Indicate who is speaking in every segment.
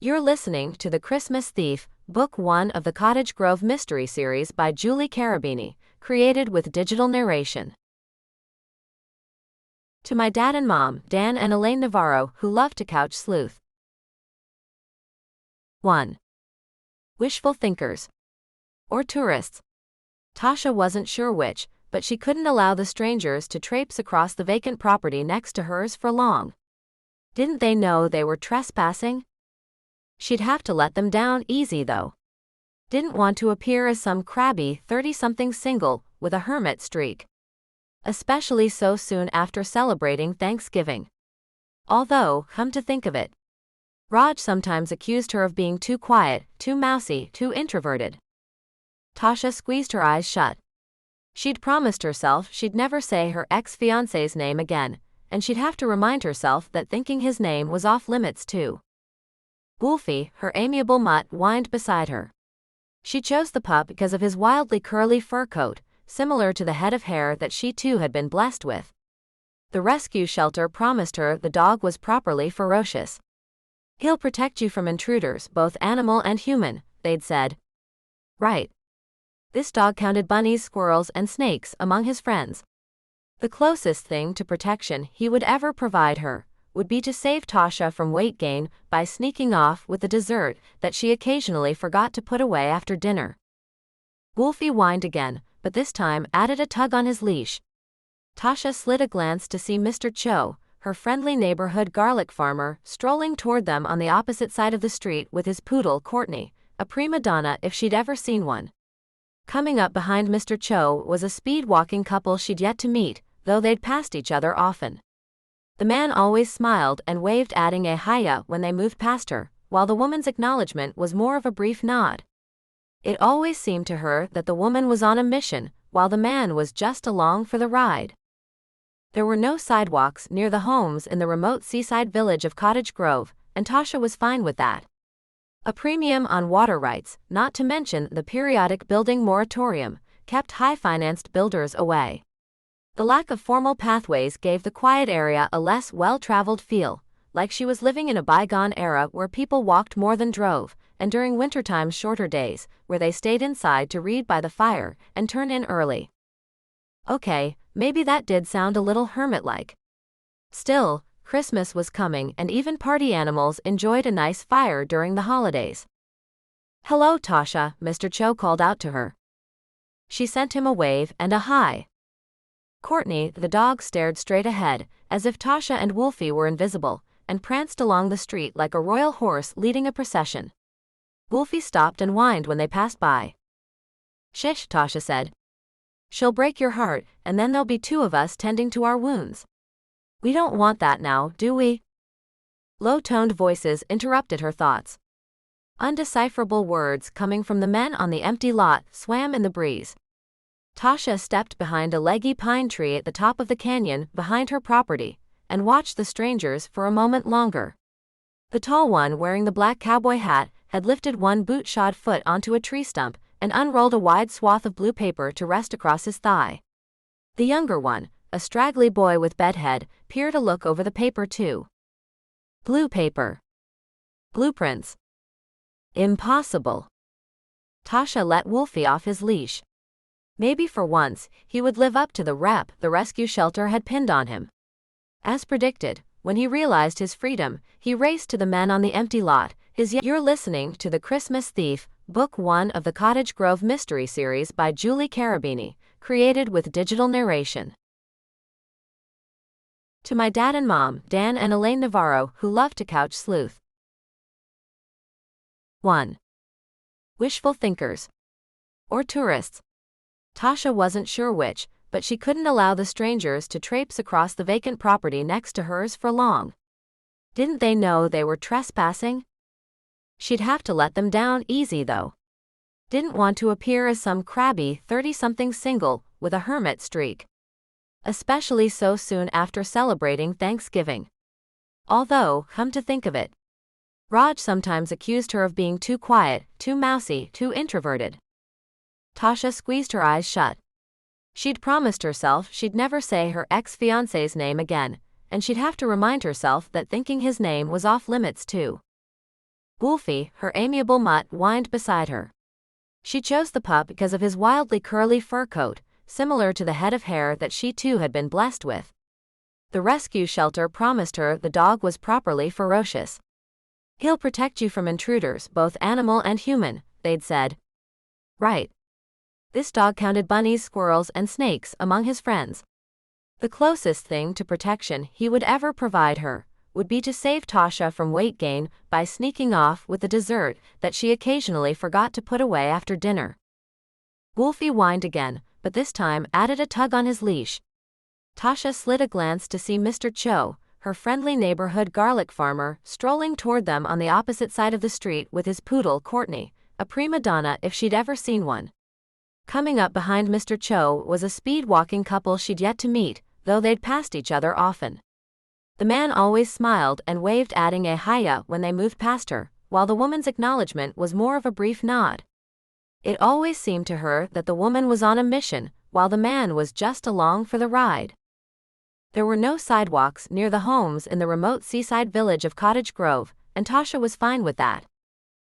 Speaker 1: You're listening to The Christmas Thief, Book 1 of the Cottage Grove mystery series by Julie Carobini, created with digital narration. To my dad and mom, Dan and Elaine Navarro, who love to couch sleuth. 1. Wishful thinkers. Or tourists. Tasha wasn't sure which, but she couldn't allow the strangers to traipse across the vacant property next to hers for long. Didn't they know they were trespassing? She'd have to let them down easy though. Didn't want to appear as some crabby 30-something single with a hermit streak. Especially so soon after celebrating Thanksgiving. Although, come to think of it, Raj sometimes accused her of being too quiet, too mousy, too introverted. Tasha squeezed her eyes shut. She'd promised herself she'd never say her ex-fiancé's name again, and she'd have to remind herself that thinking his name was off limits too. Wolfie, her amiable mutt, whined beside her. She chose the pup because of his wildly curly fur coat, similar to the head of hair that she too had been blessed with. The rescue shelter promised her the dog was properly ferocious. He'll protect you from intruders, both animal and human, they'd said. Right. This dog counted bunnies, squirrels, and snakes among his friends. The closest thing to protection he would ever provide her would be to save Tasha from weight gain by sneaking off with the dessert that she occasionally forgot to put away after dinner. Wolfie whined again, but this time added a tug on his leash. Tasha slid a glance to see Mr. Cho, her friendly neighborhood garlic farmer, strolling toward them on the opposite side of the street with his poodle Courtney, a prima donna if she'd ever seen one. Coming up behind Mr. Cho was a speed-walking couple she'd yet to meet, though they'd passed each other often. The man always smiled and waved, adding a hiya when they moved past her, while the woman's acknowledgement was more of a brief nod. It always seemed to her that the woman was on a mission, while the man was just along for the ride. There were no sidewalks near the homes in the remote seaside village of Cottage Grove, and Tasha was fine with that. A premium on water rights, not to mention the periodic building moratorium, kept high-financed builders away. The lack of formal pathways gave the quiet area a less well-traveled feel, like she was living in a bygone era where people walked more than drove, and during wintertime's shorter days, where they stayed inside to read by the fire and turn in early. Okay, maybe that did sound a little hermit-like. Still, Christmas was coming and even party animals enjoyed a nice fire during the holidays. "Hello, Tasha," Mr. Cho called out to her. She sent him a wave and a hi. Courtney, the dog, stared straight ahead, as if Tasha and Wolfie were invisible, and pranced along the street like a royal horse leading a procession. Wolfie stopped and whined when they passed by. "Shish," Tasha said. "She'll break your heart, and then there'll be two of us tending to our wounds. We don't want that now, do we?" Low-toned voices interrupted her thoughts. Undecipherable words coming from the men on the empty lot swam in the breeze. Tasha stepped behind a leggy pine tree at the top of the canyon behind her property, and watched the strangers for a moment longer. The tall one wearing the black cowboy hat had lifted one boot-shod foot onto a tree stump and unrolled a wide swath of blue paper to rest across his thigh. The younger one, a straggly boy with bedhead, peered a look over the paper too. Blue paper. Blueprints. Impossible. Tasha let Wolfie off his leash. Maybe for once, he would live up to the rep the rescue shelter had pinned on him. As predicted, when he realized his freedom, he raced to the men on the empty lot. You're listening to The Christmas Thief, Book 1 of the Cottage Grove mystery series by Julie Carobini, created with digital narration. To my dad and mom, Dan and Elaine Navarro, who love to couch sleuth. 1. Wishful thinkers. Or tourists. Tasha wasn't sure which, but she couldn't allow the strangers to traipse across the vacant property next to hers for long. Didn't they know they were trespassing? She'd have to let them down easy though. Didn't want to appear as some crabby 30-something single with a hermit streak. Especially so soon after celebrating Thanksgiving. Although, come to think of it, Raj sometimes accused her of being too quiet, too mousy, too introverted. Tasha squeezed her eyes shut. She'd promised herself she'd never say her ex-fiancé's name again, and she'd have to remind herself that thinking his name was off limits too. Wolfie, her amiable mutt, whined beside her. She chose the pup because of his wildly curly fur coat, similar to the head of hair that she too had been blessed with. The rescue shelter promised her the dog was properly ferocious. "He'll protect you from intruders, both animal and human," they'd said. Right. This dog counted bunnies, squirrels, and snakes among his friends. The closest thing to protection he would ever provide her would be to save Tasha from weight gain by sneaking off with the dessert that she occasionally forgot to put away after dinner. Wolfie whined again, but this time added a tug on his leash. Tasha slid a glance to see Mr. Cho, her friendly neighborhood garlic farmer, strolling toward them on the opposite side of the street with his poodle Courtney, a prima donna if she'd ever seen one. Coming up behind Mr. Cho was a speed-walking couple she'd yet to meet, though they'd passed each other often. The man always smiled and waved, adding a hiya when they moved past her, while the woman's acknowledgement was more of a brief nod. It always seemed to her that the woman was on a mission, while the man was just along for the ride. There were no sidewalks near the homes in the remote seaside village of Cottage Grove, and Tasha was fine with that.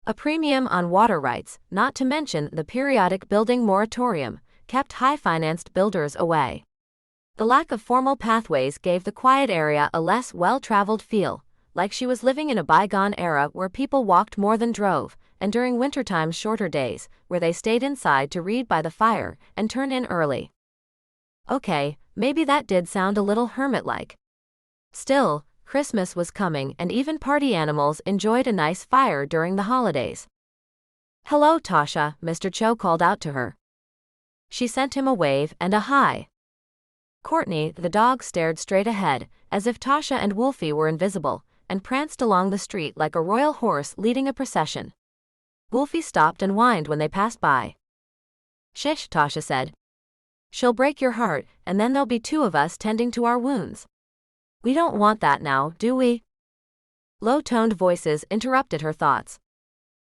Speaker 1: A premium on water rights, not to mention the periodic building moratorium, kept high-financed builders away. The lack of formal pathways gave the quiet area a less well-traveled feel, like she was living in a bygone era where people walked more than drove, and during wintertime shorter days, where they stayed inside to read by the fire and turn in early. Okay, maybe that did sound a little hermit-like. Still, Christmas was coming and even party animals enjoyed a nice fire during the holidays. "Hello, Tasha," Mr. Cho called out to her. She sent him a wave and a hi. Courtney, the dog, stared straight ahead, as if Tasha and Wolfie were invisible, and pranced along the street like a royal horse leading a procession. Wolfie stopped and whined when they passed by. "Shish," Tasha said. "She'll break your heart, and then there'll be two of us tending to our wounds. We don't want that now, do we?" Low-toned voices interrupted her thoughts.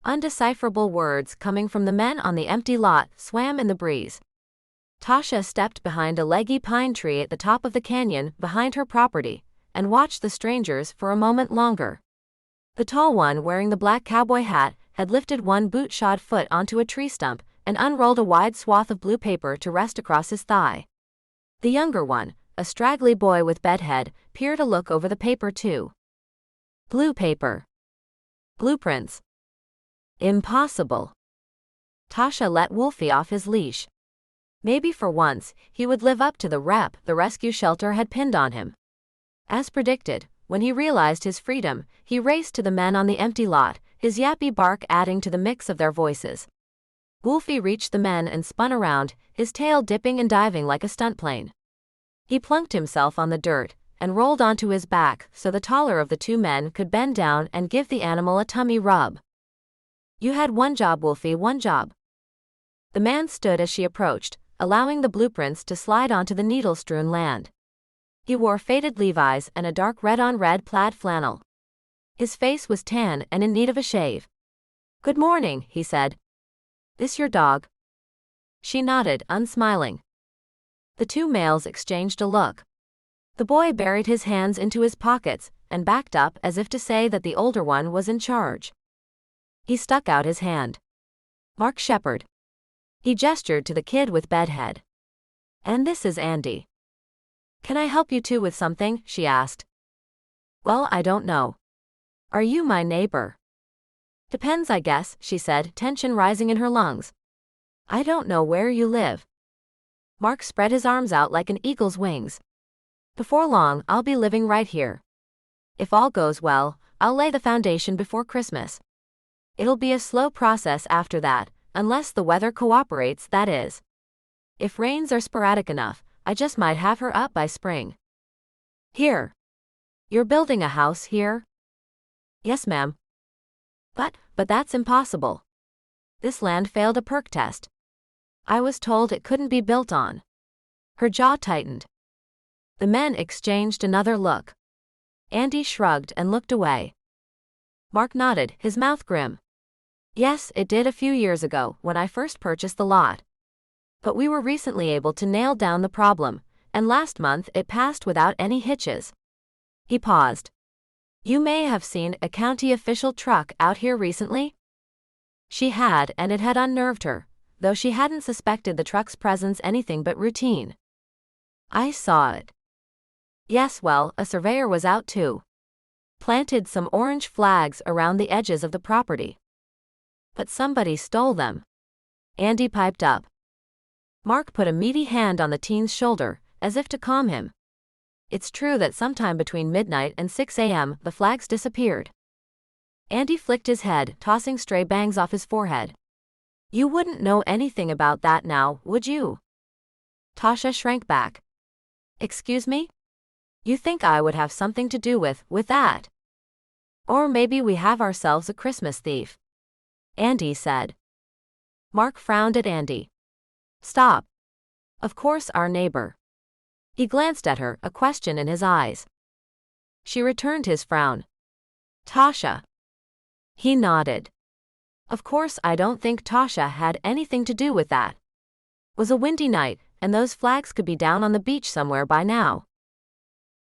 Speaker 1: Undecipherable words coming from the men on the empty lot swam in the breeze. Tasha stepped behind a leggy pine tree at the top of the canyon behind her property and watched the strangers for a moment longer. The tall one wearing the black cowboy hat had lifted one boot-shod foot onto a tree stump and unrolled a wide swath of blue paper to rest across his thigh. The younger one, a straggly boy with bedhead, peered a look over the paper too. Blue paper. Blueprints. Impossible. Tasha let Wolfie off his leash. Maybe for once, he would live up to the rep the rescue shelter had pinned on him. As predicted, when he realized his freedom, he raced to the men on the empty lot, his yappy bark adding to the mix of their voices. Wolfie reached the men and spun around, his tail dipping and diving like a stunt plane. He plunked himself on the dirt and rolled onto his back so the taller of the two men could bend down and give the animal a tummy rub. "You had one job, Wolfie, one job." The man stood as she approached, allowing the blueprints to slide onto the needle-strewn land. He wore faded Levi's and a dark red-on-red plaid flannel. His face was tan and in need of a shave. "Good morning," he said. "This your dog?" She nodded, unsmiling. The two males exchanged a look. The boy buried his hands into his pockets and backed up as if to say that the older one was in charge. He stuck out his hand. "Mark Shepard." He gestured to the kid with bedhead. "And this is Andy." "Can I help you two with something?" she asked. "Well, I don't know. Are you my neighbor?" "Depends, I guess," she said, tension rising in her lungs. "I don't know where you live." Mark spread his arms out like an eagle's wings. "Before long, I'll be living right here. If all goes well, I'll lay the foundation before Christmas. It'll be a slow process after that, unless the weather cooperates, that is. If rains are sporadic enough, I just might have her up by spring." "Here. You're building a house here?" "Yes, ma'am." But that's impossible. This land failed a perk test. I was told it couldn't be built on." Her jaw tightened. The men exchanged another look. Andy shrugged and looked away. Mark nodded, his mouth grim. "Yes, it did a few years ago, when I first purchased the lot. But we were recently able to nail down the problem, and last month it passed without any hitches." He paused. You may have seen a county official truck out here recently? She had, and it had unnerved her, though she hadn't suspected the truck's presence anything but routine. I saw it. Yes, well, a surveyor was out too. Planted some orange flags around the edges of the property. But somebody stole them. Andy piped up. Marc put a meaty hand on the teen's shoulder, as if to calm him. It's true that sometime between midnight and 6 a.m. the flags disappeared. Andy flicked his head, tossing stray bangs off his forehead. You wouldn't know anything about that now, would you? Tasha shrank back. Excuse me? You think I would have something to do with that? Or maybe we have ourselves a Christmas thief. Andy said. Marc frowned at Andy. Stop. Of course, our neighbor. He glanced at her, a question in his eyes. She returned his frown. Tasha. He nodded. Of course, I don't think Tasha had anything to do with that. It was a windy night, and those flags could be down on the beach somewhere by now.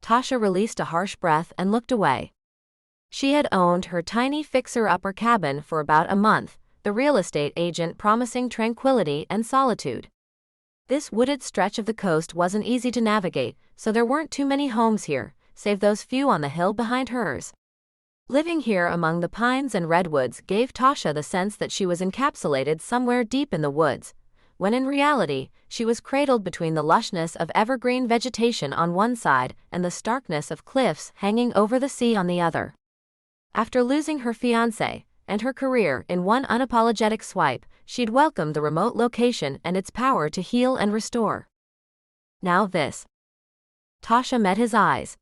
Speaker 1: Tasha released a harsh breath and looked away. She had owned her tiny fixer-upper cabin for about a month, the real estate agent promising tranquility and solitude. This wooded stretch of the coast wasn't easy to navigate, so there weren't too many homes here, save those few on the hill behind hers. Living here among the pines and redwoods gave Tasha the sense that she was encapsulated somewhere deep in the woods, when in reality, she was cradled between the lushness of evergreen vegetation on one side and the starkness of cliffs hanging over the sea on the other. After losing her fiancé and her career in one unapologetic swipe, she'd welcomed the remote location and its power to heal and restore. Now this. Tasha met his eyes.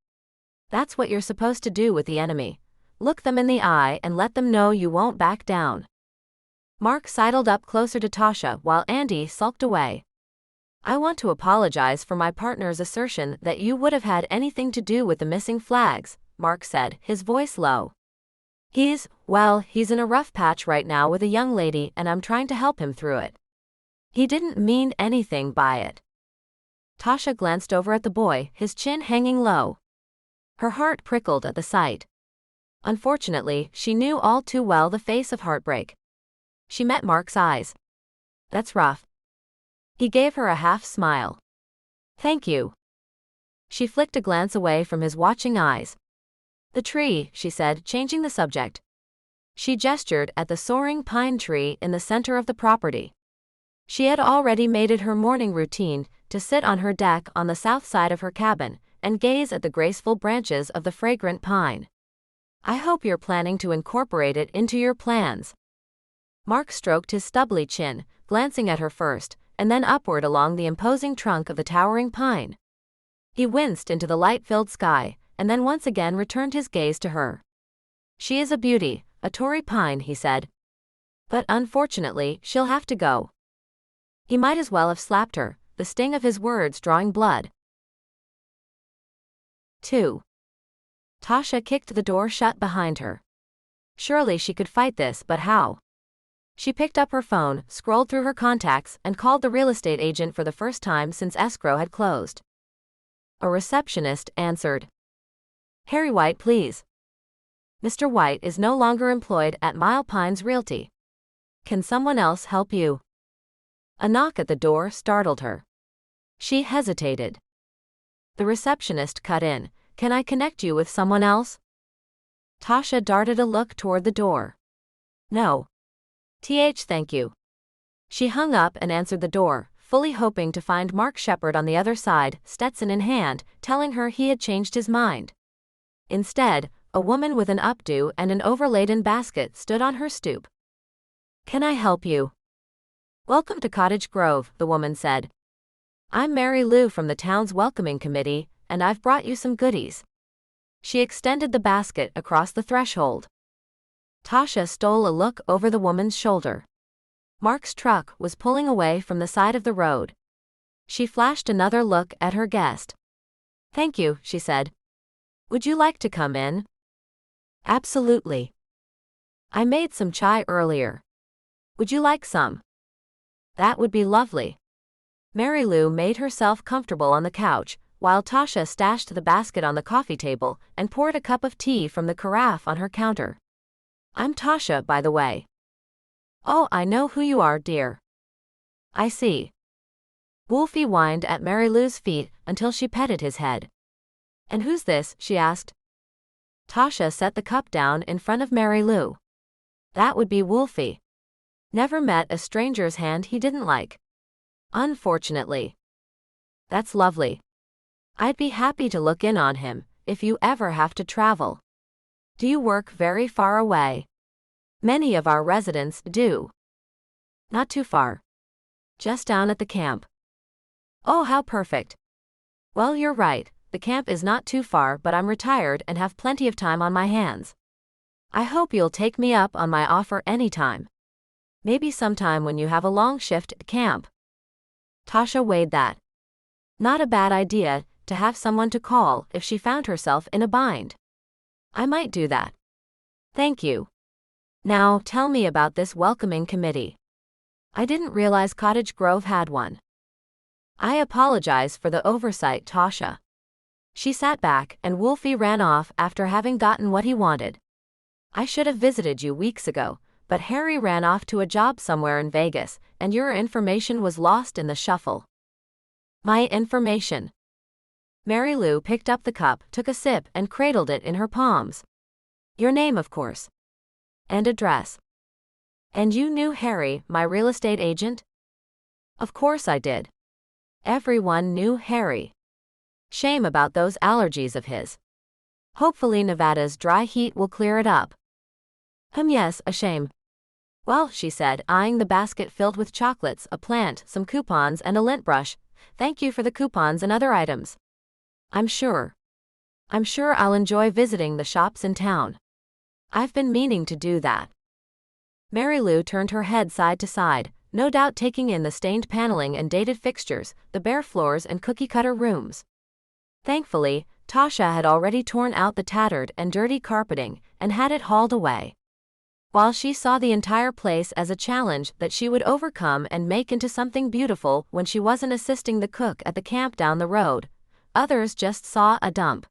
Speaker 1: That's what you're supposed to do with the enemy. Look them in the eye and let them know you won't back down. Marc sidled up closer to Tasha while Andy sulked away. I want to apologize for my partner's assertion that you would have had anything to do with the missing flags, Marc said, his voice low. He's in a rough patch right now with a young lady and I'm trying to help him through it. He didn't mean anything by it. Tasha glanced over at the boy, his chin hanging low. Her heart prickled at the sight. Unfortunately, she knew all too well the face of heartbreak. She met Marc's eyes. That's rough. He gave her a half smile. Thank you. She flicked a glance away from his watching eyes. The tree, she said, changing the subject. She gestured at the soaring pine tree in the center of the property. She had already made it her morning routine to sit on her deck on the south side of her cabin and gaze at the graceful branches of the fragrant pine. I hope you're planning to incorporate it into your plans. Marc stroked his stubbly chin, glancing at her first, and then upward along the imposing trunk of the towering pine. He winced into the light-filled sky, and then once again returned his gaze to her. She is a beauty, a Tory pine, he said. But unfortunately, she'll have to go. He might as well have slapped her, the sting of his words drawing blood. 2. Tasha kicked the door shut behind her. Surely she could fight this, but how? She picked up her phone, scrolled through her contacts, and called the real estate agent for the first time since escrow had closed. A receptionist answered. Harry White, please. Mr. White is no longer employed at Mile Pines Realty. Can someone else help you? A knock at the door startled her. She hesitated. The receptionist cut in. Can I connect you with someone else? Tasha darted a look toward the door. No. Thank you. She hung up and answered the door, fully hoping to find Marc Shepard on the other side, Stetson in hand, telling her he had changed his mind. Instead, a woman with an updo and an overladen basket stood on her stoop. Can I help you? Welcome to Cottage Grove, the woman said. I'm Mary Lou from the town's welcoming committee, and I've brought you some goodies. She extended the basket across the threshold. Tasha stole a look over the woman's shoulder. Marc's truck was pulling away from the side of the road. She flashed another look at her guest. Thank you, she said. Would you like to come in? Absolutely. I made some chai earlier. Would you like some? That would be lovely. Mary Lou made herself comfortable on the couch, while Tasha stashed the basket on the coffee table and poured a cup of tea from the carafe on her counter. "I'm Tasha, by the way." "Oh, I know who you are, dear." "I see." Wolfie whined at Mary Lou's feet until she petted his head. "And who's this?" she asked. Tasha set the cup down in front of Mary Lou. "That would be Wolfie. Never met a stranger's hand he didn't like. Unfortunately." "That's lovely. I'd be happy to look in on him, if you ever have to travel." "Do you work very far away?" "Many of our residents do." "Not too far. Just down at the camp." "Oh, how perfect." "Well, you're right, the camp is not too far, but I'm retired and have plenty of time on my hands. I hope you'll take me up on my offer anytime. Maybe sometime when you have a long shift at camp." Tasha weighed that. Not a bad idea to have someone to call if she found herself in a bind. "I might do that. Thank you. Now, tell me about this welcoming committee. I didn't realize Cottage Grove had one." "I apologize for the oversight, Tasha." She sat back and Wolfie ran off after having gotten what he wanted. "I should have visited you weeks ago, but Harry ran off to a job somewhere in Vegas, and your information was lost in the shuffle." "My information?" Mary Lou picked up the cup, took a sip, and cradled it in her palms. "Your name, of course. And address." "And you knew Harry, my real estate agent?" "Of course I did. Everyone knew Harry. Shame about those allergies of his. Hopefully Nevada's dry heat will clear it up." Yes, a shame." "Well," she said, eyeing the basket filled with chocolates, a plant, some coupons, and a lint brush, "thank you for the coupons and other items. I'm sure I'll enjoy visiting the shops in town. I've been meaning to do that." Mary Lou turned her head side to side, no doubt taking in the stained paneling and dated fixtures, the bare floors and cookie-cutter rooms. Thankfully, Tasha had already torn out the tattered and dirty carpeting and had it hauled away. While she saw the entire place as a challenge that she would overcome and make into something beautiful when she wasn't assisting the cook at the camp down the road, others just saw a dump.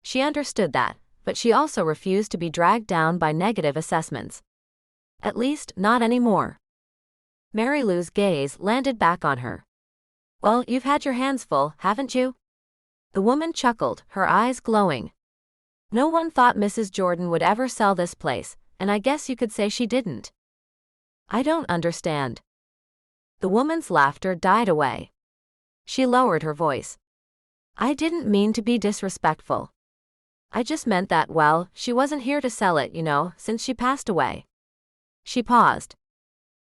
Speaker 1: She understood that, but she also refused to be dragged down by negative assessments. At least, not anymore. Mary Lou's gaze landed back on her. "Well, you've had your hands full, haven't you?" The woman chuckled, her eyes glowing. "No one thought Mrs. Jordan would ever sell this place, and I guess you could say she didn't." "I don't understand." The woman's laughter died away. She lowered her voice. "I didn't mean to be disrespectful. I just meant that, well, she wasn't here to sell it, since she passed away." She paused.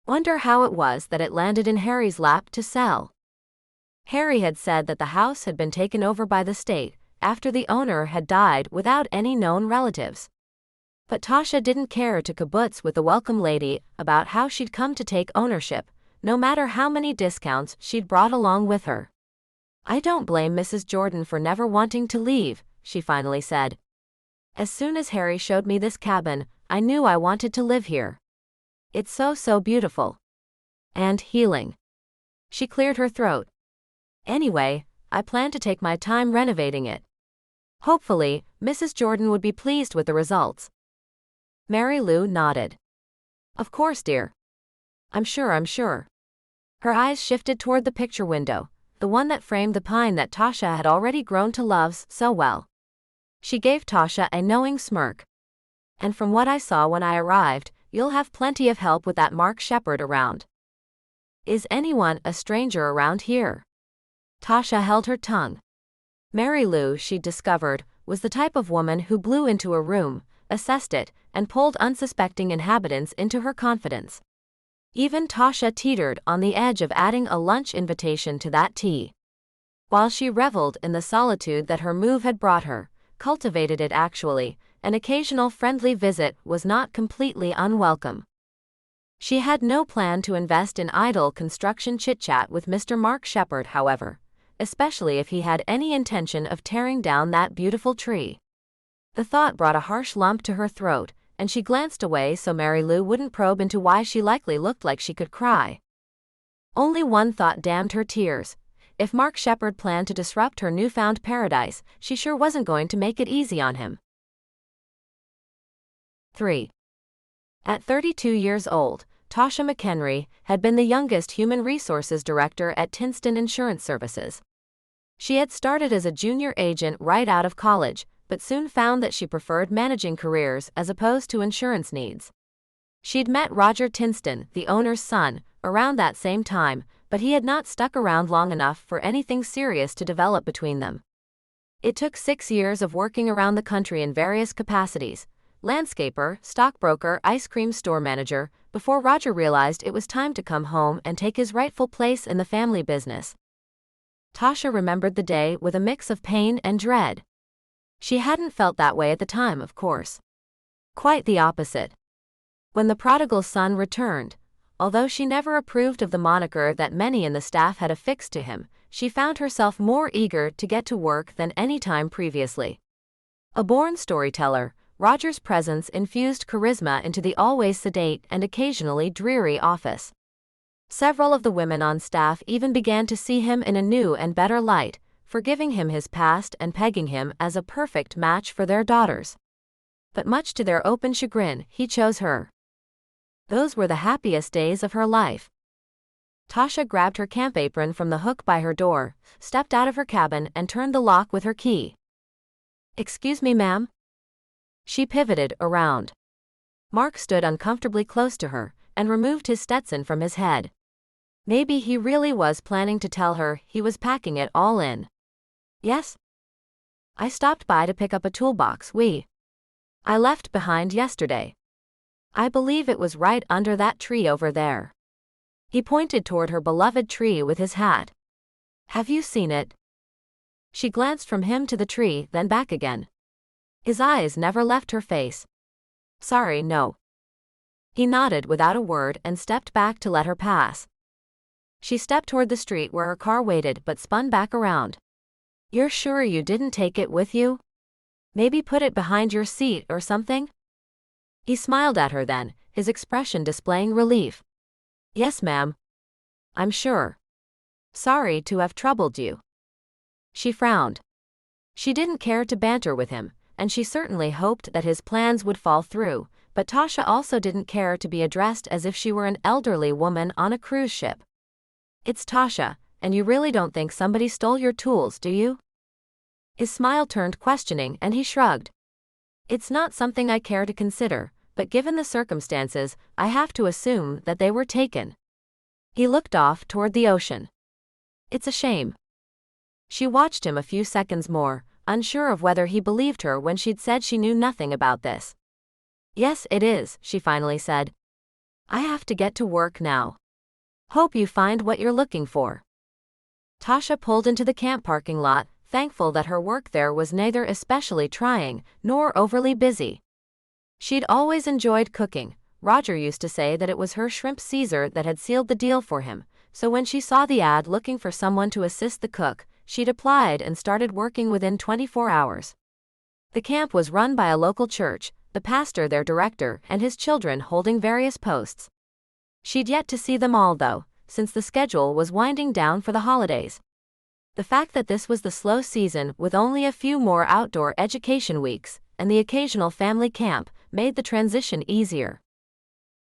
Speaker 1: Wonder how it was that it landed in Harry's lap to sell. Harry had said that the house had been taken over by the state after the owner had died without any known relatives. But Tasha didn't care to kibbutz with the welcome lady about how she'd come to take ownership, no matter how many discounts she'd brought along with her. "I don't blame Mrs. Jordan for never wanting to leave," she finally said. "As soon as Harry showed me this cabin, I knew I wanted to live here. It's so beautiful. And healing." She cleared her throat. "Anyway, I plan to take my time renovating it. Hopefully, Mrs. Jordan would be pleased with the results." Mary Lou nodded. "Of course, dear. I'm sure." Her eyes shifted toward the picture window, the one that framed the pine that Tasha had already grown to love so well. She gave Tasha a knowing smirk. "And from what I saw when I arrived, you'll have plenty of help with that Marc Shepherd around." "Is anyone a stranger around here?" Tasha held her tongue. Mary Lou, she discovered, was the type of woman who blew into a room, assessed it, and pulled unsuspecting inhabitants into her confidence. Even Tasha teetered on the edge of adding a lunch invitation to that tea. While she reveled in the solitude that her move had brought her, cultivated it actually, an occasional friendly visit was not completely unwelcome. She had no plan to invest in idle construction chit-chat with Mr. Marc Shepherd, however, especially if he had any intention of tearing down that beautiful tree. The thought brought a harsh lump to her throat, and she glanced away so Mary Lou wouldn't probe into why she likely looked like she could cry. Only one thought damned her tears. If Marc Shepard planned to disrupt her newfound paradise, she sure wasn't going to make it easy on him. 3. At 32 years old, Tasha McHenry had been the youngest human resources director at Tinston Insurance Services. She had started as a junior agent right out of college, but soon found that she preferred managing careers as opposed to insurance needs. She'd met Roger Tinston, the owner's son, around that same time, but he had not stuck around long enough for anything serious to develop between them. It took 6 years of working around the country in various capacities, landscaper, stockbroker, ice cream store manager, before Roger realized it was time to come home and take his rightful place in the family business. Tasha remembered the day with a mix of pain and dread. She hadn't felt that way at the time, of course. Quite the opposite. When the prodigal son returned, although she never approved of the moniker that many in the staff had affixed to him, she found herself more eager to get to work than any time previously. A born storyteller, Roger's presence infused charisma into the always sedate and occasionally dreary office. Several of the women on staff even began to see him in a new and better light, forgiving him his past and pegging him as a perfect match for their daughters. But much to their open chagrin, he chose her. Those were the happiest days of her life. Tasha grabbed her camp apron from the hook by her door, stepped out of her cabin and turned the lock with her key. "Excuse me, ma'am?" She pivoted around. Marc stood uncomfortably close to her and removed his Stetson from his head. Maybe he really was planning to tell her he was packing it all in. "Yes? I stopped by to pick up a toolbox I left behind yesterday. I believe it was right under that tree over there." He pointed toward her beloved tree with his hat. "Have you seen it?" She glanced from him to the tree, then back again. His eyes never left her face. "Sorry, no." He nodded without a word and stepped back to let her pass. She stepped toward the street where her car waited but spun back around. "You're sure you didn't take it with you? Maybe put it behind your seat or something?" He smiled at her then, his expression displaying relief. "Yes, ma'am. I'm sure. Sorry to have troubled you." She frowned. She didn't care to banter with him, and she certainly hoped that his plans would fall through, but Tasha also didn't care to be addressed as if she were an elderly woman on a cruise ship. "It's Tasha, and you really don't think somebody stole your tools, do you?" His smile turned questioning and he shrugged. "It's not something I care to consider, but given the circumstances, I have to assume that they were taken." He looked off toward the ocean. "It's a shame." She watched him a few seconds more, unsure of whether he believed her when she'd said she knew nothing about this. "Yes, it is," she finally said. "I have to get to work now. Hope you find what you're looking for." Tasha pulled into the camp parking lot, thankful that her work there was neither especially trying nor overly busy. She'd always enjoyed cooking. Roger used to say that it was her shrimp Caesar that had sealed the deal for him, so when she saw the ad looking for someone to assist the cook, she'd applied and started working within 24 hours. The camp was run by a local church, the pastor their director and his children holding various posts. She'd yet to see them all though, since the schedule was winding down for the holidays. The fact that this was the slow season with only a few more outdoor education weeks, and the occasional family camp, made the transition easier.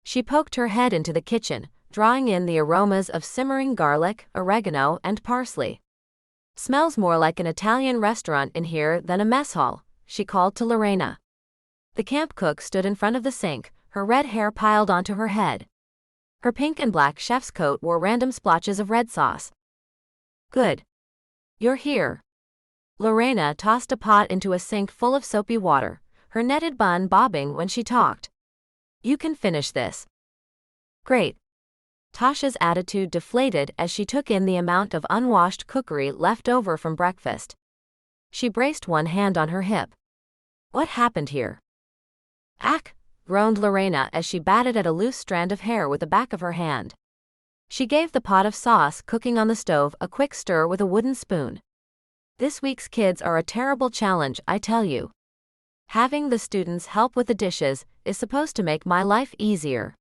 Speaker 1: She poked her head into the kitchen, drawing in the aromas of simmering garlic, oregano, and parsley. "Smells more like an Italian restaurant in here than a mess hall," she called to Lorena. The camp cook stood in front of the sink, her red hair piled onto her head. Her pink and black chef's coat wore random splotches of red sauce. "Good. You're here." Lorena tossed a pot into a sink full of soapy water, her netted bun bobbing when she talked. "You can finish this." "Great." Tasha's attitude deflated as she took in the amount of unwashed cookery left over from breakfast. She braced one hand on her hip. "What happened here?" "Ack," groaned Lorena as she batted at a loose strand of hair with the back of her hand. She gave the pot of sauce cooking on the stove a quick stir with a wooden spoon. "This week's kids are a terrible challenge, I tell you. Having the students help with the dishes is supposed to make my life easier.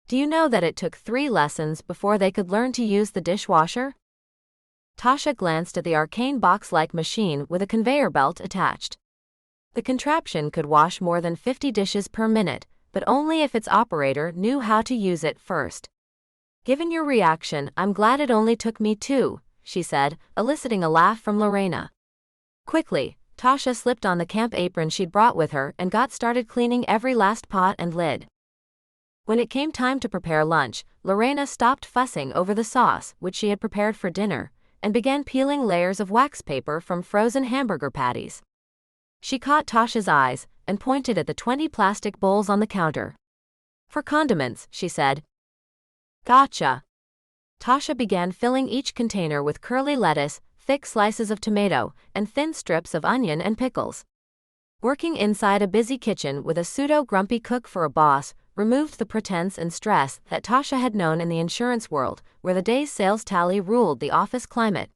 Speaker 1: Do you know that it took 3 lessons before they could learn to use the dishwasher?" Tasha glanced at the arcane box-like machine with a conveyor belt attached. The contraption could wash more than 50 dishes per minute, but only if its operator knew how to use it first. "Given your reaction, I'm glad it only took me 2, she said, eliciting a laugh from Lorena. Quickly, Tasha slipped on the camp apron she'd brought with her and got started cleaning every last pot and lid. When it came time to prepare lunch, Lorena stopped fussing over the sauce, which she had prepared for dinner, and began peeling layers of wax paper from frozen hamburger patties. She caught Tasha's eyes and pointed at the 20 plastic bowls on the counter. "For condiments," she said. "Gotcha." Tasha began filling each container with curly lettuce, thick slices of tomato, and thin strips of onion and pickles. Working inside a busy kitchen with a pseudo-grumpy cook for a boss removed the pretense and stress that Tasha had known in the insurance world, where the day's sales tally ruled the office climate.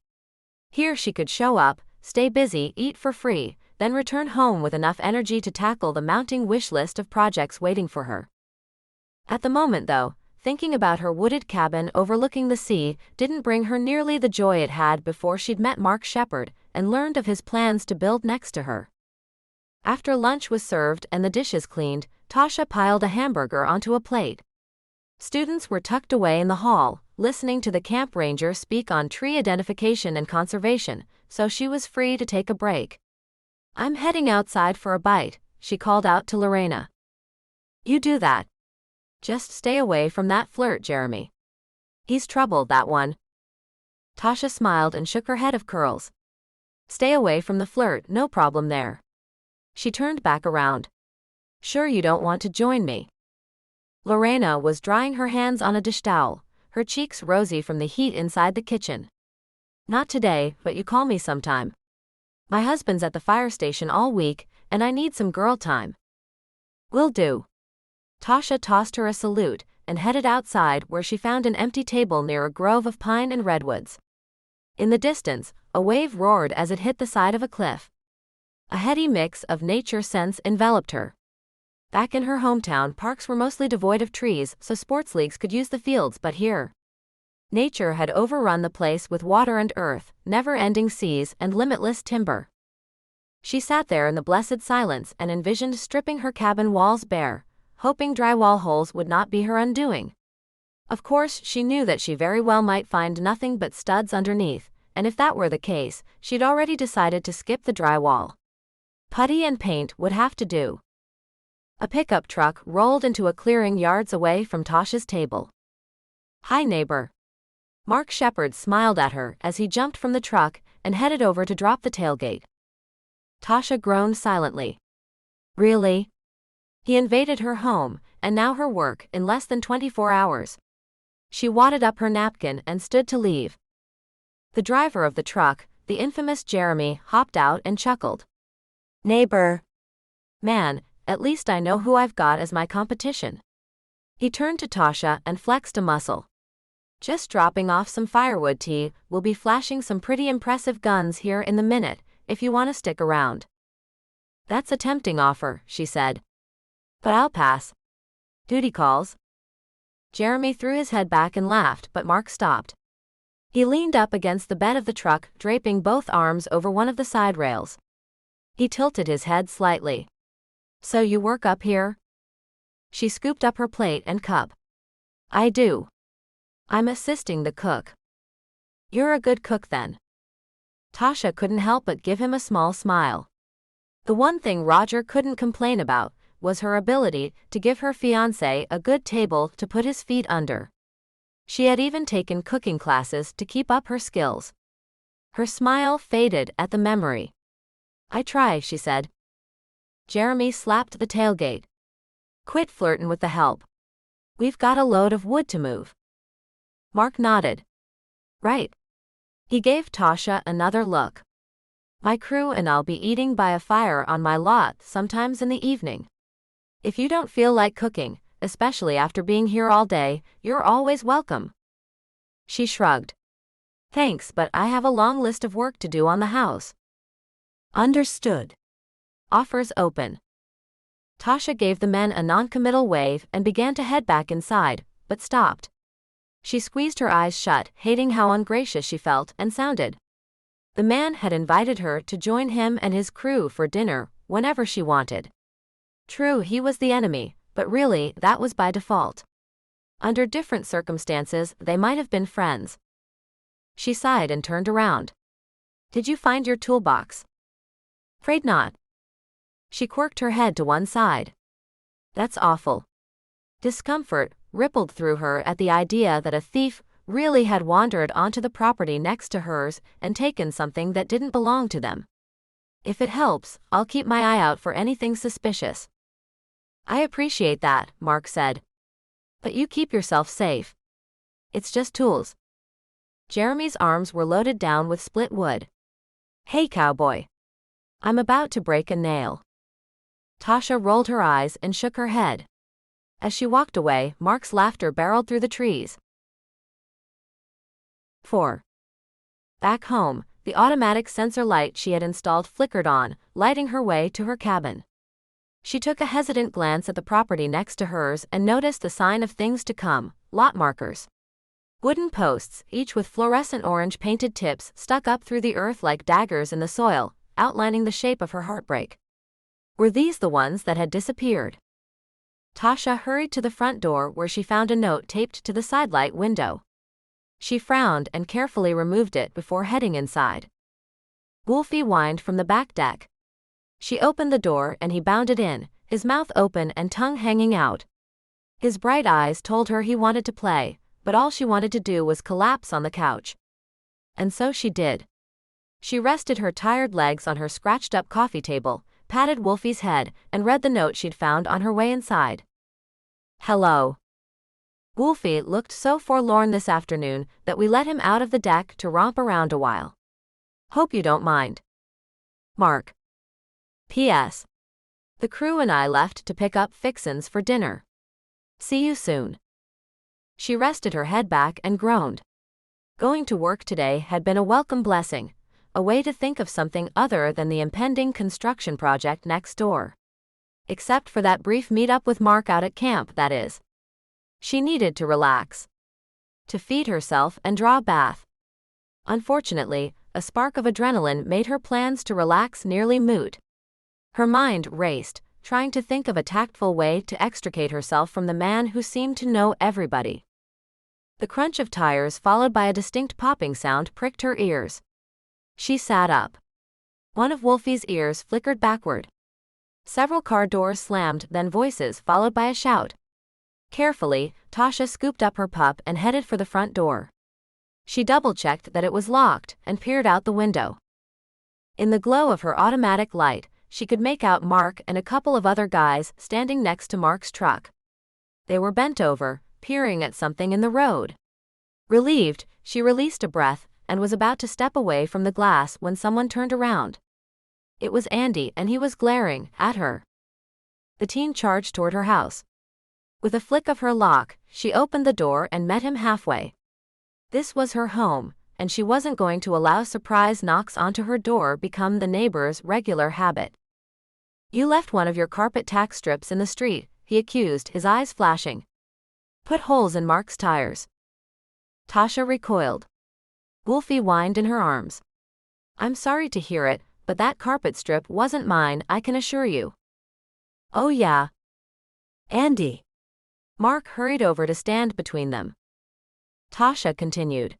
Speaker 1: Here she could show up, stay busy, eat for free, then return home with enough energy to tackle the mounting wish list of projects waiting for her. At the moment, though, thinking about her wooded cabin overlooking the sea didn't bring her nearly the joy it had before she'd met Marc Shepherd and learned of his plans to build next to her. After lunch was served and the dishes cleaned, Tasha piled a hamburger onto a plate. Students were tucked away in the hall, listening to the camp ranger speak on tree identification and conservation, so she was free to take a break. "I'm heading outside for a bite," she called out to Lorena. "You do that. Just stay away from that flirt, Jeremy. He's trouble, that one." Tasha smiled and shook her head of curls. "Stay away from the flirt, no problem there." She turned back around. "Sure you don't want to join me?" Lorena was drying her hands on a dish towel, her cheeks rosy from the heat inside the kitchen. "Not today, but you call me sometime. My husband's at the fire station all week, and I need some girl time." "Will do." Tasha tossed her a salute and headed outside, where she found an empty table near a grove of pine and redwoods. In the distance, a wave roared as it hit the side of a cliff. A heady mix of nature scents enveloped her. Back in her hometown, parks were mostly devoid of trees, so sports leagues could use the fields, but here, nature had overrun the place with water and earth, never-ending seas, and limitless timber. She sat there in the blessed silence and envisioned stripping her cabin walls bare, hoping drywall holes would not be her undoing. Of course, she knew that she very well might find nothing but studs underneath, and if that were the case, she'd already decided to skip the drywall. Putty and paint would have to do. A pickup truck rolled into a clearing yards away from Tasha's table. "Hi, neighbor." Marc Shepherd smiled at her as he jumped from the truck and headed over to drop the tailgate. Tasha groaned silently. Really? He invaded her home, and now her work, in less than 24 hours. She wadded up her napkin and stood to leave. The driver of the truck, the infamous Jeremy, hopped out and chuckled. "Neighbor. Man, at least I know who I've got as my competition." He turned to Tasha and flexed a muscle. "Just dropping off some firewood tea, we'll be flashing some pretty impressive guns here in the minute, if you want to stick around." "That's a tempting offer," she said. "But I'll pass. Duty calls." Jeremy threw his head back and laughed, but Marc stopped. He leaned up against the bed of the truck, draping both arms over one of the side rails. He tilted his head slightly. "So you work up here?" She scooped up her plate and cup. "I do. I'm assisting the cook." "You're a good cook then." Tasha couldn't help but give him a small smile. The one thing Roger couldn't complain about was her ability to give her fiancé a good table to put his feet under. She had even taken cooking classes to keep up her skills. Her smile faded at the memory. "I try," she said. Jeremy slapped the tailgate. "Quit flirting with the help. We've got a load of wood to move." Marc nodded. "Right." He gave Tasha another look. "My crew and I'll be eating by a fire on my lot sometimes in the evening. If you don't feel like cooking, especially after being here all day, you're always welcome." She shrugged. "Thanks, but I have a long list of work to do on the house." "Understood. Offers open." Tasha gave the men a non-committal wave and began to head back inside, but stopped. She squeezed her eyes shut, hating how ungracious she felt and sounded. The man had invited her to join him and his crew for dinner whenever she wanted. True, he was the enemy, but really, that was by default. Under different circumstances, they might have been friends. She sighed and turned around. Did you find your toolbox? Afraid not. She quirked her head to one side. That's awful. Discomfort rippled through her at the idea that a thief really had wandered onto the property next to hers and taken something that didn't belong to them. If it helps, I'll keep my eye out for anything suspicious. I appreciate that, Marc said. But you keep yourself safe. It's just tools. Jeremy's arms were loaded down with split wood. Hey, cowboy. I'm about to break a nail. Tasha rolled her eyes and shook her head. As she walked away, Marc's laughter barreled through the trees. 4. Back home, the automatic sensor light she had installed flickered on, lighting her way to her cabin. She took a hesitant glance at the property next to hers and noticed the sign of things to come, lot markers. Wooden posts, each with fluorescent orange painted tips stuck up through the earth like daggers in the soil, outlining the shape of her heartbreak. Were these the ones that had disappeared? Tasha hurried to the front door where she found a note taped to the sidelight window. She frowned and carefully removed it before heading inside. Wolfie whined from the back deck. She opened the door and he bounded in, his mouth open and tongue hanging out. His bright eyes told her he wanted to play, but all she wanted to do was collapse on the couch. And so she did. She rested her tired legs on her scratched-up coffee table, patted Wolfie's head, and read the note she'd found on her way inside. Hello. Wolfie looked so forlorn this afternoon that we let him out of the deck to romp around a while. Hope you don't mind. Marc. P.S. The crew and I left to pick up fixins for dinner. See you soon. She rested her head back and groaned. Going to work today had been a welcome blessing, a way to think of something other than the impending construction project next door. Except for that brief meet-up with Marc out at camp, that is. She needed to relax. To feed herself and draw a bath. Unfortunately, a spark of adrenaline made her plans to relax nearly moot. Her mind raced, trying to think of a tactful way to extricate herself from the man who seemed to know everybody. The crunch of tires followed by a distinct popping sound pricked her ears. She sat up. One of Wolfie's ears flickered backward. Several car doors slammed, then voices followed by a shout. Carefully, Tasha scooped up her pup and headed for the front door. She double-checked that it was locked and peered out the window. In the glow of her automatic light, she could make out Marc and a couple of other guys standing next to Marc's truck. They were bent over, peering at something in the road. Relieved, she released a breath and was about to step away from the glass when someone turned around. It was Andy, and he was glaring at her. The teen charged toward her house. With a flick of her lock, she opened the door and met him halfway. This was her home, and she wasn't going to allow surprise knocks onto her door become the neighbor's regular habit. You left one of your carpet tack strips in the street, he accused, his eyes flashing. Put holes in Marc's tires. Tasha recoiled. Wolfie whined in her arms. I'm sorry to hear it, but that carpet strip wasn't mine, I can assure you. Oh yeah. Andy. Marc hurried over to stand between them. Tasha continued.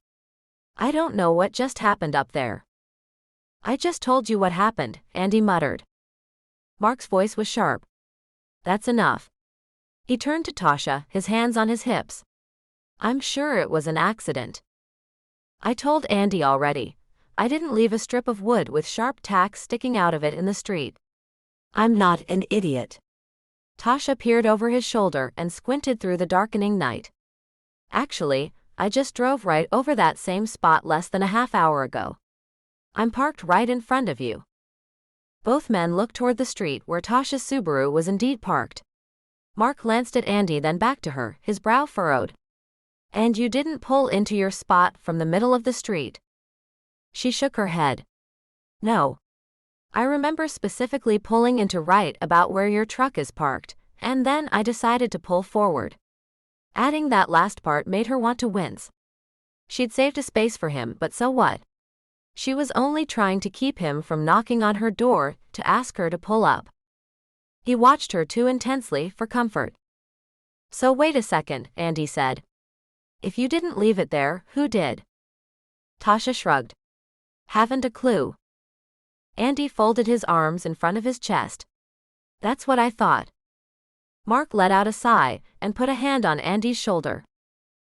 Speaker 1: I don't know what just happened up there. I just told you what happened, Andy muttered. Marc's voice was sharp. That's enough. He turned to Tasha, his hands on his hips. I'm sure it was an accident. I told Andy already. I didn't leave a strip of wood with sharp tacks sticking out of it in the street. I'm not an idiot. Tasha peered over his shoulder and squinted through the darkening night. Actually, I just drove right over that same spot less than a half hour ago. I'm parked right in front of you. Both men looked toward the street where Tasha's Subaru was indeed parked. Marc glanced at Andy, then back to her, his brow furrowed. And you didn't pull into your spot from the middle of the street? She shook her head. No. I remember specifically pulling into right about where your truck is parked, and then I decided to pull forward. Adding that last part made her want to wince. She'd saved a space for him, but so what? She was only trying to keep him from knocking on her door to ask her to pull up. He watched her too intensely for comfort. So wait a second, Andy said. If you didn't leave it there, who did? Tasha shrugged. Haven't a clue. Andy folded his arms in front of his chest. That's what I thought. Marc let out a sigh and put a hand on Andy's shoulder.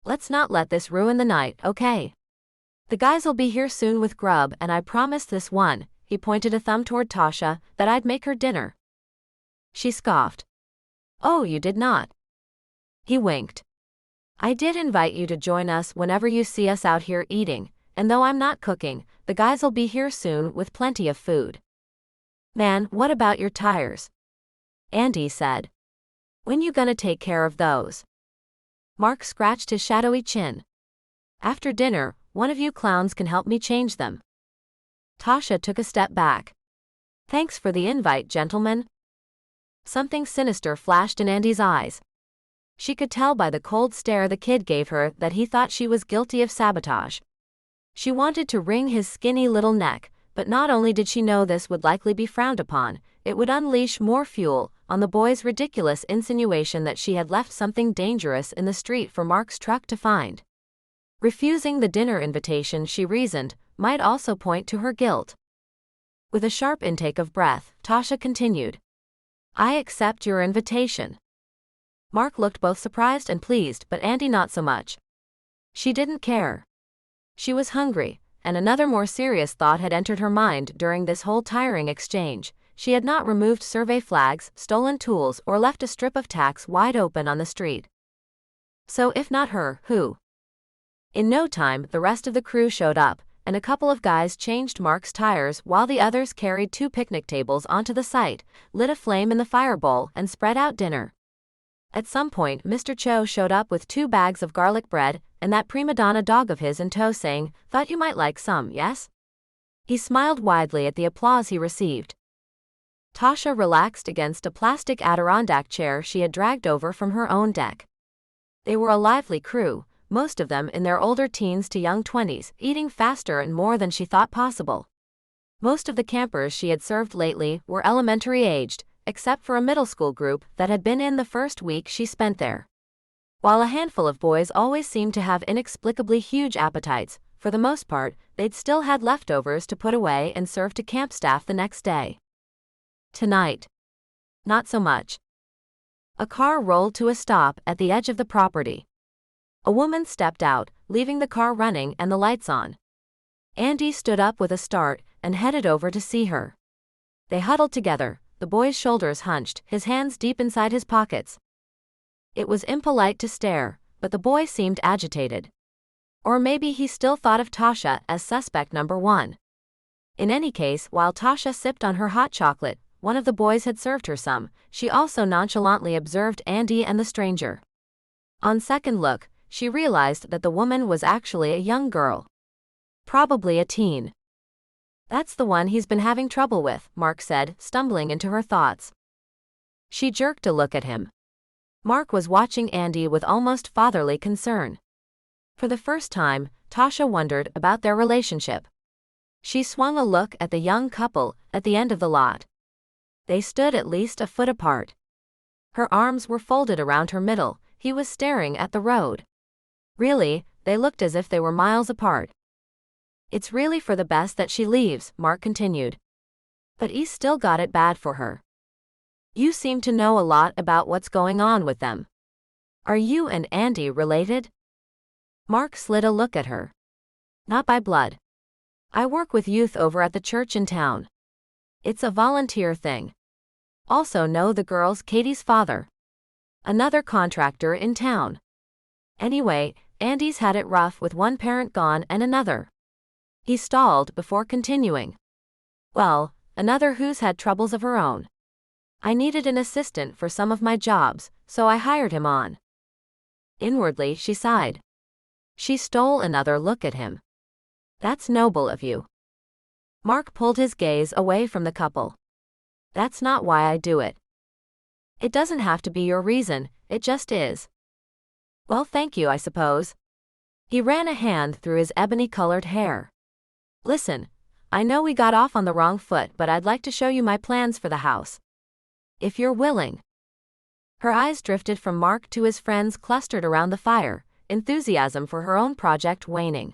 Speaker 1: Let's not let this ruin the night, okay? The guys'll be here soon with grub, and I promised this one, he pointed a thumb toward Tasha, that I'd make her dinner. She scoffed. Oh, you did not? He winked. I did invite you to join us whenever you see us out here eating, and though I'm not cooking, the guys'll be here soon with plenty of food. Man, what about your tires? Andy said. When you gonna take care of those? Marc scratched his shadowy chin. After dinner, one of you clowns can help me change them. Tasha took a step back. Thanks for the invite, gentlemen. Something sinister flashed in Andy's eyes. She could tell by the cold stare the kid gave her that he thought she was guilty of sabotage. She wanted to wring his skinny little neck, but not only did she know this would likely be frowned upon, it would unleash more fuel on the boy's ridiculous insinuation that she had left something dangerous in the street for Marc's truck to find. Refusing the dinner invitation, she reasoned, might also point to her guilt. With a sharp intake of breath, Tasha continued. I accept your invitation. Marc looked both surprised and pleased, but Andy not so much. She didn't care. She was hungry, and another more serious thought had entered her mind during this whole tiring exchange. She had not removed survey flags, stolen tools, or left a strip of tacks wide open on the street. So if not her, who? In no time, the rest of the crew showed up, and a couple of guys changed Marc's tires while the others carried 2 picnic tables onto the site, lit a flame in the fire bowl, and spread out dinner. At some point, Mr. Cho showed up with 2 bags of garlic bread and that prima donna dog of his in tow, saying, Thought you might like some, yes? He smiled widely at the applause he received. Tasha relaxed against a plastic Adirondack chair she had dragged over from her own deck. They were a lively crew, most of them in their older teens to young 20s, eating faster and more than she thought possible. Most of the campers she had served lately were elementary aged, except for a middle school group that had been in the first week she spent there. While a handful of boys always seemed to have inexplicably huge appetites, for the most part, they'd still had leftovers to put away and serve to camp staff the next day. Tonight, not so much. A car rolled to a stop at the edge of the property. A woman stepped out, leaving the car running and the lights on. Andy stood up with a start and headed over to see her. They huddled together, the boy's shoulders hunched, his hands deep inside his pockets. It was impolite to stare, but the boy seemed agitated. Or maybe he still thought of Tasha as suspect number 1. In any case, while Tasha sipped on her hot chocolate, one of the boys had served her some. She also nonchalantly observed Andy and the stranger. On second look, she realized that the woman was actually a young girl. Probably a teen. That's the one he's been having trouble with, Marc said, stumbling into her thoughts. She jerked a look at him. Marc was watching Andy with almost fatherly concern. For the first time, Tasha wondered about their relationship. She swung a look at the young couple at the end of the lot. They stood at least a foot apart. Her arms were folded around her middle. He was staring at the road. Really, they looked as if they were miles apart. It's really for the best that she leaves, Marc continued. But he's still got it bad for her. You seem to know a lot about what's going on with them. Are you and Andy related? Marc slid a look at her. Not by blood. I work with youth over at the church in town. It's a volunteer thing. Also know the girl's Katie's father. Another contractor in town. Anyway, Andy's had it rough with one parent gone and another. He stalled before continuing. Well, another who's had troubles of her own. I needed an assistant for some of my jobs, so I hired him on. Inwardly, she sighed. She stole another look at him. That's noble of you. Marc pulled his gaze away from the couple. That's not why I do it. It doesn't have to be your reason, it just is. Well, thank you, I suppose. He ran a hand through his ebony-colored hair. Listen, I know we got off on the wrong foot, but I'd like to show you my plans for the house. If you're willing. Her eyes drifted from Marc to his friends clustered around the fire, enthusiasm for her own project waning.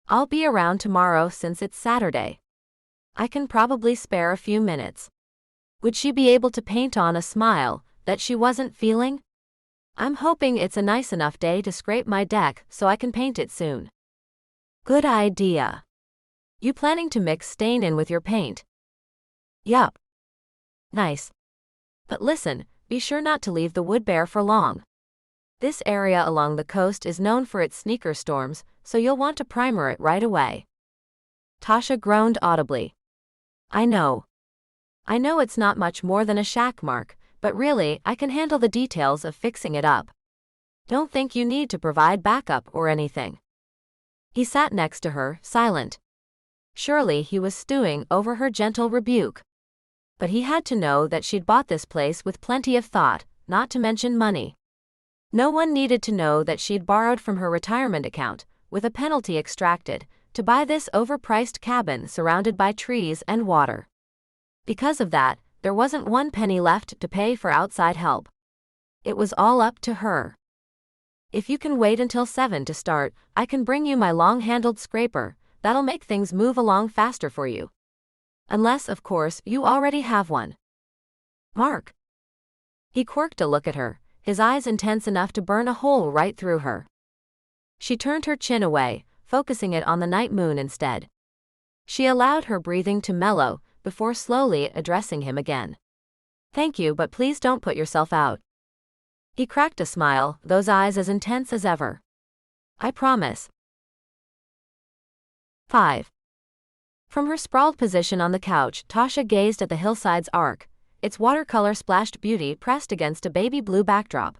Speaker 1: I'll be around tomorrow since it's Saturday. I can probably spare a few minutes. Would she be able to paint on a smile that she wasn't feeling? I'm hoping it's a nice enough day to scrape my deck so I can paint it soon. Good idea. You planning to mix stain in with your paint? Yup. Nice. But listen, be sure not to leave the wood bare for long. This area along the coast is known for its sneaker storms, so you'll want to primer it right away. Tasha groaned audibly. I know it's not much more than a shack, Marc, but really, I can handle the details of fixing it up. Don't think you need to provide backup or anything. He sat next to her, silent. Surely he was stewing over her gentle rebuke. But he had to know that she'd bought this place with plenty of thought, not to mention money. No one needed to know that she'd borrowed from her retirement account, with a penalty extracted, to buy this overpriced cabin surrounded by trees and water. Because of that, there wasn't one penny left to pay for outside help. It was all up to her. If you can wait until 7 to start, I can bring you my long-handled scraper. That'll make things move along faster for you. Unless, of course, you already have one. Marc. He quirked a look at her, his eyes intense enough to burn a hole right through her. She turned her chin away, focusing it on the night moon instead. She allowed her breathing to mellow, before slowly addressing him again. Thank you, but please don't put yourself out. He cracked a smile, those eyes as intense as ever. I promise. 5. From her sprawled position on the couch, Tasha gazed at the hillside's arc, its watercolor-splashed beauty pressed against a baby blue backdrop.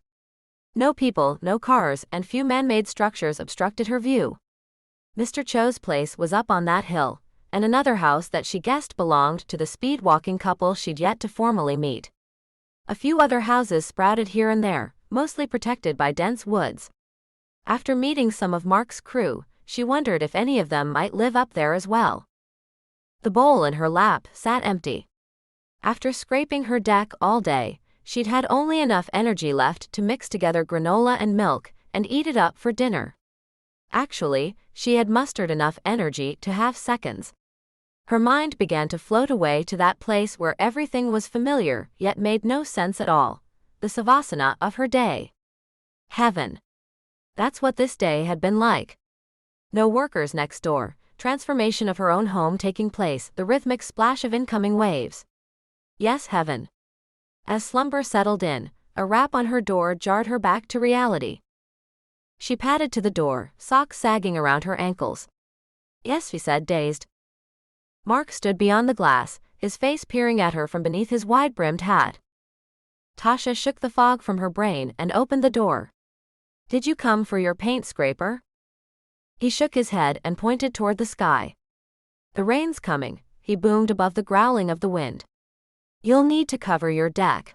Speaker 1: No people, no cars, and few man-made structures obstructed her view. Mr. Cho's place was up on that hill, and another house that she guessed belonged to the speed-walking couple she'd yet to formally meet. A few other houses sprouted here and there, mostly protected by dense woods. After meeting some of Marc's crew, she wondered if any of them might live up there as well. The bowl in her lap sat empty. After scraping her deck all day, she'd had only enough energy left to mix together granola and milk and eat it up for dinner. Actually, she had mustered enough energy to have seconds. Her mind began to float away to that place where everything was familiar yet made no sense at all, the savasana of her day. Heaven. That's what this day had been like. No workers next door, transformation of her own home taking place, the rhythmic splash of incoming waves. Yes, heaven. As slumber settled in, a rap on her door jarred her back to reality. She padded to the door, socks sagging around her ankles. Yes, she said, dazed. Marc stood beyond the glass, his face peering at her from beneath his wide-brimmed hat. Tasha shook the fog from her brain and opened the door. Did you come for your paint scraper? He shook his head and pointed toward the sky. The rain's coming, he boomed above the growling of the wind. You'll need to cover your deck.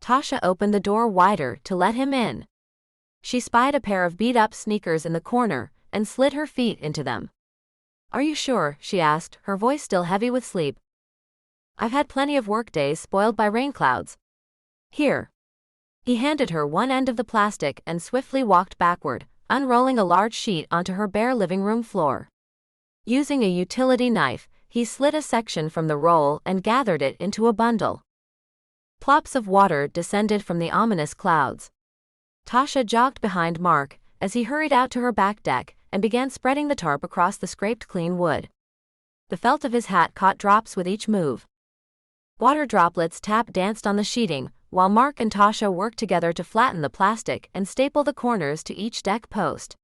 Speaker 1: Tasha opened the door wider to let him in. She spied a pair of beat-up sneakers in the corner and slid her feet into them. Are you sure? She asked, her voice still heavy with sleep. I've had plenty of work days spoiled by rain clouds. Here. He handed her one end of the plastic and swiftly walked backward, unrolling a large sheet onto her bare living room floor. Using a utility knife, he slit a section from the roll and gathered it into a bundle. Plops of water descended from the ominous clouds. Tasha jogged behind Marc as he hurried out to her back deck and began spreading the tarp across the scraped clean wood. The felt of his hat caught drops with each move. Water droplets tap-danced on the sheeting, while Marc and Tasha worked together to flatten the plastic and staple the corners to each deck post.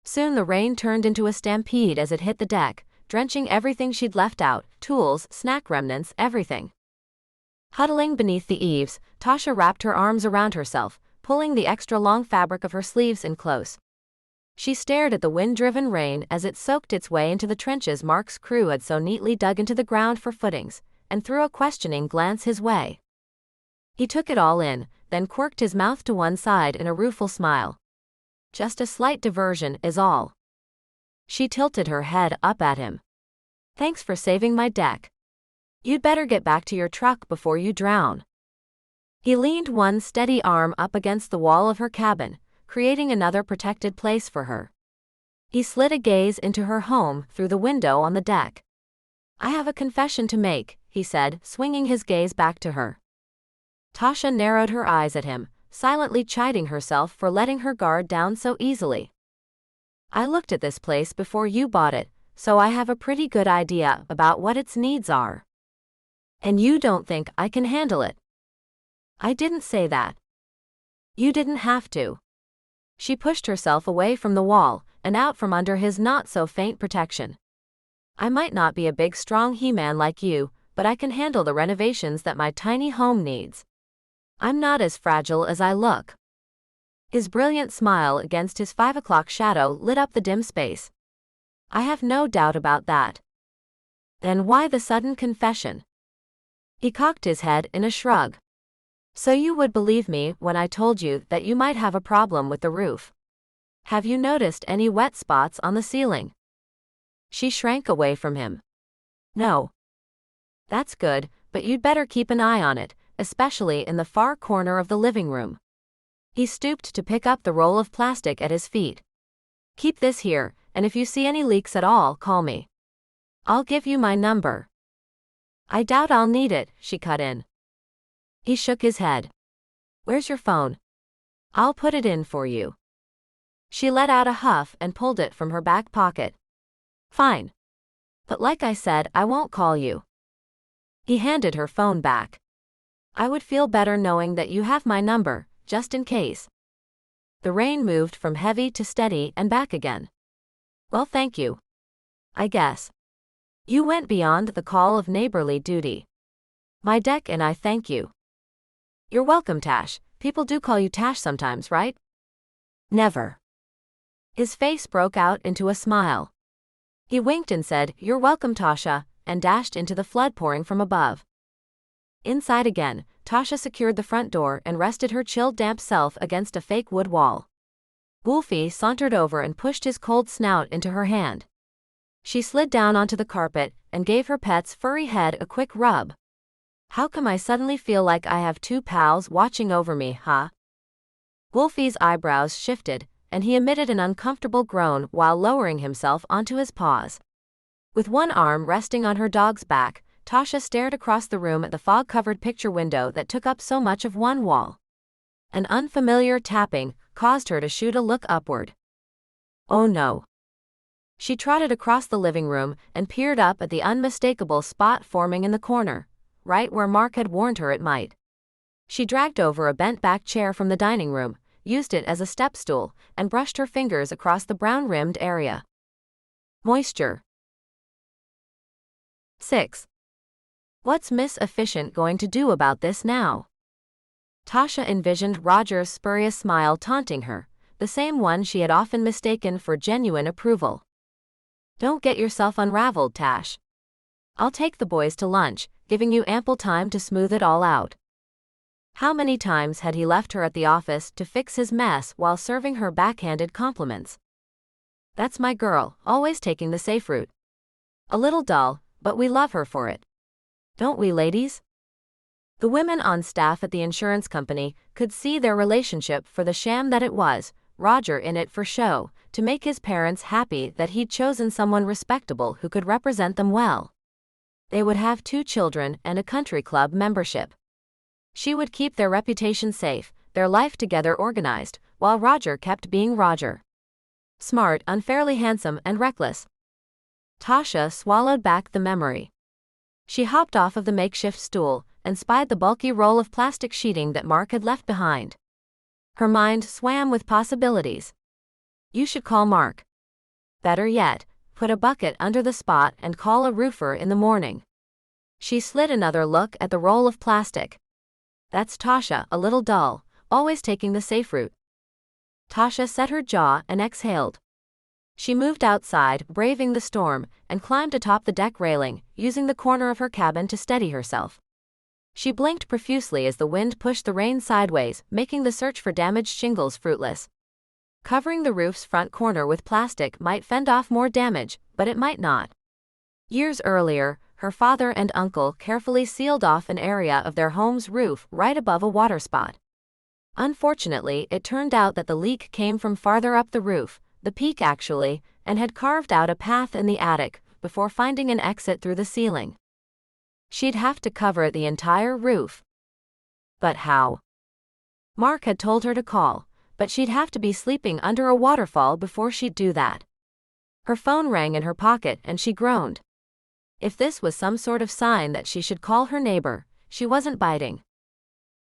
Speaker 1: Soon the rain turned into a stampede as it hit the deck, drenching everything she'd left out, tools, snack remnants, everything. Huddling beneath the eaves, Tasha wrapped her arms around herself, pulling the extra-long fabric of her sleeves in close. She stared at the wind-driven rain as it soaked its way into the trenches Marc's crew had so neatly dug into the ground for footings, and threw a questioning glance his way. He took it all in, then quirked his mouth to one side in a rueful smile. Just a slight diversion is all. She tilted her head up at him. Thanks for saving my deck. You'd better get back to your truck before you drown. He leaned one steady arm up against the wall of her cabin, creating another protected place for her. He slid a gaze into her home through the window on the deck. I have a confession to make, he said, swinging his gaze back to her. Tasha narrowed her eyes at him, silently chiding herself for letting her guard down so easily. I looked at this place before you bought it, so I have a pretty good idea about what its needs are. And you don't think I can handle it? I didn't say that. You didn't have to. She pushed herself away from the wall and out from under his not-so-faint protection. I might not be a big strong he-man like you, but I can handle the renovations that my tiny home needs. I'm not as fragile as I look. His brilliant smile against his 5 o'clock shadow lit up the dim space. I have no doubt about that. Then why the sudden confession? He cocked his head in a shrug. So you would believe me when I told you that you might have a problem with the roof. Have you noticed any wet spots on the ceiling? She shrank away from him. No. That's good, but you'd better keep an eye on it, especially in the far corner of the living room. He stooped to pick up the roll of plastic at his feet. Keep this here, and if you see any leaks at all, call me. I'll give you my number. I doubt I'll need it, she cut in. He shook his head. Where's your phone? I'll put it in for you. She let out a huff and pulled it from her back pocket. Fine. But like I said, I won't call you. He handed her phone back. I would feel better knowing that you have my number, just in case. The rain moved from heavy to steady and back again. Well, thank you. I guess. You went beyond the call of neighborly duty. My deck and I thank you. You're welcome, Tash. People do call you Tash sometimes, right? Never. His face broke out into a smile. He winked and said, You're welcome, Tasha, and dashed into the flood pouring from above. Inside again, Tasha secured the front door and rested her chilled damp self against a fake wood wall. Wolfie sauntered over and pushed his cold snout into her hand. She slid down onto the carpet and gave her pet's furry head a quick rub. How come I suddenly feel like I have two pals watching over me, huh? Wolfie's eyebrows shifted, and he emitted an uncomfortable groan while lowering himself onto his paws. With one arm resting on her dog's back, Tasha stared across the room at the fog-covered picture window that took up so much of one wall. An unfamiliar tapping caused her to shoot a look upward. Oh no. She trotted across the living room and peered up at the unmistakable spot forming in the corner, right where Marc had warned her it might. She dragged over a bent-back chair from the dining room, used it as a step stool, and brushed her fingers across the brown-rimmed area. Moisture. 6. What's Miss Efficient going to do about this now? Tasha envisioned Roger's spurious smile taunting her, the same one she had often mistaken for genuine approval. Don't get yourself unraveled, Tash. I'll take the boys to lunch, giving you ample time to smooth it all out. How many times had he left her at the office to fix his mess while serving her backhanded compliments? That's my girl, always taking the safe route. A little dull, but we love her for it. Don't we, ladies? The women on staff at the insurance company could see their relationship for the sham that it was, Roger in it for show, to make his parents happy that he'd chosen someone respectable who could represent them well. They would have 2 children and a country club membership. She would keep their reputation safe, their life together organized, while Roger kept being Roger. Smart, unfairly handsome, and reckless. Tasha swallowed back the memory. She hopped off of the makeshift stool and spied the bulky roll of plastic sheeting that Marc had left behind. Her mind swam with possibilities. You should call Marc. Better yet, put a bucket under the spot and call a roofer in the morning. She slid another look at the roll of plastic. That's Tasha, a little dull, always taking the safe route. Tasha set her jaw and exhaled. She moved outside, braving the storm, and climbed atop the deck railing, using the corner of her cabin to steady herself. She blinked profusely as the wind pushed the rain sideways, making the search for damaged shingles fruitless. Covering the roof's front corner with plastic might fend off more damage, but it might not. Years earlier, her father and uncle carefully sealed off an area of their home's roof right above a waterspot. Unfortunately, it turned out that the leak came from farther up the roof, the peak actually, and had carved out a path in the attic before finding an exit through the ceiling. She'd have to cover the entire roof. But how? Marc had told her to call, but she'd have to be sleeping under a waterfall before she'd do that. Her phone rang in her pocket and she groaned. If this was some sort of sign that she should call her neighbor, she wasn't biting.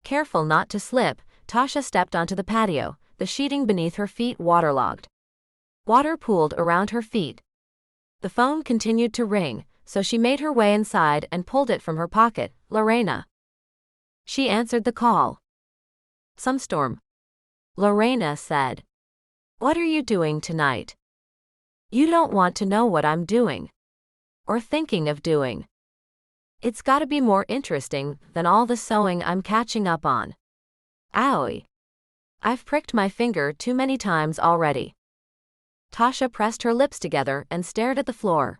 Speaker 1: Careful not to slip, Tasha stepped onto the patio, the sheeting beneath her feet waterlogged. Water pooled around her feet. The phone continued to ring, so she made her way inside and pulled it from her pocket. Lorena. She answered the call. Some storm. Lorena said. What are you doing tonight? You don't want to know what I'm doing. Or thinking of doing. It's gotta be more interesting than all the sewing I'm catching up on. Owie. I've pricked my finger too many times already. Tasha pressed her lips together and stared at the floor.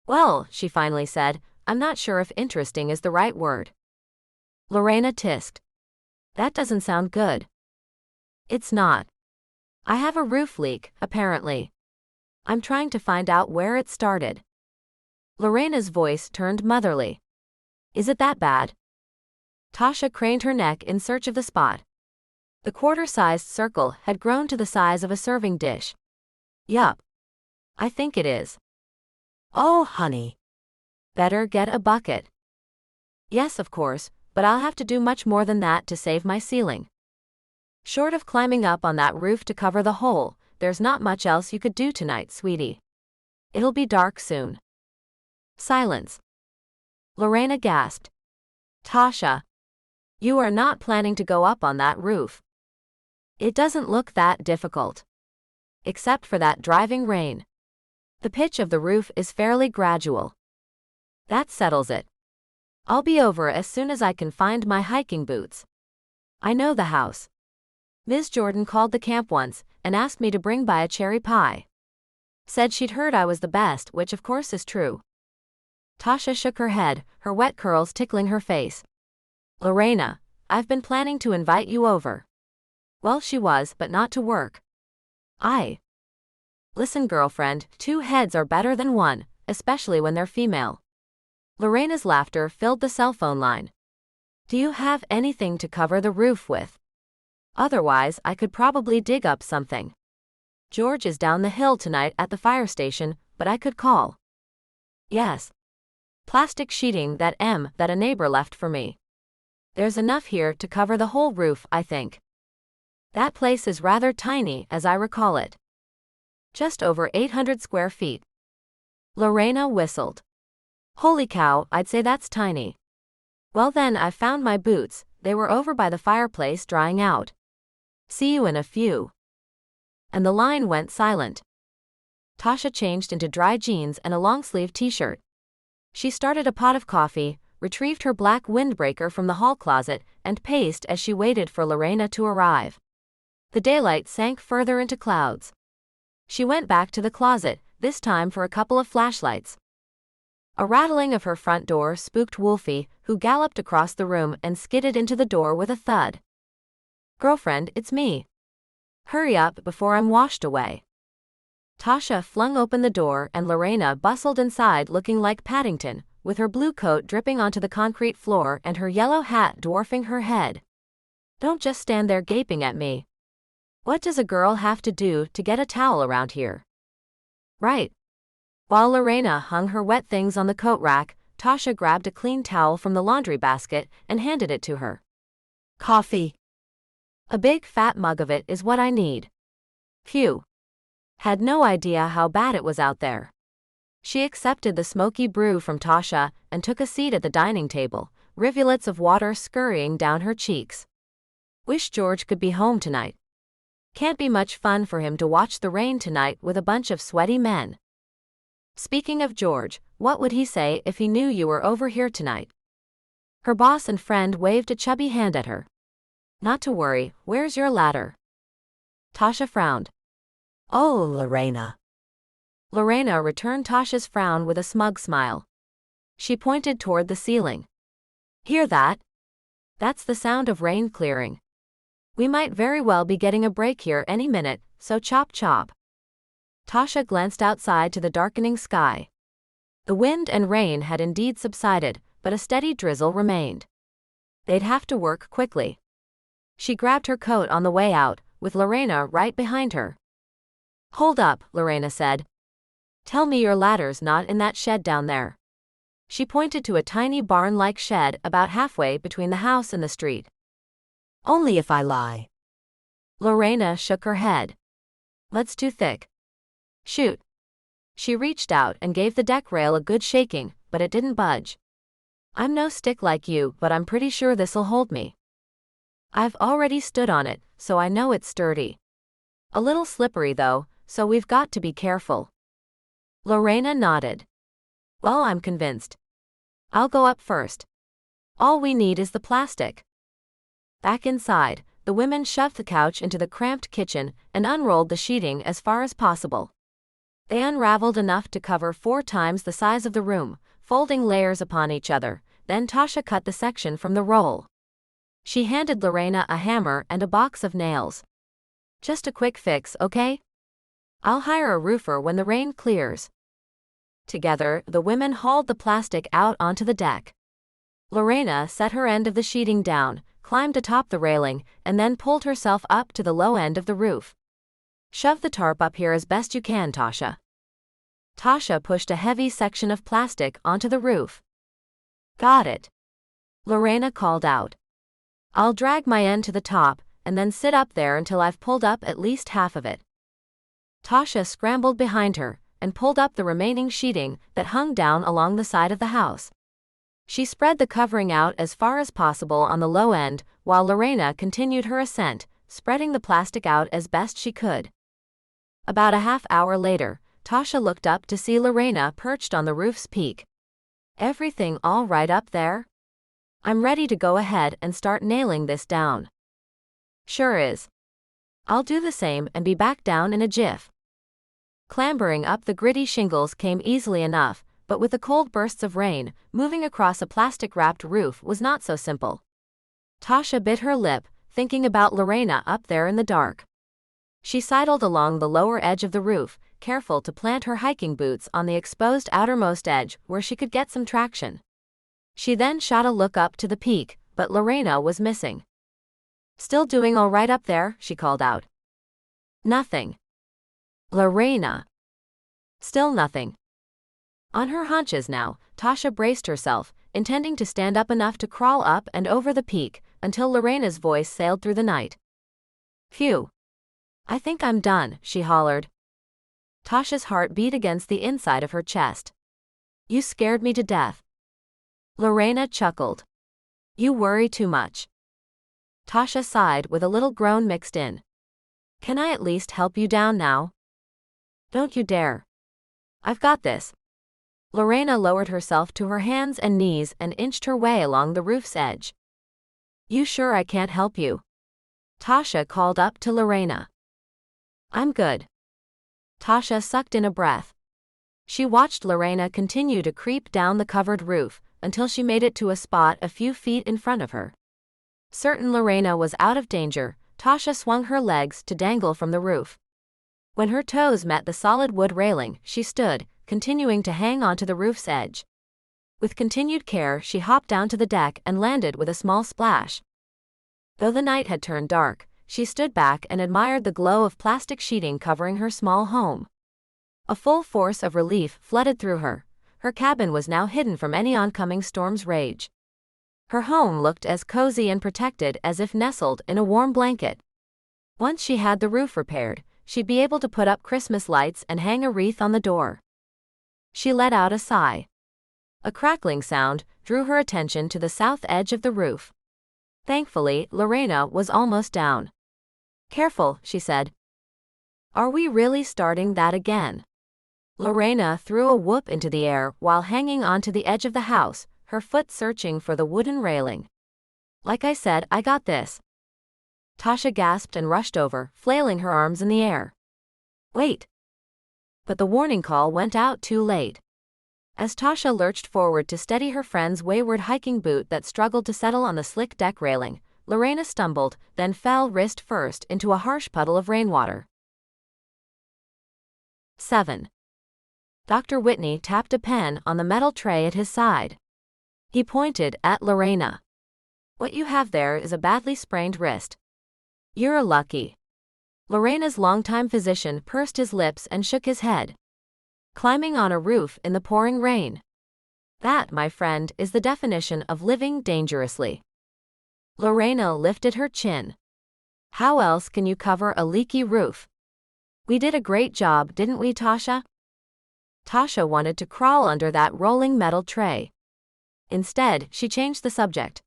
Speaker 1: Well, she finally said, I'm not sure if interesting is the right word. Lorena tisked. That doesn't sound good. It's not. I have a roof leak, apparently. I'm trying to find out where it started. Lorena's voice turned motherly. Is it that bad? Tasha craned her neck in search of the spot. The quarter-sized circle had grown to the size of a serving dish. Yup. I think it is. Oh, honey. Better get a bucket. Yes, of course, but I'll have to do much more than that to save my ceiling. Short of climbing up on that roof to cover the hole, there's not much else you could do tonight, sweetie. It'll be dark soon. Silence. Lorena gasped. Tasha. You are not planning to go up on that roof. It doesn't look that difficult. Except for that driving rain. The pitch of the roof is fairly gradual. That settles it. I'll be over as soon as I can find my hiking boots. I know the house. Ms. Jordan called the camp once and asked me to bring by a cherry pie. Said she'd heard I was the best, which of course is true. Tasha shook her head, her wet curls tickling her face. Lorena, I've been planning to invite you over. Well, she was, but not to work. Listen, girlfriend, 2 heads are better than 1, especially when they're female. Lorena's laughter filled the cell phone line. Do you have anything to cover the roof with? Otherwise, I could probably dig up something. George is down the hill tonight at the fire station, but I could call. Yes. Plastic sheeting that a neighbor left for me. There's enough here to cover the whole roof, I think. That place is rather tiny, as I recall it. Just over 800 square feet. Lorena whistled. Holy cow, I'd say that's tiny. Well then, I found my boots, they were over by the fireplace drying out. See you in a few. And the line went silent. Tasha changed into dry jeans and a long-sleeved t-shirt. She started a pot of coffee, retrieved her black windbreaker from the hall closet, and paced as she waited for Lorena to arrive. The daylight sank further into clouds. She went back to the closet, this time for a couple of flashlights. A rattling of her front door spooked Wolfie, who galloped across the room and skidded into the door with a thud. Girlfriend, it's me. Hurry up before I'm washed away. Tasha flung open the door and Lorena bustled inside looking like Paddington, with her blue coat dripping onto the concrete floor and her yellow hat dwarfing her head. Don't just stand there gaping at me. What does a girl have to do to get a towel around here? Right. While Lorena hung her wet things on the coat rack, Tasha grabbed a clean towel from the laundry basket and handed it to her. Coffee. A big fat mug of it is what I need. Phew. Had no idea how bad it was out there. She accepted the smoky brew from Tasha and took a seat at the dining table, rivulets of water scurrying down her cheeks. Wish George could be home tonight. Can't be much fun for him to watch the rain tonight with a bunch of sweaty men. Speaking of George, what would he say if he knew you were over here tonight? Her boss and friend waved a chubby hand at her. Not to worry, where's your ladder? Tasha frowned.
Speaker 2: Oh, Lorena.
Speaker 1: Lorena returned Tasha's frown with a smug smile. She pointed toward the ceiling. Hear that? That's the sound of rain clearing. We might very well be getting a break here any minute, so chop chop. Tasha glanced outside to the darkening sky. The wind and rain had indeed subsided, but a steady drizzle remained. They'd have to work quickly. She grabbed her coat on the way out, with Lorena right behind her. Hold up, Lorena said. Tell me your ladder's not in that shed down there. She pointed to a tiny barn-like shed about halfway between the house and the street.
Speaker 2: Only if I lie.
Speaker 1: Lorena shook her head. That's too thick. Shoot. She reached out and gave the deck rail a good shaking, but it didn't budge. I'm no stick like you, but I'm pretty sure this'll hold me. I've already stood on it, so I know it's sturdy. A little slippery though, so we've got to be careful. Lorena nodded. Well, I'm convinced. I'll go up first. All we need is the plastic. Back inside, the women shoved the couch into the cramped kitchen and unrolled the sheeting as far as possible. They unraveled enough to cover 4 times the size of the room, folding layers upon each other. Then Tasha cut the section from the roll. She handed Lorena a hammer and a box of nails. Just a quick fix, okay? I'll hire a roofer when the rain clears. Together, the women hauled the plastic out onto the deck. Lorena set her end of the sheeting down, climbed atop the railing, and then pulled herself up to the low end of the roof. Shove the tarp up here as best you can, Tasha. Tasha pushed a heavy section of plastic onto the roof. Got it. Lorena called out. I'll drag my end to the top, and then sit up there until I've pulled up at least half of it. Tasha scrambled behind her and pulled up the remaining sheeting that hung down along the side of the house. She spread the covering out as far as possible on the low end, while Lorena continued her ascent, spreading the plastic out as best she could. About a half hour later, Tasha looked up to see Lorena perched on the roof's peak. Everything all right up there? I'm ready to go ahead and start nailing this down. Sure is. I'll do the same and be back down in a jiff. Clambering up the gritty shingles came easily enough, but with the cold bursts of rain, moving across a plastic-wrapped roof was not so simple. Tasha bit her lip, thinking about Lorena up there in the dark. She sidled along the lower edge of the roof, careful to plant her hiking boots on the exposed outermost edge where she could get some traction. She then shot a look up to the peak, but Lorena was missing. Still doing all right up there? She called out. Nothing. Lorena. Still nothing. On her haunches now, Tasha braced herself, intending to stand up enough to crawl up and over the peak, until Lorena's voice sailed through the night. Phew. I think I'm done, she hollered. Tasha's heart beat against the inside of her chest. You scared me to death. Lorena chuckled. You worry too much. Tasha sighed with a little groan mixed in. Can I at least help you down now? Don't you dare. I've got this. Lorena lowered herself to her hands and knees and inched her way along the roof's edge. You sure I can't help you? Tasha called up to Lorena. I'm good. Tasha sucked in a breath. She watched Lorena continue to creep down the covered roof until she made it to a spot a few feet in front of her. Certain Lorena was out of danger, Tasha swung her legs to dangle from the roof. When her toes met the solid wood railing, she stood, continuing to hang onto the roof's edge. With continued care, she hopped down to the deck and landed with a small splash. Though the night had turned dark, she stood back and admired the glow of plastic sheeting covering her small home. A full force of relief flooded through her. Her cabin was now hidden from any oncoming storm's rage. Her home looked as cozy and protected as if nestled in a warm blanket. Once she had the roof repaired, she'd be able to put up Christmas lights and hang a wreath on the door. She let out a sigh. A crackling sound drew her attention to the south edge of the roof. Thankfully, Lorena was almost down. Careful, she said. Are we really starting that again? Lorena threw a whoop into the air while hanging onto the edge of the house, her foot searching for the wooden railing. Like I said, I got this. Tasha gasped and rushed over, flailing her arms in the air. Wait! But the warning call went out too late. As Tasha lurched forward to steady her friend's wayward hiking boot that struggled to settle on the slick deck railing, Lorena stumbled, then fell wrist first into a harsh puddle of rainwater. 7. Dr. Whitney tapped a pen on the metal tray at his side. He pointed at Lorena. What you have there is a badly sprained wrist. You're lucky. Lorena's longtime physician pursed his lips and shook his head. Climbing on a roof in the pouring rain. That, my friend, is the definition of living dangerously. Lorena lifted her chin. How else can you cover a leaky roof? We did a great job, didn't we, Tasha? Tasha wanted to crawl under that rolling metal tray. Instead, she changed the subject.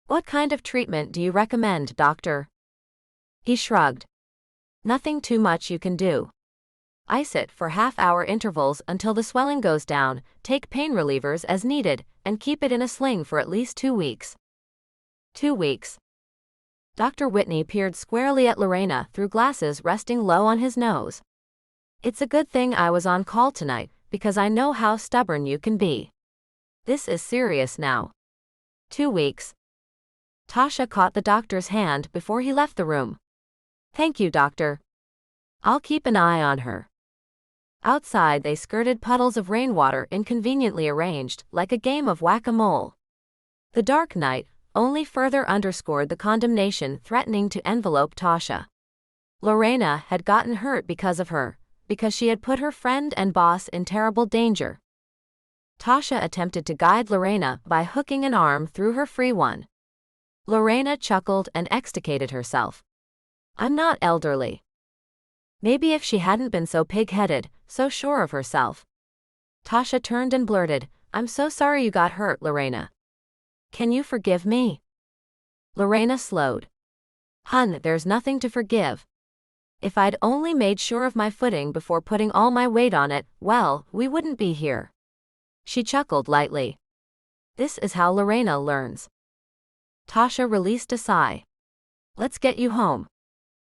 Speaker 1: What kind of treatment do you recommend, doctor? He shrugged. Nothing too much you can do. Ice it for half-hour intervals until the swelling goes down, take pain relievers as needed, and keep it in a sling for at least 2 weeks. 2 weeks. Dr. Whitney peered squarely at Lorena through glasses resting low on his nose. It's a good thing I was on call tonight, because I know how stubborn you can be. This is serious now. 2 weeks. Tasha caught the doctor's hand before he left the room. Thank you, doctor. I'll keep an eye on her. Outside they skirted puddles of rainwater inconveniently arranged, like a game of whack-a-mole. The dark night only further underscored the condemnation threatening to envelope Tasha. Lorena had gotten hurt because of her, because she had put her friend and boss in terrible danger. Tasha attempted to guide Lorena by hooking an arm through her free one. Lorena chuckled and extricated herself. I'm not elderly. Maybe if she hadn't been so pig-headed, so sure of herself. Tasha turned and blurted, I'm so sorry you got hurt, Lorena. Can you forgive me? Lorena slowed. Hun, there's nothing to forgive. If I'd only made sure of my footing before putting all my weight on it, well, we wouldn't be here. She chuckled lightly. This is how Lorena learns. Tasha released a sigh. Let's get you home.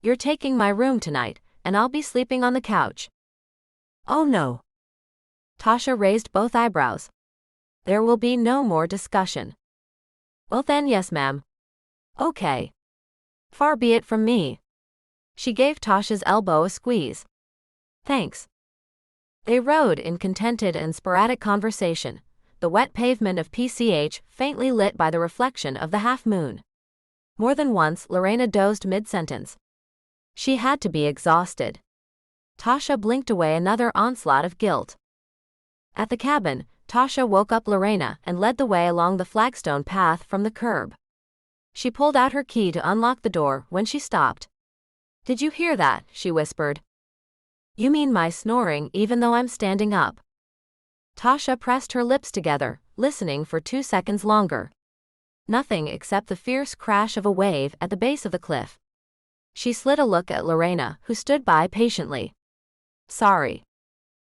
Speaker 1: You're taking my room tonight, and I'll be sleeping on the couch.
Speaker 2: Oh no.
Speaker 1: Tasha raised both eyebrows. There will be no more discussion. Well then, yes, ma'am. Okay. Far be it from me. She gave Tasha's elbow a squeeze. Thanks. They rode in contented and sporadic conversation, the wet pavement of PCH faintly lit by the reflection of the half-moon. More than once Lorena dozed mid-sentence. She had to be exhausted. Tasha blinked away another onslaught of guilt. At the cabin, Tasha woke up Lorena and led the way along the flagstone path from the curb. She pulled out her key to unlock the door when she stopped. Did you hear that? She whispered. You mean my snoring even though I'm standing up? Tasha pressed her lips together, listening for 2 seconds longer. Nothing except the fierce crash of a wave at the base of the cliff. She slid a look at Lorena, who stood by patiently. Sorry.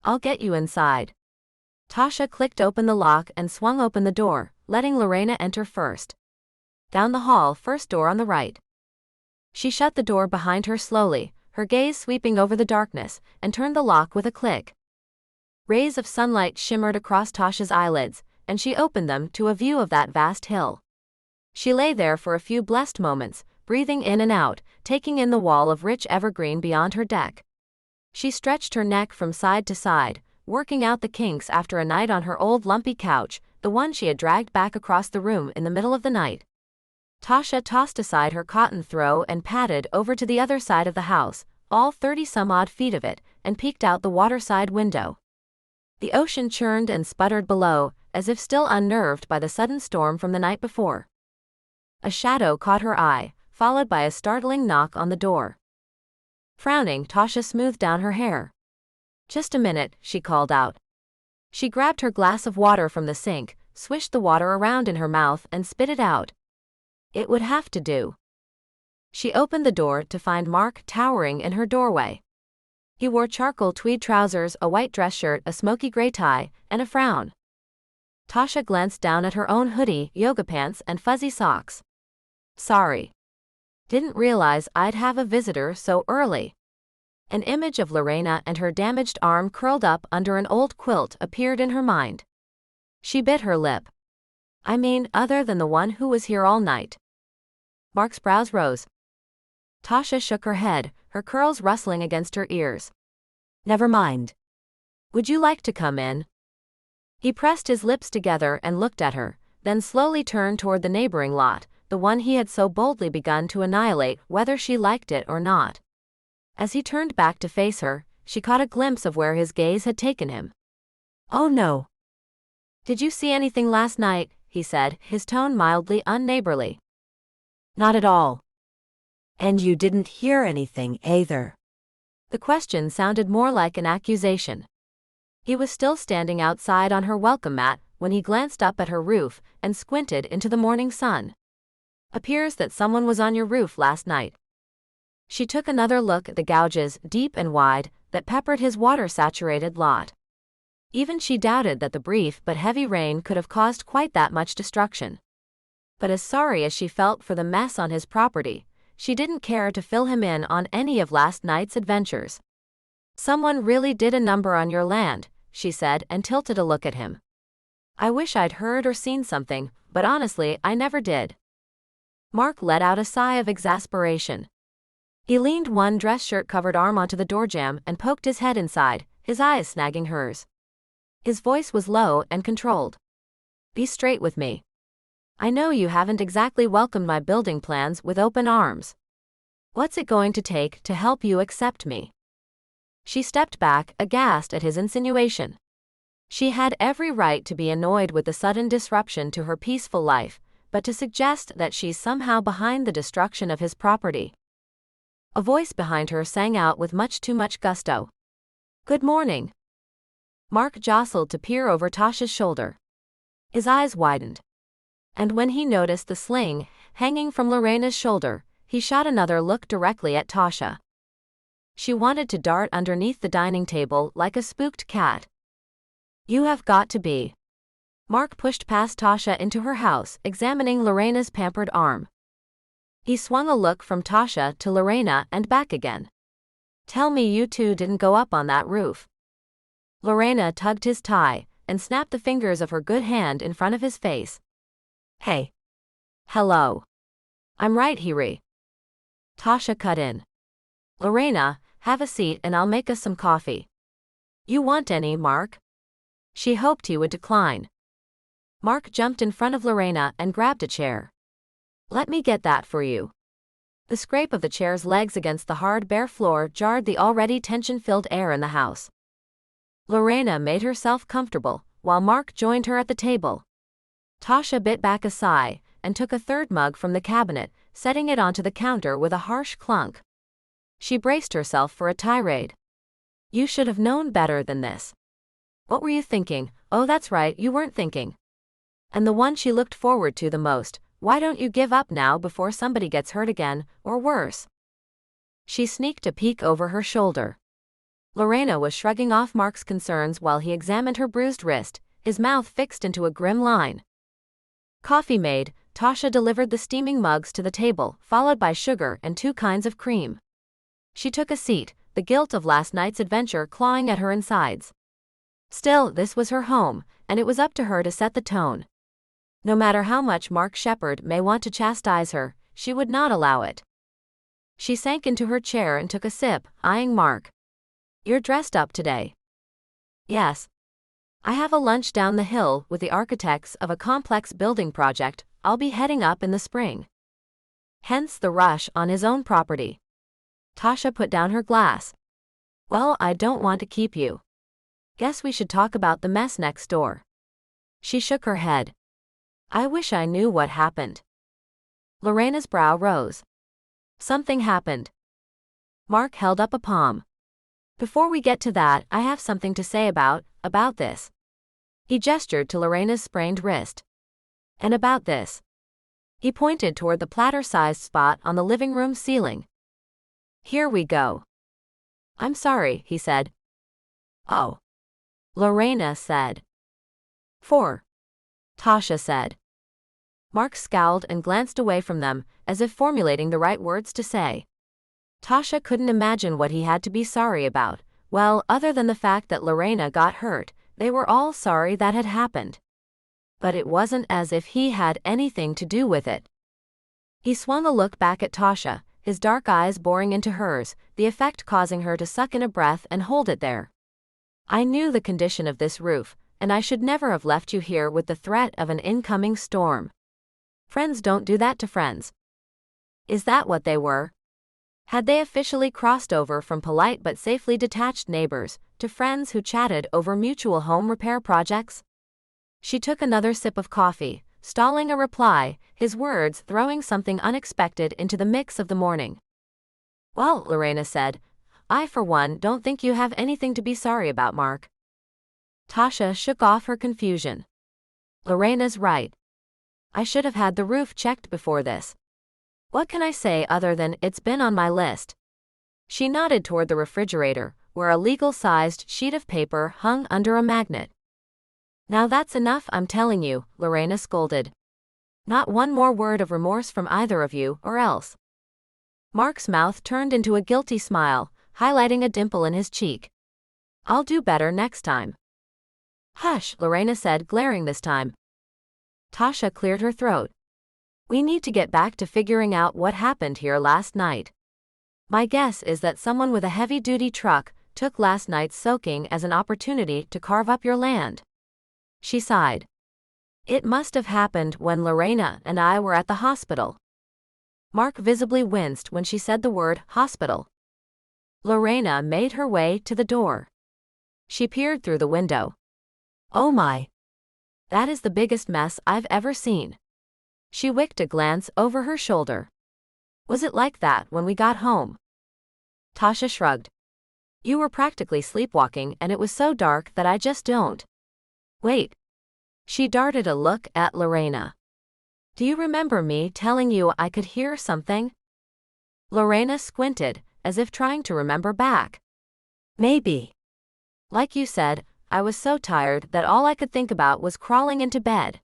Speaker 1: I'll get you inside. Tasha clicked open the lock and swung open the door, letting Lorena enter first. Down the hall, first door on the right. She shut the door behind her slowly, her gaze sweeping over the darkness, and turned the lock with a click. Rays of sunlight shimmered across Tasha's eyelids, and she opened them to a view of that vast hill. She lay there for a few blessed moments, breathing in and out, taking in the wall of rich evergreen beyond her deck. She stretched her neck from side to side, working out the kinks after a night on her old lumpy couch, the one she had dragged back across the room in the middle of the night. Tasha tossed aside her cotton throw and padded over to the other side of the house, all 30-some-odd feet of it, and peeked out the waterside window. The ocean churned and sputtered below, as if still unnerved by the sudden storm from the night before. A shadow caught her eye, followed by a startling knock on the door. Frowning, Tasha smoothed down her hair. Just a minute, she called out. She grabbed her glass of water from the sink, swished the water around in her mouth and spit it out. It would have to do. She opened the door to find Marc towering in her doorway. He wore charcoal tweed trousers, a white dress shirt, a smoky gray tie, and a frown. Tasha glanced down at her own hoodie, yoga pants, and fuzzy socks. Sorry. Didn't realize I'd have a visitor so early. An image of Lorena and her damaged arm curled up under an old quilt appeared in her mind. She bit her lip. I mean, other than the one who was here all night. Marc's brows rose. Tasha shook her head, her curls rustling against her ears.
Speaker 2: Never mind.
Speaker 1: Would you like to come in? He pressed his lips together and looked at her, then slowly turned toward the neighboring lot, the one he had so boldly begun to annihilate whether she liked it or not. As he turned back to face her, she caught a glimpse of where his gaze had taken him.
Speaker 2: Oh no.
Speaker 1: Did you see anything last night? He said, his tone mildly unneighborly.
Speaker 2: Not at all. And you didn't hear anything either.
Speaker 1: The question sounded more like an accusation. He was still standing outside on her welcome mat when he glanced up at her roof and squinted into the morning sun. Appears that someone was on your roof last night. She took another look at the gouges, deep and wide, that peppered his water-saturated lot. Even she doubted that the brief but heavy rain could have caused quite that much destruction. But as sorry as she felt for the mess on his property, she didn't care to fill him in on any of last night's adventures. Someone really did a number on your land, she said and tilted a look at him. I wish I'd heard or seen something, but honestly, I never did. Marc let out a sigh of exasperation. He leaned one dress shirt-covered arm onto the doorjamb and poked his head inside, his eyes snagging hers. His voice was low and controlled. Be straight with me. I know you haven't exactly welcomed my building plans with open arms. What's it going to take to help you accept me? She stepped back, aghast at his insinuation. She had every right to be annoyed with the sudden disruption to her peaceful life, but to suggest that she's somehow behind the destruction of his property. A voice behind her sang out with much too much gusto. Good morning. Marc jostled to peer over Tasha's shoulder. His eyes widened. And when he noticed the sling hanging from Lorena's shoulder, he shot another look directly at Tasha. She wanted to dart underneath the dining table like a spooked cat. You have got to be. Marc pushed past Tasha into her house, examining Lorena's pampered arm. He swung a look from Tasha to Lorena and back again. Tell me you two didn't go up on that roof. Lorena tugged his tie and snapped the fingers of her good hand in front of his face. Hey. Hello. I'm right, Hiri. Tasha cut in. Lorena, have a seat and I'll make us some coffee. You want any, Marc? She hoped he would decline. Marc jumped in front of Lorena and grabbed a chair. Let me get that for you. The scrape of the chair's legs against the hard bare floor jarred the already tension-filled air in the house. Lorena made herself comfortable, while Marc joined her at the table. Tasha bit back a sigh and took a third mug from the cabinet, setting it onto the counter with a harsh clunk. She braced herself for a tirade. You should have known better than this. What were you thinking? Oh, that's right, you weren't thinking. And the one she looked forward to the most, why don't you give up now before somebody gets hurt again, or worse? She sneaked a peek over her shoulder. Lorena was shrugging off Marc's concerns while he examined her bruised wrist, his mouth fixed into a grim line. Coffee made, Tasha delivered the steaming mugs to the table, followed by sugar and 2 kinds of cream. She took a seat, the guilt of last night's adventure clawing at her insides. Still, this was her home, and it was up to her to set the tone. No matter how much Marc Shepherd may want to chastise her, she would not allow it. She sank into her chair and took a sip, eyeing Marc. You're dressed up today. Yes. I have a lunch down the hill with the architects of a complex building project I'll be heading up in the spring. Hence the rush on his own property. Tasha put down her glass. Well, I don't want to keep you. Guess we should talk about the mess next door. She shook her head. I wish I knew what happened. Lorena's brow rose. Something happened. Marc held up a palm. Before we get to that, I have something to say about this. He gestured to Lorena's sprained wrist. And about this. He pointed toward the platter-sized spot on the living room ceiling. Here we go. I'm sorry, he said. Oh. Lorena said. 4. Tasha said. Marc scowled and glanced away from them, as if formulating the right words to say. Tasha couldn't imagine what he had to be sorry about. Well, other than the fact that Lorena got hurt, they were all sorry that had happened. But it wasn't as if he had anything to do with it. He swung a look back at Tasha, his dark eyes boring into hers, the effect causing her to suck in a breath and hold it there. I knew the condition of this roof, and I should never have left you here with the threat of an incoming storm. Friends don't do that to friends. Is that what they were? Had they officially crossed over from polite but safely detached neighbors to friends who chatted over mutual home repair projects? She took another sip of coffee, stalling a reply, his words throwing something unexpected into the mix of the morning. Well, Lorena said, I for one don't think you have anything to be sorry about, Marc. Tasha shook off her confusion. Lorena's right. I should have had the roof checked before this. What can I say other than it's been on my list? She nodded toward the refrigerator, where a legal-sized sheet of paper hung under a magnet. Now that's enough, I'm telling you, Lorena scolded. Not one more word of remorse from either of you, or else. Marc's mouth turned into a guilty smile, highlighting a dimple in his cheek. I'll do better next time. Hush, Lorena said, glaring this time. Tasha cleared her throat. We need to get back to figuring out what happened here last night. My guess is that someone with a heavy-duty truck took last night's soaking as an opportunity to carve up your land. She sighed. It must have happened when Lorena and I were at the hospital. Marc visibly winced when she said the word hospital. Lorena made her way to the door. She peered through the window. Oh my. That is the biggest mess I've ever seen. She wicked a glance over her shoulder. Was it like that when we got home? Tasha shrugged. You were practically sleepwalking and it was so dark that I just don't. Wait. She darted a look at Lorena. Do you remember me telling you I could hear something? Lorena squinted, as if trying to remember back. Maybe. Like you said, I was so tired that all I could think about was crawling into bed.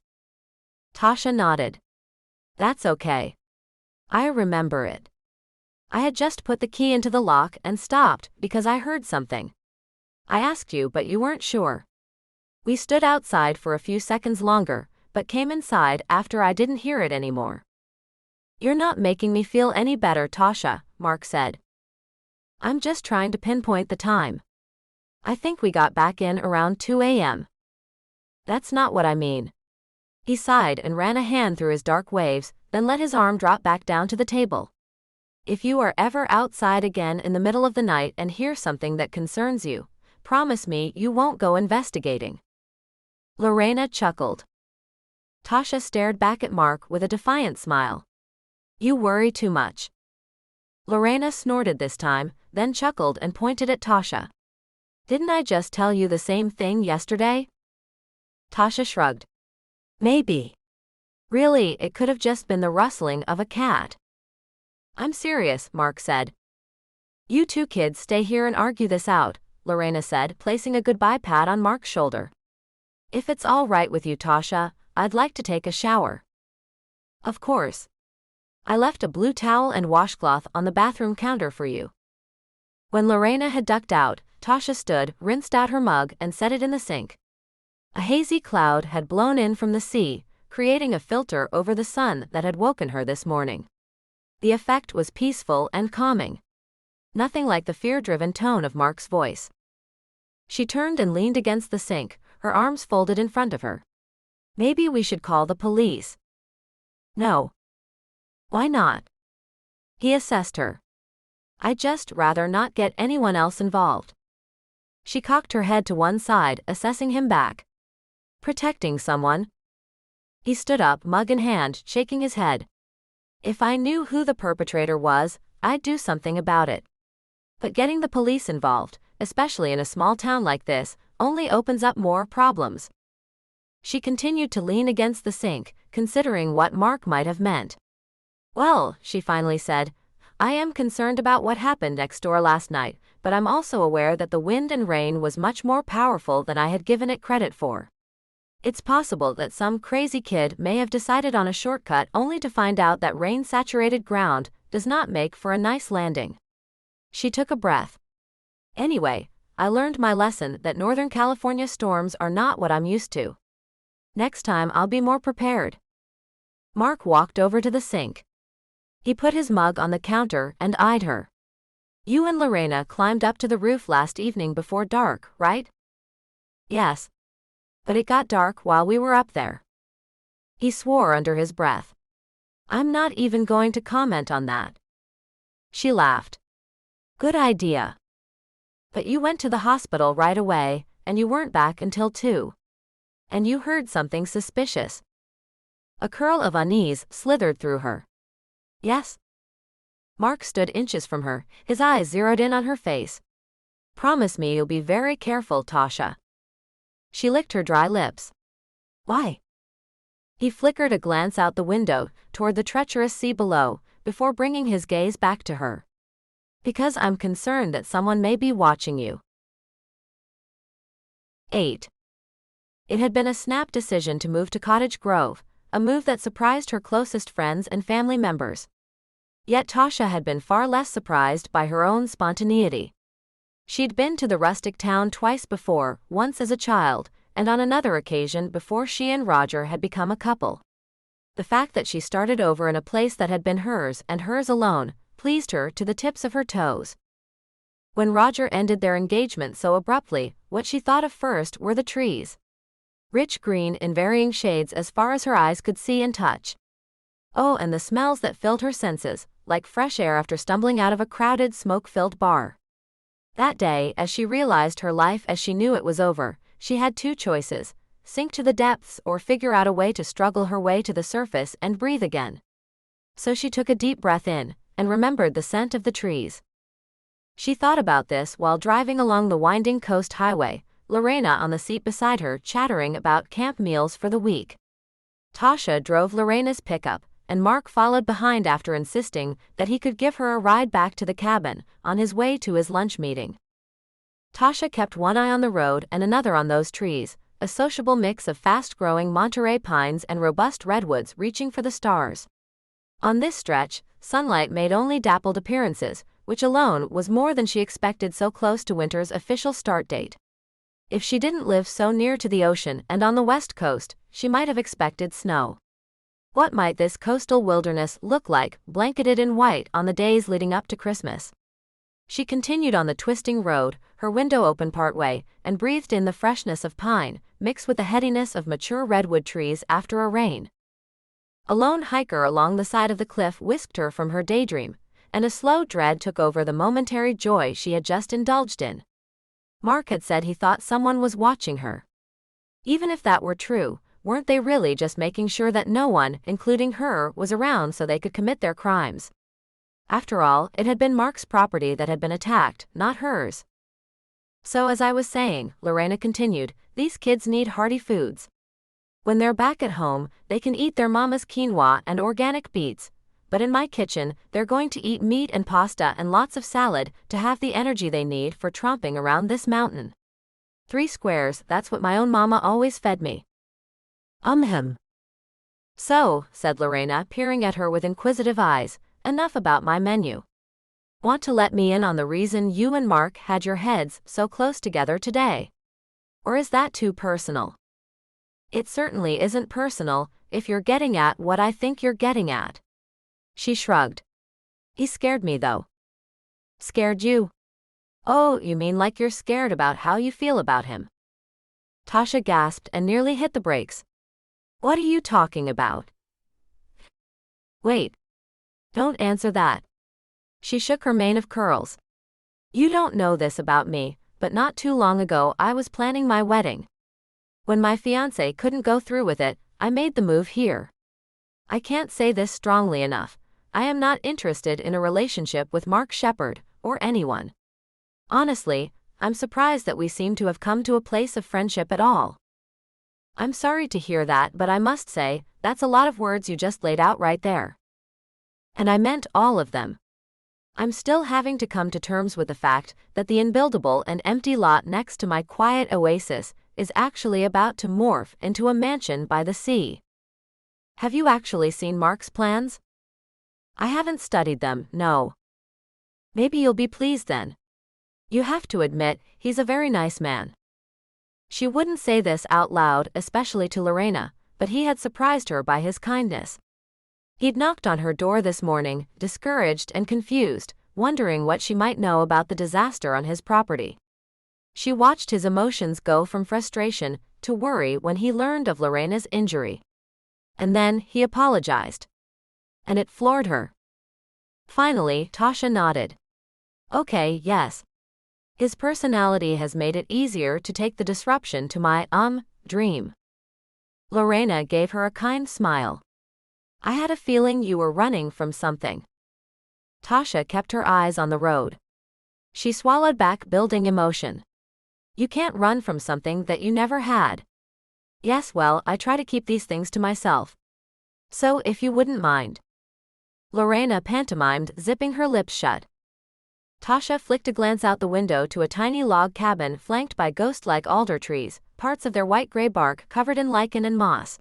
Speaker 1: Tasha nodded. That's okay. I remember it. I had just put the key into the lock and stopped because I heard something. I asked you, but you weren't sure. We stood outside for a few seconds longer, but came inside after I didn't hear it anymore. You're not making me feel any better, Tasha, Marc said. I'm just trying to pinpoint the time. I think we got back in around 2 a.m. That's not what I mean. He sighed and ran a hand through his dark waves, then let his arm drop back down to the table. If you are ever outside again in the middle of the night and hear something that concerns you, promise me you won't go investigating. Lorena chuckled. Tasha stared back at Marc with a defiant smile. You worry too much. Lorena snorted this time, then chuckled and pointed at Tasha. Didn't I just tell you the same thing yesterday? Tasha shrugged. Maybe. Really, it could have just been the rustling of a cat. I'm serious, Marc said. You two kids stay here and argue this out, Lorena said, placing a goodbye pat on Marc's shoulder. If it's all right with you, Tasha, I'd like to take a shower. Of course. I left a blue towel and washcloth on the bathroom counter for you. When Lorena had ducked out, Tasha stood, rinsed out her mug, and set it in the sink. A hazy cloud had blown in from the sea, creating a filter over the sun that had woken her this morning. The effect was peaceful and calming. Nothing like the fear-driven tone of Marc's voice. She turned and leaned against the sink, her arms folded in front of her. Maybe we should call the police. No. Why not? He assessed her. I'd just rather not get anyone else involved. She cocked her head to one side, assessing him back. Protecting someone? He stood up, mug in hand, shaking his head. If I knew who the perpetrator was, I'd do something about it. But getting the police involved, especially in a small town like this, only opens up more problems. She continued to lean against the sink, considering what Marc might have meant. Well, she finally said, I am concerned about what happened next door last night, but I'm also aware that the wind and rain was much more powerful than I had given it credit for. It's possible that some crazy kid may have decided on a shortcut only to find out that rain-saturated ground does not make for a nice landing. She took a breath. Anyway, I learned my lesson that Northern California storms are not what I'm used to. Next time I'll be more prepared. Marc walked over to the sink. He put his mug on the counter and eyed her. You and Lorena climbed up to the roof last evening before dark, right? Yes. But it got dark while we were up there. He swore under his breath. I'm not even going to comment on that. She laughed. Good idea. But you went to the hospital right away, and you weren't back until 2. And you heard something suspicious. A curl of unease slithered through her. Yes? Marc stood inches from her, his eyes zeroed in on her face. Promise me you'll be very careful, Tasha. She licked her dry lips. Why? He flickered a glance out the window toward the treacherous sea below, before bringing his gaze back to her. Because I'm concerned that someone may be watching you. 8. It had been a snap decision to move to Cottage Grove, a move that surprised her closest friends and family members. Yet Tasha had been far less surprised by her own spontaneity. She'd been to the rustic town twice before, once as a child, and on another occasion before she and Roger had become a couple. The fact that she started over in a place that had been hers and hers alone pleased her to the tips of her toes. When Roger ended their engagement so abruptly, what she thought of first were the trees. Rich green in varying shades as far as her eyes could see and touch. Oh, and the smells that filled her senses, like fresh air after stumbling out of a crowded, smoke-filled bar. That day, as she realized her life as she knew it was over, she had 2 choices: sink to the depths or figure out a way to struggle her way to the surface and breathe again. So she took a deep breath in, and remembered the scent of the trees. She thought about this while driving along the winding coast highway, Lorena on the seat beside her chattering about camp meals for the week. Tasha drove Lorena's pickup, and Marc followed behind after insisting that he could give her a ride back to the cabin on his way to his lunch meeting. Tasha kept one eye on the road and another on those trees, a sociable mix of fast-growing Monterey pines and robust redwoods reaching for the stars. On this stretch, sunlight made only dappled appearances, which alone was more than she expected so close to winter's official start date. If she didn't live so near to the ocean and on the west coast, she might have expected snow. What might this coastal wilderness look like, blanketed in white, on the days leading up to Christmas? She continued on the twisting road, her window open partway, and breathed in the freshness of pine, mixed with the headiness of mature redwood trees after a rain. A lone hiker along the side of the cliff whisked her from her daydream, and a slow dread took over the momentary joy she had just indulged in. Marc had said he thought someone was watching her. Even if that were true, weren't they really just making sure that no one, including her, was around so they could commit their crimes? After all, it had been Marc's property that had been attacked, not hers. So as I was saying, Lorena continued, these kids need hearty foods. When they're back at home, they can eat their mama's quinoa and organic beets, but in my kitchen, they're going to eat meat and pasta and lots of salad to have the energy they need for tromping around this mountain. 3 squares, that's what my own mama always fed me.
Speaker 2: Him.
Speaker 1: So, said Lorena, peering at her with inquisitive eyes, enough about my menu. Want to let me in on the reason you and Marc had your heads so close together today? Or is that too personal? It certainly isn't personal, if you're getting at what I think you're getting at. She shrugged. He scared me though. Scared you? Oh, you mean like you're scared about how you feel about him? Tasha gasped and nearly hit the brakes. What are you talking about? Wait. Don't answer that. She shook her mane of curls. You don't know this about me, but not too long ago I was planning my wedding. When my fiancé couldn't go through with it, I made the move here. I can't say this strongly enough. I am not interested in a relationship with Marc Shepard, or anyone. Honestly, I'm surprised that we seem to have come to a place of friendship at all. I'm sorry to hear that, but I must say, that's a lot of words you just laid out right there. And I meant all of them. I'm still having to come to terms with the fact that the unbuildable and empty lot next to my quiet oasis is actually about to morph into a mansion by the sea. Have you actually seen Marc's plans? I haven't studied them, no. Maybe you'll be pleased then. You have to admit, he's a very nice man. She wouldn't say this out loud, especially to Lorena, but he had surprised her by his kindness. He'd knocked on her door this morning, discouraged and confused, wondering what she might know about the disaster on his property. She watched his emotions go from frustration to worry when he learned of Lorena's injury. And then he apologized. And it floored her. Finally, Tasha nodded. Okay, yes. His personality has made it easier to take the disruption to my, dream. Lorena gave her a kind smile. I had a feeling you were running from something. Tasha kept her eyes on the road. She swallowed back building emotion. You can't run from something that you never had. Yes, well, I try to keep these things to myself. So, if you wouldn't mind. Lorena pantomimed, zipping her lips shut. Tasha flicked a glance out the window to a tiny log cabin flanked by ghost-like alder trees, parts of their white-gray bark covered in lichen and moss.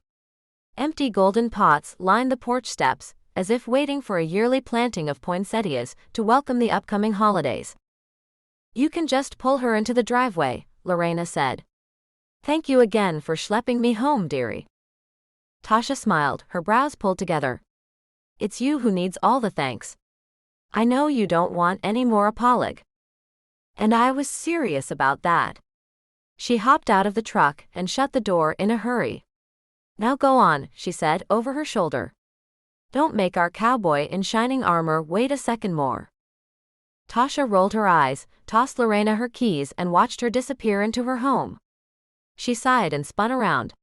Speaker 1: Empty golden pots lined the porch steps, as if waiting for a yearly planting of poinsettias to welcome the upcoming holidays. You can just pull her into the driveway, Lorena said. Thank you again for schlepping me home, dearie. Tasha smiled, her brows pulled together. It's you who needs all the thanks. I know you don't want any more apolog. And I was serious about that. She hopped out of the truck and shut the door in a hurry. Now go on, she said over her shoulder. Don't make our cowboy in shining armor wait a second more. Tasha rolled her eyes, tossed Lorena her keys and watched her disappear into her home. She sighed and spun around.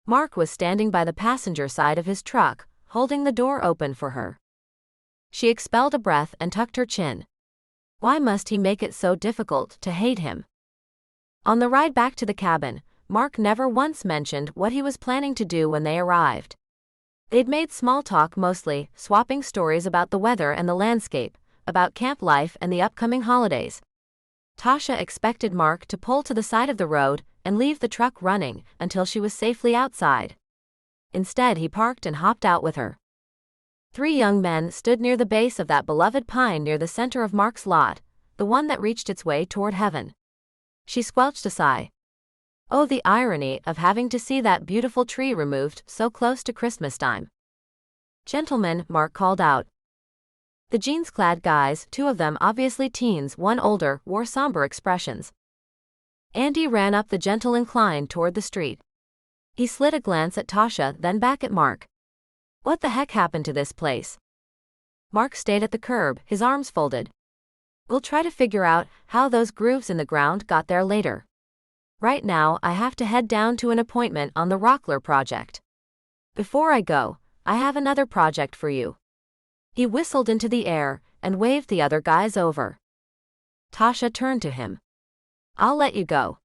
Speaker 1: Marc was standing by the passenger side of his truck, holding the door open for her. She expelled a breath and tucked her chin. Why must he make it so difficult to hate him? On the ride back to the cabin, Marc never once mentioned what he was planning to do when they arrived. They'd made small talk mostly, swapping stories about the weather and the landscape, about camp life and the upcoming holidays. Tasha expected Marc to pull to the side of the road and leave the truck running until she was safely outside. Instead, he parked and hopped out with her. 3 young men stood near the base of that beloved pine near the center of Marc's lot, the one that reached its way toward heaven. She squelched a sigh. Oh, the irony of having to see that beautiful tree removed so close to Christmas time. Gentlemen, Marc called out. The jeans-clad guys, 2 of them obviously teens, one older, wore somber expressions. Andy ran up the gentle incline toward the street. He slid a glance at Tasha, then back at Marc. What the heck happened to this place? Marc stayed at the curb, his arms folded. We'll try to figure out how those grooves in the ground got there later. Right now, I have to head down to an appointment on the Rockler project. Before I go, I have another project for you. He whistled into the air and waved the other guys over. Tasha turned to him. I'll let you go.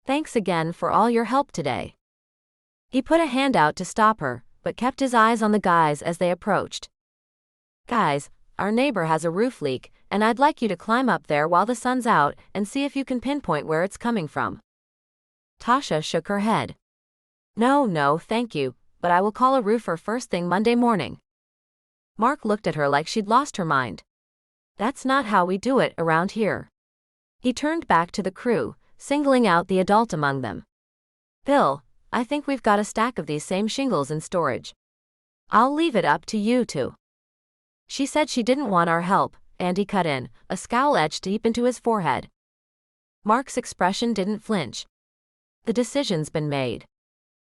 Speaker 1: Thanks again for all your help today. He put a hand out to stop her, but kept his eyes on the guys as they approached. Guys, our neighbor has a roof leak, and I'd like you to climb up there while the sun's out and see if you can pinpoint where it's coming from. Tasha shook her head. No, thank you, but I will call a roofer first thing Monday morning. Marc looked at her like she'd lost her mind. That's not how we do it around here. He turned back to the crew, singling out the adult among them. Bill, I think we've got a stack of these same shingles in storage. I'll leave it up to you two. She said she didn't want our help, Andy cut in, a scowl etched deep into his forehead. Marc's expression didn't flinch. The decision's been made.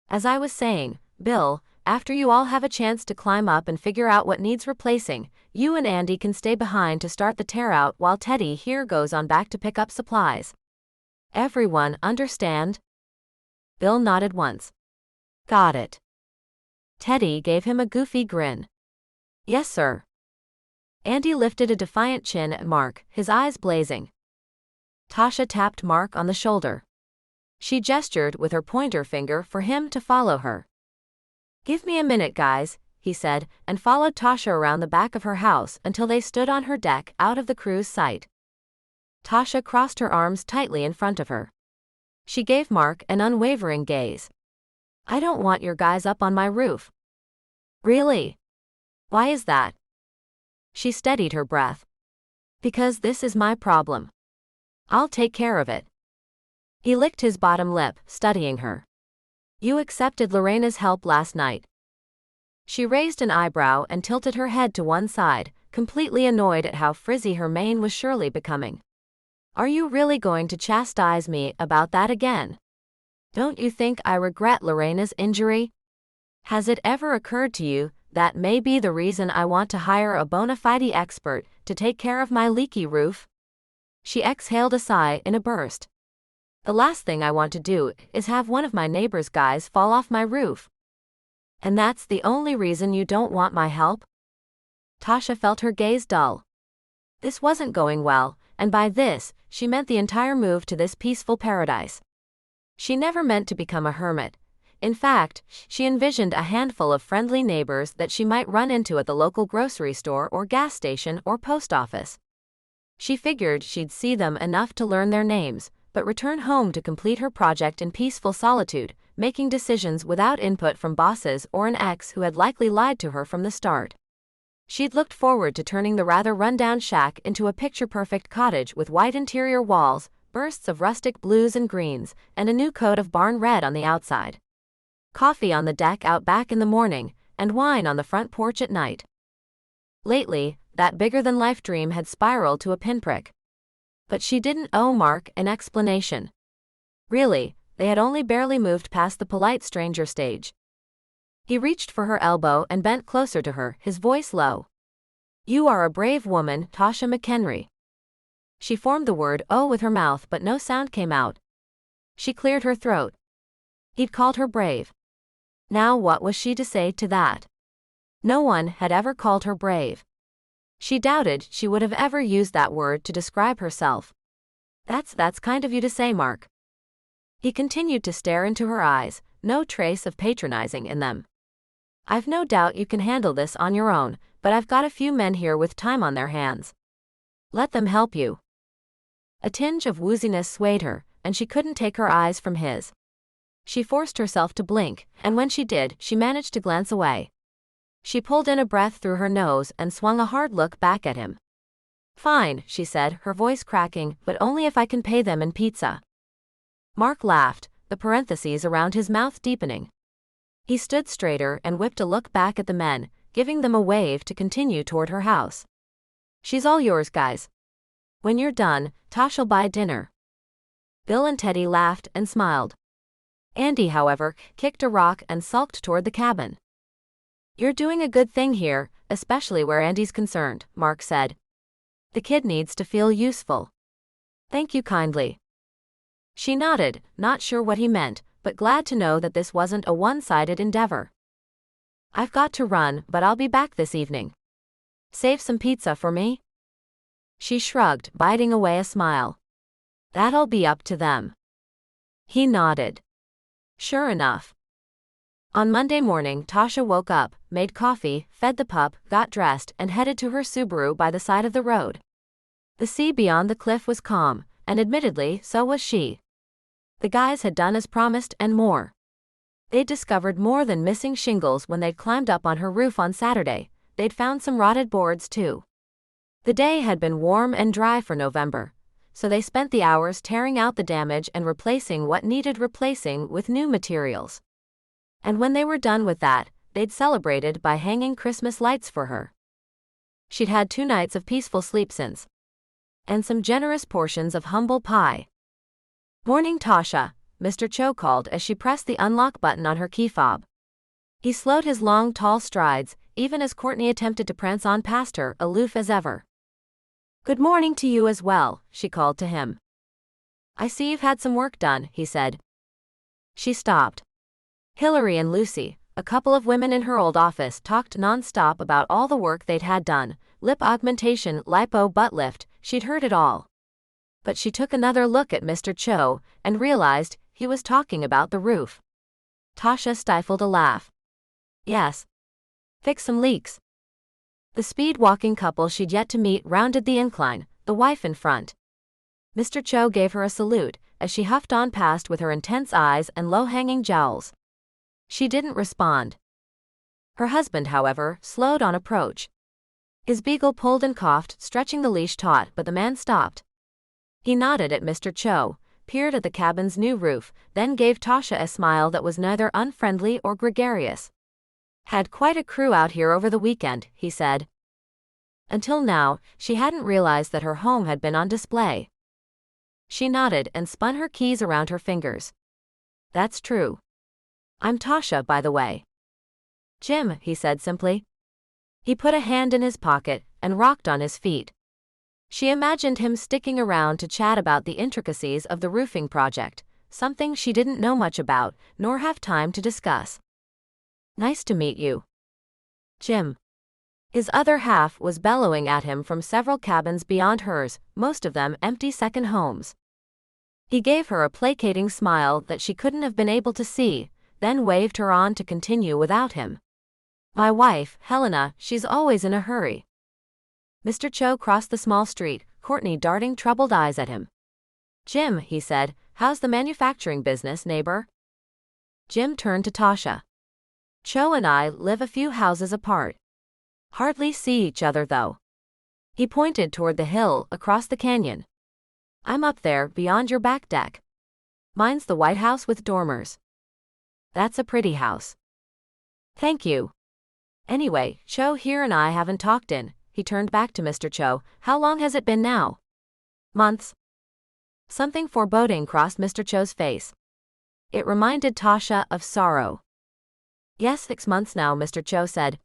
Speaker 1: As I was saying, Bill, after you all have a chance to climb up and figure out what needs replacing, you and Andy can stay behind to start the tear-out while Teddy here goes on back to pick up supplies. Everyone understand? Bill nodded once. Got it. Teddy gave him a goofy grin. Yes, sir. Andy lifted a defiant chin at Marc, his eyes blazing. Tasha tapped Marc on the shoulder. She gestured with her pointer finger for him to follow her. Give me a minute, guys, he said, and followed Tasha around the back of her house until they stood on her deck out of the crew's sight. Tasha crossed her arms tightly in front of her. She gave Marc an unwavering gaze. I don't want your guys up on my roof. Really? Why is that? She steadied her breath. Because this is my problem. I'll take care of it. He licked his bottom lip, studying her. You accepted Lorena's help last night. She raised an eyebrow and tilted her head to one side, completely annoyed at how frizzy her mane was surely becoming. Are you really going to chastise me about that again? Don't you think I regret Lorena's injury? Has it ever occurred to you that may be the reason I want to hire a bona fide expert to take care of my leaky roof? She exhaled a sigh in a burst. The last thing I want to do is have one of my neighbor's guys fall off my roof. And that's the only reason you don't want my help? Tasha felt her gaze dull. This wasn't going well, and by this, she meant the entire move to this peaceful paradise. She never meant to become a hermit. In fact, she envisioned a handful of friendly neighbors that she might run into at the local grocery store or gas station or post office. She figured she'd see them enough to learn their names, but return home to complete her project in peaceful solitude, making decisions without input from bosses or an ex who had likely lied to her from the start. She'd looked forward to turning the rather run-down shack into a picture-perfect cottage with white interior walls, bursts of rustic blues and greens, and a new coat of barn red on the outside. Coffee on the deck out back in the morning, and wine on the front porch at night. Lately, that bigger-than-life dream had spiraled to a pinprick. But she didn't owe Marc an explanation. Really, they had only barely moved past the polite stranger stage. He reached for her elbow and bent closer to her, his voice low. You are a brave woman, Tasha McHenry. She formed the word "oh" with her mouth, but no sound came out. She cleared her throat. He'd called her brave. Now what was she to say to that? No one had ever called her brave. She doubted she would have ever used that word to describe herself. That's kind of you to say, Marc. He continued to stare into her eyes, no trace of patronizing in them. I've no doubt you can handle this on your own, but I've got a few men here with time on their hands. Let them help you. A tinge of wooziness swayed her, and she couldn't take her eyes from his. She forced herself to blink, and when she did, she managed to glance away. She pulled in a breath through her nose and swung a hard look back at him. Fine, she said, her voice cracking, but only if I can pay them in pizza. Marc laughed, the parentheses around his mouth deepening. He stood straighter and whipped a look back at the men, giving them a wave to continue toward her house. She's all yours, guys. When you're done, Tosh'll buy dinner. Bill and Teddy laughed and smiled. Andy, however, kicked a rock and sulked toward the cabin. You're doing a good thing here, especially where Andy's concerned, Marc said. The kid needs to feel useful. Thank you kindly. She nodded, not sure what he meant, but glad to know that this wasn't a one-sided endeavor. I've got to run, but I'll be back this evening. Save some pizza for me? She shrugged, biting away a smile. That'll be up to them. He nodded. Sure enough. On Monday morning, Tasha woke up, made coffee, fed the pup, got dressed, and headed to her Subaru by the side of the road. The sea beyond the cliff was calm, and admittedly, so was she. The guys had done as promised and more. They'd discovered more than missing shingles when they'd climbed up on her roof on Saturday. They'd found some rotted boards too. The day had been warm and dry for November, so they spent the hours tearing out the damage and replacing what needed replacing with new materials. And when they were done with that, they'd celebrated by hanging Christmas lights for her. She'd had 2 nights of peaceful sleep since. And some generous portions of humble pie. Morning, Tasha, Mr. Cho called as she pressed the unlock button on her key fob. He slowed his long, tall strides, even as Courtney attempted to prance on past her, aloof as ever. Good morning to you as well, she called to him. I see you've had some work done, he said. She stopped. Hillary and Lucy, a couple of women in her old office, talked non-stop about all the work they'd had done, lip augmentation, lipo, butt lift, she'd heard it all. But she took another look at Mr. Cho and realized he was talking about the roof. Tasha stifled a laugh. Yes. Fix some leaks. The speed-walking couple she'd yet to meet rounded the incline, the wife in front. Mr. Cho gave her a salute, as she huffed on past with her intense eyes and low-hanging jowls. She didn't respond. Her husband, however, slowed on approach. His beagle pulled and coughed, stretching the leash taut, but the man stopped. He nodded at Mr. Cho, peered at the cabin's new roof, then gave Tasha a smile that was neither unfriendly or gregarious. "Had quite a crew out here over the weekend," he said. Until now, she hadn't realized that her home had been on display. She nodded and spun her keys around her fingers. "That's true. I'm Tasha, by the way." "Jim," he said simply. He put a hand in his pocket and rocked on his feet. She imagined him sticking around to chat about the intricacies of the roofing project, something she didn't know much about nor have time to discuss. "Nice to meet you, Jim." His other half was bellowing at him from several cabins beyond hers, most of them empty second homes. He gave her a placating smile that she couldn't have been able to see, then waved her on to continue without him. "My wife, Helena, she's always in a hurry." Mr. Cho crossed the small street, Courtney darting troubled eyes at him. "Jim," he said, "how's the manufacturing business, neighbor?" Jim turned to Tasha. "Cho and I live a few houses apart. Hardly see each other, though." He pointed toward the hill across the canyon. "I'm up there, beyond your back deck. Mine's the White House with dormers." "That's a pretty house." "Thank you. Anyway, Cho here and I haven't talked in." He turned back to Mr. Cho. "How long has it been now?" "Months." Something foreboding crossed Mr. Cho's face. It reminded Tasha of sorrow. "Yes, 6 months now," Mr. Cho said.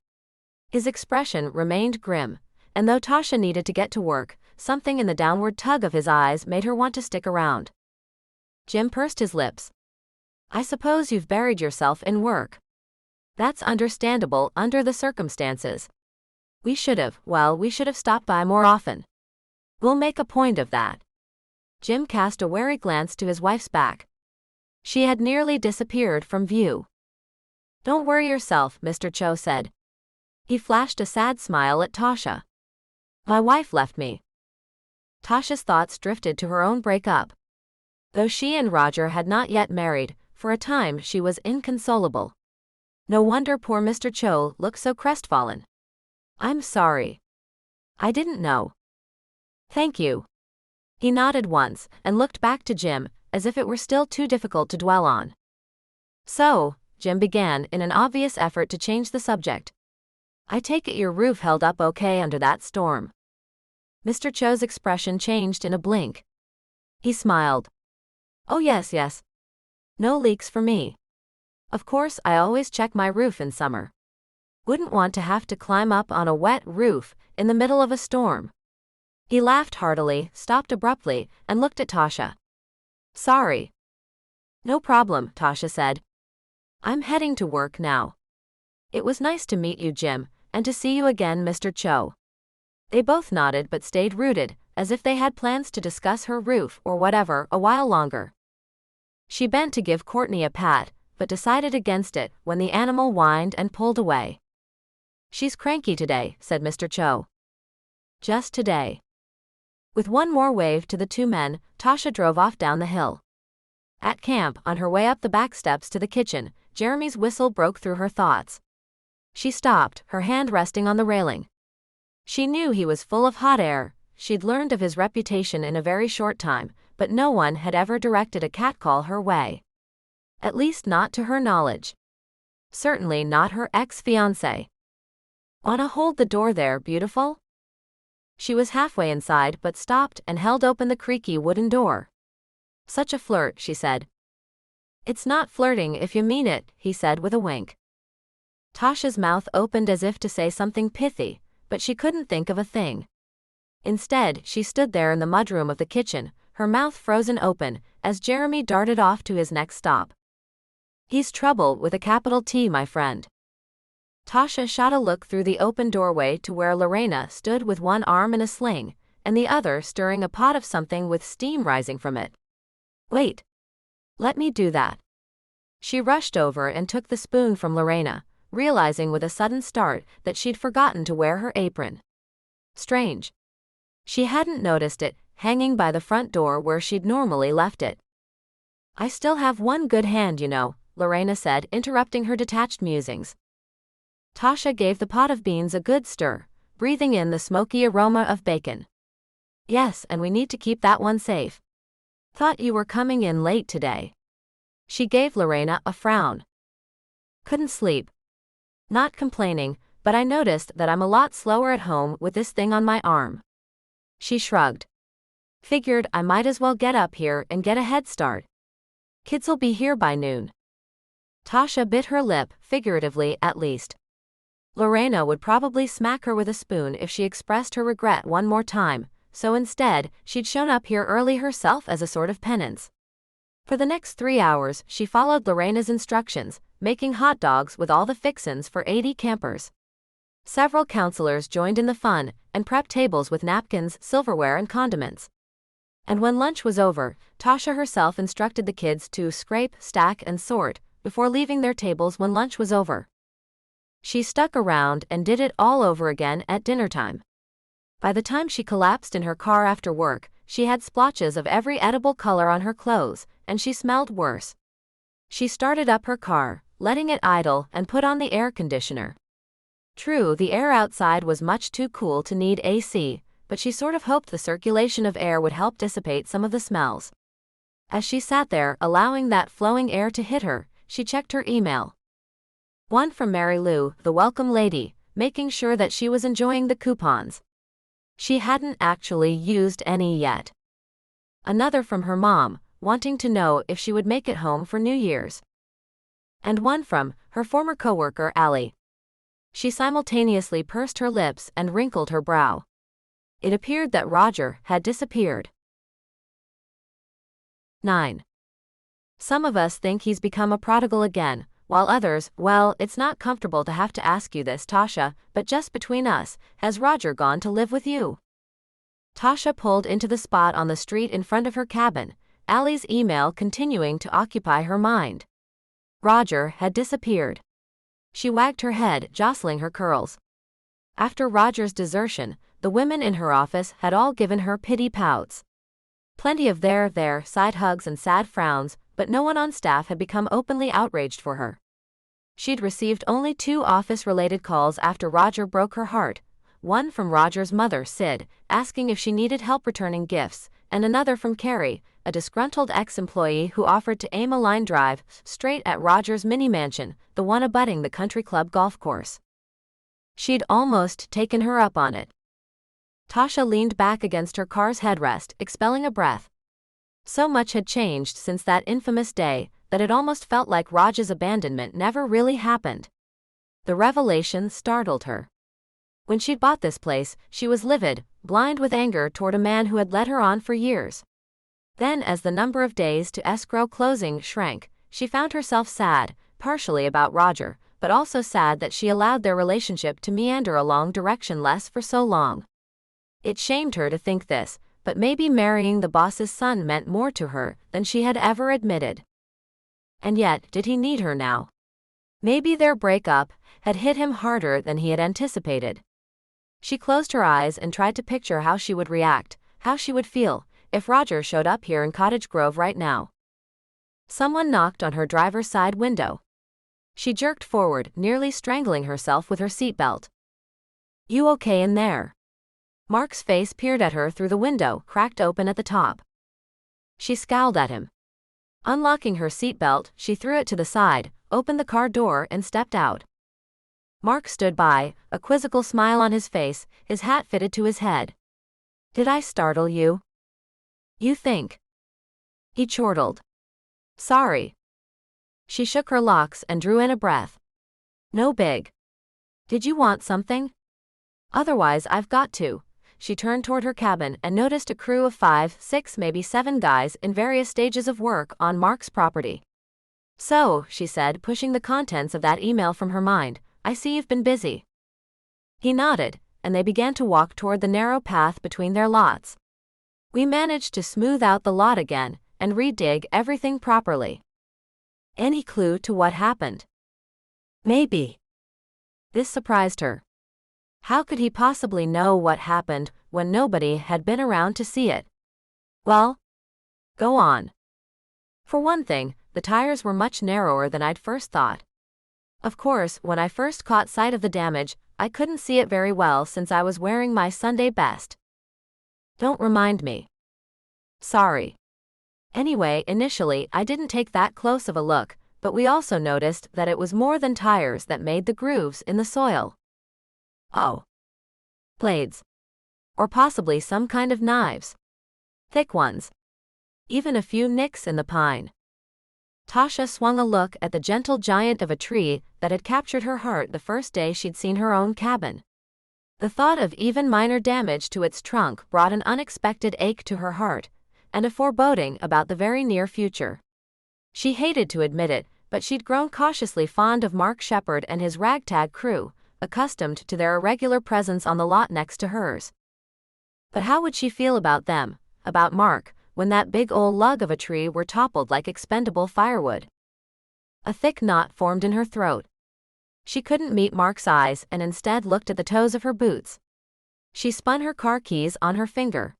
Speaker 1: His expression remained grim, and though Tasha needed to get to work, something in the downward tug of his eyes made her want to stick around. Jim pursed his lips. "I suppose you've buried yourself in work. That's understandable under the circumstances. We should have stopped by more often. We'll make a point of that." Jim cast a wary glance to his wife's back. She had nearly disappeared from view. "Don't worry yourself," Mr. Cho said. He flashed a sad smile at Tasha. "My wife left me." Tasha's thoughts drifted to her own breakup. Though she and Roger had not yet married, for a time she was inconsolable. No wonder poor Mr. Cho looked so crestfallen. "I'm sorry. I didn't know." "Thank you." He nodded once and looked back to Jim, as if it were still too difficult to dwell on. "So," Jim began in an obvious effort to change the subject, "I take it your roof held up okay under that storm." Mr. Cho's expression changed in a blink. He smiled. "Oh yes. No leaks for me. Of course, I always check my roof in summer. Wouldn't want to have to climb up on a wet roof in the middle of a storm." He laughed heartily, stopped abruptly, and looked at Tasha. "Sorry." "No problem," Tasha said. "I'm heading to work now." "It was nice to meet you, Jim, and to see you again, Mr. Cho." They both nodded but stayed rooted, as if they had plans to discuss her roof or whatever a while longer. She bent to give Courtney a pat, but decided against it when the animal whined and pulled away. "She's cranky today," said Mr. Cho. "Just today." With one more wave to the two men, Tasha drove off down the hill. At camp, on her way up the back steps to the kitchen, Jeremy's whistle broke through her thoughts. She stopped, her hand resting on the railing. She knew he was full of hot air. She'd learned of his reputation in a very short time, but no one had ever directed a catcall her way. At least not to her knowledge. Certainly not her ex-fiancé. "Wanna hold the door there, beautiful?" She was halfway inside but stopped and held open the creaky wooden door. "Such a flirt," she said. "It's not flirting if you mean it," he said with a wink. Tasha's mouth opened as if to say something pithy, but she couldn't think of a thing. Instead, she stood there in the mudroom of the kitchen, her mouth frozen open, as Jeremy darted off to his next stop. "He's trouble with a capital T, my friend." Tasha shot a look through the open doorway to where Lorena stood with one arm in a sling, and the other stirring a pot of something with steam rising from it. "Wait. Let me do that." She rushed over and took the spoon from Lorena, realizing with a sudden start that she'd forgotten to wear her apron. Strange. She hadn't noticed it, hanging by the front door where she'd normally left it. I still have one good hand, you know, Lorena said, interrupting her detached musings. Tasha gave the pot of beans a good stir, breathing in the smoky aroma of bacon. Yes, and we need to keep that one safe. Thought you were coming in late today. She gave Lorena a frown. Couldn't sleep. Not complaining, but I noticed that I'm a lot slower at home with this thing on my arm. She shrugged. Figured I might as well get up here and get a head start. Kids'll be here by noon. Tasha bit her lip, figuratively at least. Lorena would probably smack her with a spoon if she expressed her regret one more time, so instead, she'd shown up here early herself as a sort of penance. For the next 3 hours, she followed Lorena's instructions, making hot dogs with all the fixins for 80 campers. Several counselors joined in the fun and prepped tables with napkins, silverware, and condiments. And when lunch was over, Tasha herself instructed the kids to scrape, stack, and sort before leaving their tables when lunch was over. She stuck around and did it all over again at dinner time. By the time she collapsed in her car after work, she had splotches of every edible color on her clothes, and she smelled worse. She started up her car, letting it idle, and put on the air conditioner. True, the air outside was much too cool to need AC, but she sort of hoped the circulation of air would help dissipate some of the smells. As she sat there, allowing that flowing air to hit her, she checked her email. One from Mary Lou, the welcome lady, making sure that she was enjoying the coupons. She hadn't actually used any yet. Another from her mom, wanting to know if she would make it home for New Year's. And one from her former coworker, Allie. She simultaneously pursed her lips and wrinkled her brow. It appeared that Roger had disappeared. 9. Some of us think he's become a prodigal again, while others, well, it's not comfortable to have to ask you this, Tasha, but just between us, has Roger gone to live with you? Tasha pulled into the spot on the street in front of her cabin, Allie's email continuing to occupy her mind. Roger had disappeared. She wagged her head, jostling her curls. After Roger's desertion, the women in her office had all given her pity pouts. Plenty of their side hugs and sad frowns, but no one on staff had become openly outraged for her. She'd received only 2 office-related calls after Roger broke her heart, one from Roger's mother, Sid, asking if she needed help returning gifts, and another from Carrie, a disgruntled ex-employee who offered to aim a line drive straight at Roger's mini-mansion, the one abutting the country club golf course. She'd almost taken her up on it. Tasha leaned back against her car's headrest, expelling a breath. So much had changed since that infamous day that it almost felt like Roger's abandonment never really happened. The revelation startled her. When she'd bought this place, she was livid, blind with anger toward a man who had led her on for years. Then, as the number of days to escrow closing shrank, she found herself sad, partially about Roger, but also sad that she allowed their relationship to meander along directionless for so long. It shamed her to think this, but maybe marrying the boss's son meant more to her than she had ever admitted. And yet, did he need her now? Maybe their breakup had hit him harder than he had anticipated. She closed her eyes and tried to picture how she would react, how she would feel, if Roger showed up here in Cottage Grove right now. Someone knocked on her driver's side window. She jerked forward, nearly strangling herself with her seatbelt. "You okay in there?" Marc's face peered at her through the window, cracked open at the top. She scowled at him. Unlocking her seatbelt, she threw it to the side, opened the car door, and stepped out. Marc stood by, a quizzical smile on his face, his hat fitted to his head. "Did I startle you?" "You think?" He chortled. "Sorry." She shook her locks and drew in a breath. "No big. Did you want something?" "Otherwise I've got to." She turned toward her cabin and noticed a crew of 5, 6, maybe 7 guys in various stages of work on Marc's property. "So," she said, pushing the contents of that email from her mind, "I see you've been busy." He nodded, and they began to walk toward the narrow path between their lots. "We managed to smooth out the lot again and redig everything properly." Any clue to what happened? Maybe. This surprised her. How could he possibly know what happened when nobody had been around to see it? "Well, go on." For one thing, the tires were much narrower than I'd first thought. Of course, when I first caught sight of the damage, I couldn't see it very well since I was wearing my Sunday best. Don't remind me. Sorry. Anyway, initially, I didn't take that close of a look, but we also noticed that it was more than tires that made the grooves in the soil. Oh. Blades. Or possibly some kind of knives. Thick ones. Even a few nicks in the pine. Tasha swung a look at the gentle giant of a tree that had captured her heart the first day she'd seen her own cabin. The thought of even minor damage to its trunk brought an unexpected ache to her heart, and a foreboding about the very near future. She hated to admit it, but she'd grown cautiously fond of Marc Shepherd and his ragtag crew, accustomed to their irregular presence on the lot next to hers. But how would she feel about them, about Marc, when that big old lug of a tree were toppled like expendable firewood? A thick knot formed in her throat. She couldn't meet Marc's eyes and instead looked at the toes of her boots. She spun her car keys on her finger.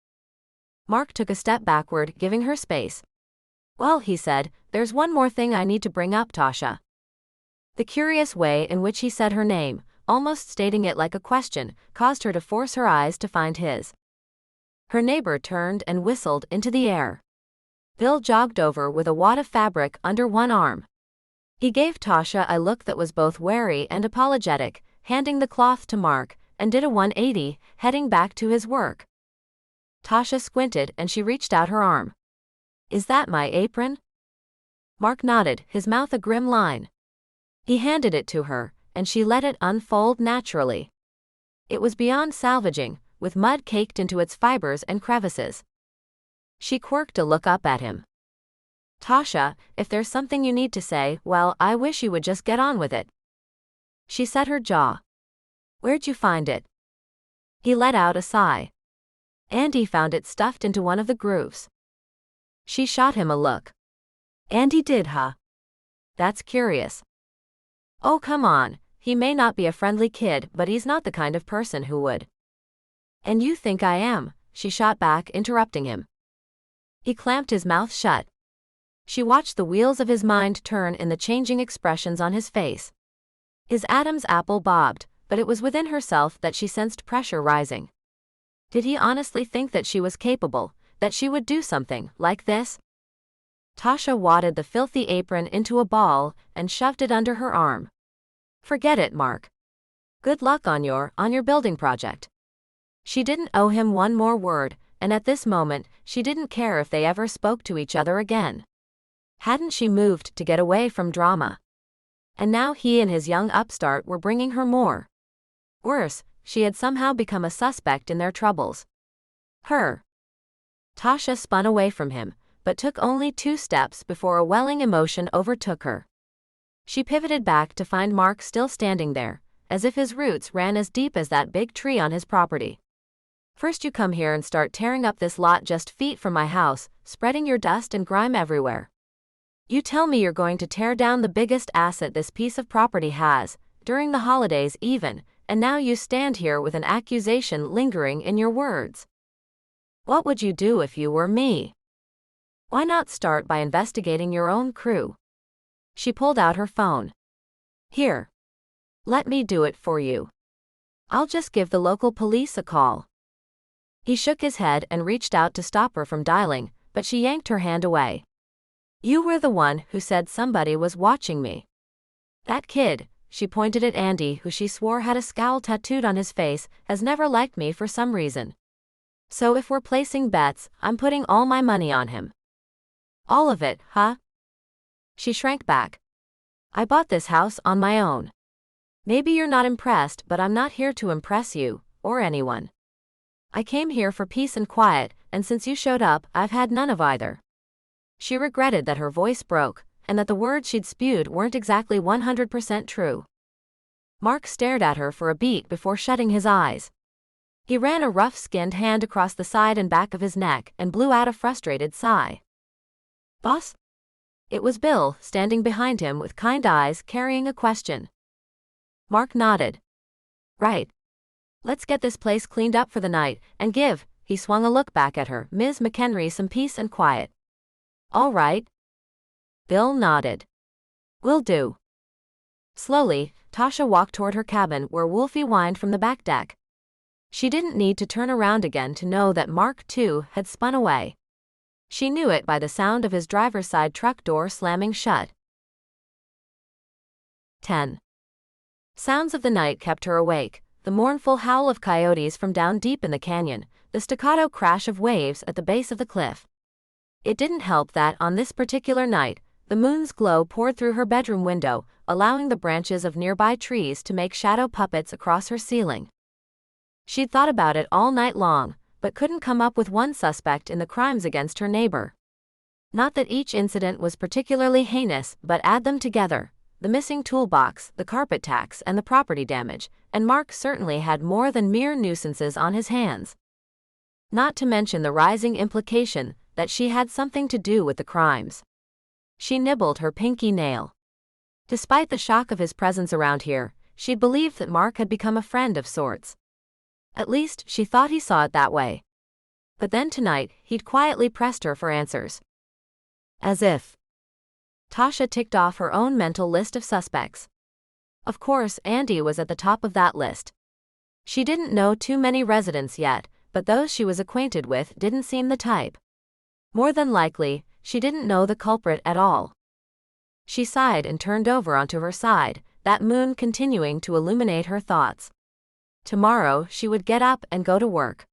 Speaker 1: Marc took a step backward, giving her space. Well, he said, there's one more thing I need to bring up, Tasha. The curious way in which he said her name, almost stating it like a question, caused her to force her eyes to find his. Her neighbor turned and whistled into the air. Bill jogged over with a wad of fabric under one arm. He gave Tasha a look that was both wary and apologetic, handing the cloth to Marc, and did a 180, heading back to his work. Tasha squinted and she reached out her arm. Is that my apron? Marc nodded, his mouth a grim line. He handed it to her, and she let it unfold naturally. It was beyond salvaging, with mud caked into its fibers and crevices. She quirked a look up at him. Tasha, if there's something you need to say, well, I wish you would just get on with it. She set her jaw. Where'd you find it? He let out a sigh. Andy found it stuffed into one of the grooves. She shot him a look. Andy did, huh? That's curious. Oh, come on, he may not be a friendly kid, but he's not the kind of person who would. And you think I am, she shot back, interrupting him. He clamped his mouth shut. She watched the wheels of his mind turn in the changing expressions on his face. His Adam's apple bobbed, but it was within herself that she sensed pressure rising. Did he honestly think that she was capable, that she would do something like this? Tasha wadded the filthy apron into a ball and shoved it under her arm. Forget it, Marc. Good luck on your building project. She didn't owe him one more word, and at this moment, she didn't care if they ever spoke to each other again. Hadn't she moved to get away from drama? And now he and his young upstart were bringing her more. Worse, she had somehow become a suspect in their troubles. Her. Tasha spun away from him, but took only 2 steps before a welling emotion overtook her. She pivoted back to find Marc still standing there, as if his roots ran as deep as that big tree on his property. First you come here and start tearing up this lot just feet from my house, spreading your dust and grime everywhere. You tell me you're going to tear down the biggest asset this piece of property has, during the holidays even, and now you stand here with an accusation lingering in your words. What would you do if you were me? Why not start by investigating your own crew? She pulled out her phone. Here. Let me do it for you. I'll just give the local police a call. He shook his head and reached out to stop her from dialing, but she yanked her hand away. You were the one who said somebody was watching me. That kid, she pointed at Andy, who she swore had a scowl tattooed on his face, has never liked me for some reason. So if we're placing bets, I'm putting all my money on him. All of it, huh? She shrank back. I bought this house on my own. Maybe you're not impressed, but I'm not here to impress you, or anyone. I came here for peace and quiet, and since you showed up, I've had none of either. She regretted that her voice broke, and that the words she'd spewed weren't exactly 100% true. Marc stared at her for a beat before shutting his eyes. He ran a rough-skinned hand across the side and back of his neck and blew out a frustrated sigh. Boss? It was Bill, standing behind him with kind eyes, carrying a question. Marc nodded. Right. Let's get this place cleaned up for the night, and give, he swung a look back at her, Ms. McHenry, some peace and quiet. All right. Bill nodded. Will do. Slowly, Tasha walked toward her cabin where Wolfie whined from the back deck. She didn't need to turn around again to know that Marc, too, had spun away. She knew it by the sound of his driver's side truck door slamming shut. 10. Sounds of the night kept her awake, the mournful howl of coyotes from down deep in the canyon, the staccato crash of waves at the base of the cliff. It didn't help that, on this particular night, the moon's glow poured through her bedroom window, allowing the branches of nearby trees to make shadow puppets across her ceiling. She'd thought about it all night long, but couldn't come up with one suspect in the crimes against her neighbor. Not that each incident was particularly heinous, but add them together, the missing toolbox, the carpet tacks, and the property damage, and Marc certainly had more than mere nuisances on his hands. Not to mention the rising implication that she had something to do with the crimes. She nibbled her pinky nail. Despite the shock of his presence around here, she'd believed that Marc had become a friend of sorts. At least, she thought he saw it that way. But then tonight, he'd quietly pressed her for answers. As if. Tasha ticked off her own mental list of suspects. Of course, Andy was at the top of that list. She didn't know too many residents yet, but those she was acquainted with didn't seem the type. More than likely, she didn't know the culprit at all. She sighed and turned over onto her side, that moon continuing to illuminate her thoughts. Tomorrow, she would get up and go to work.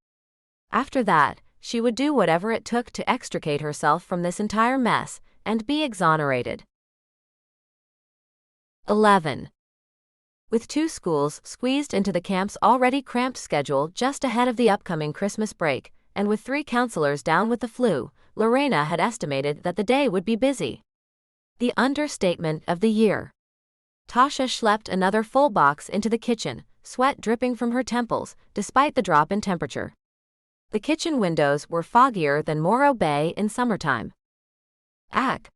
Speaker 1: After that, she would do whatever it took to extricate herself from this entire mess and be exonerated. 11. With 2 schools squeezed into the camp's already cramped schedule just ahead of the upcoming Christmas break, and with 3 counselors down with the flu, Lorena had estimated that the day would be busy. The understatement of the year. Tasha schlepped another full box into the kitchen, sweat dripping from her temples, despite the drop in temperature. The kitchen windows were foggier than Morro Bay in summertime. Ack.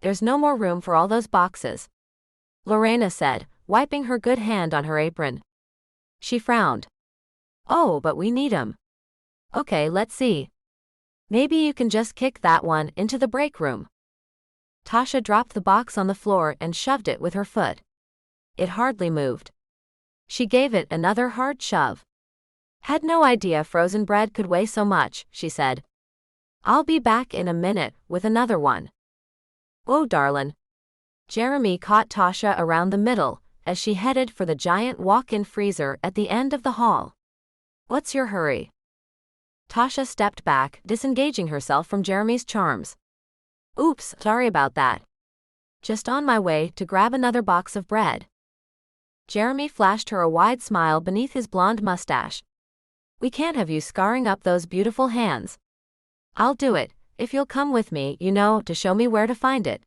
Speaker 1: There's no more room for all those boxes, Lorena said, wiping her good hand on her apron. She frowned. Oh, but we need 'em. Okay, let's see. Maybe you can just kick that one into the break room. Tasha dropped the box on the floor and shoved it with her foot. It hardly moved. She gave it another hard shove. Had no idea frozen bread could weigh so much, she said. I'll be back in a minute with another one. Oh, darlin'. Jeremy caught Tasha around the middle as she headed for the giant walk-in freezer at the end of the hall. What's your hurry? Tasha stepped back, disengaging herself from Jeremy's charms. Oops, sorry about that. Just on my way to grab another box of bread. Jeremy flashed her a wide smile beneath his blonde mustache. We can't have you scarring up those beautiful hands. I'll do it, if you'll come with me, to show me where to find it.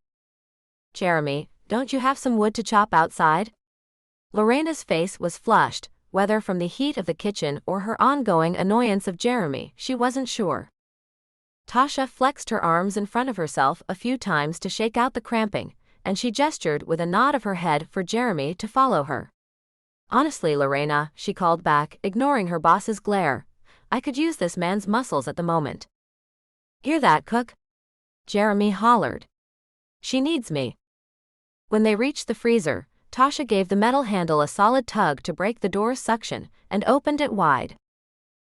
Speaker 1: Jeremy, don't you have some wood to chop outside? Lorena's face was flushed, whether from the heat of the kitchen or her ongoing annoyance of Jeremy, she wasn't sure. Tasha flexed her arms in front of herself a few times to shake out the cramping, and she gestured with a nod of her head for Jeremy to follow her. Honestly, Lorena, she called back, ignoring her boss's glare, I could use this man's muscles at the moment. Hear that, cook? Jeremy hollered. She needs me. When they reached the freezer, Tasha gave the metal handle a solid tug to break the door's suction and opened it wide.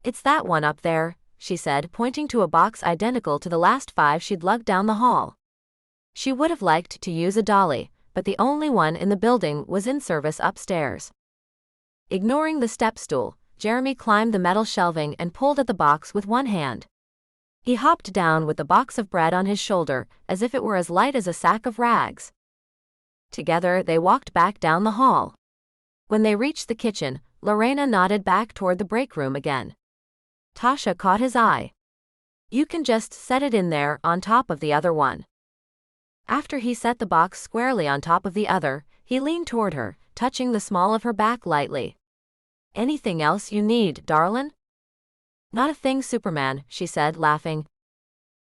Speaker 1: It's that one up there, she said, pointing to a box identical to the last 5 she'd lugged down the hall. She would have liked to use a dolly, but the only one in the building was in service upstairs. Ignoring the step stool, Jeremy climbed the metal shelving and pulled at the box with one hand. He hopped down with the box of bread on his shoulder, as if it were as light as a sack of rags. Together they walked back down the hall. When they reached the kitchen, Lorena nodded back toward the break room again. Tasha caught his eye. You can just set it in there on top of the other one. After he set the box squarely on top of the other, he leaned toward her, touching the small of her back lightly. Anything else you need, darlin'? Not a thing, Superman, she said, laughing.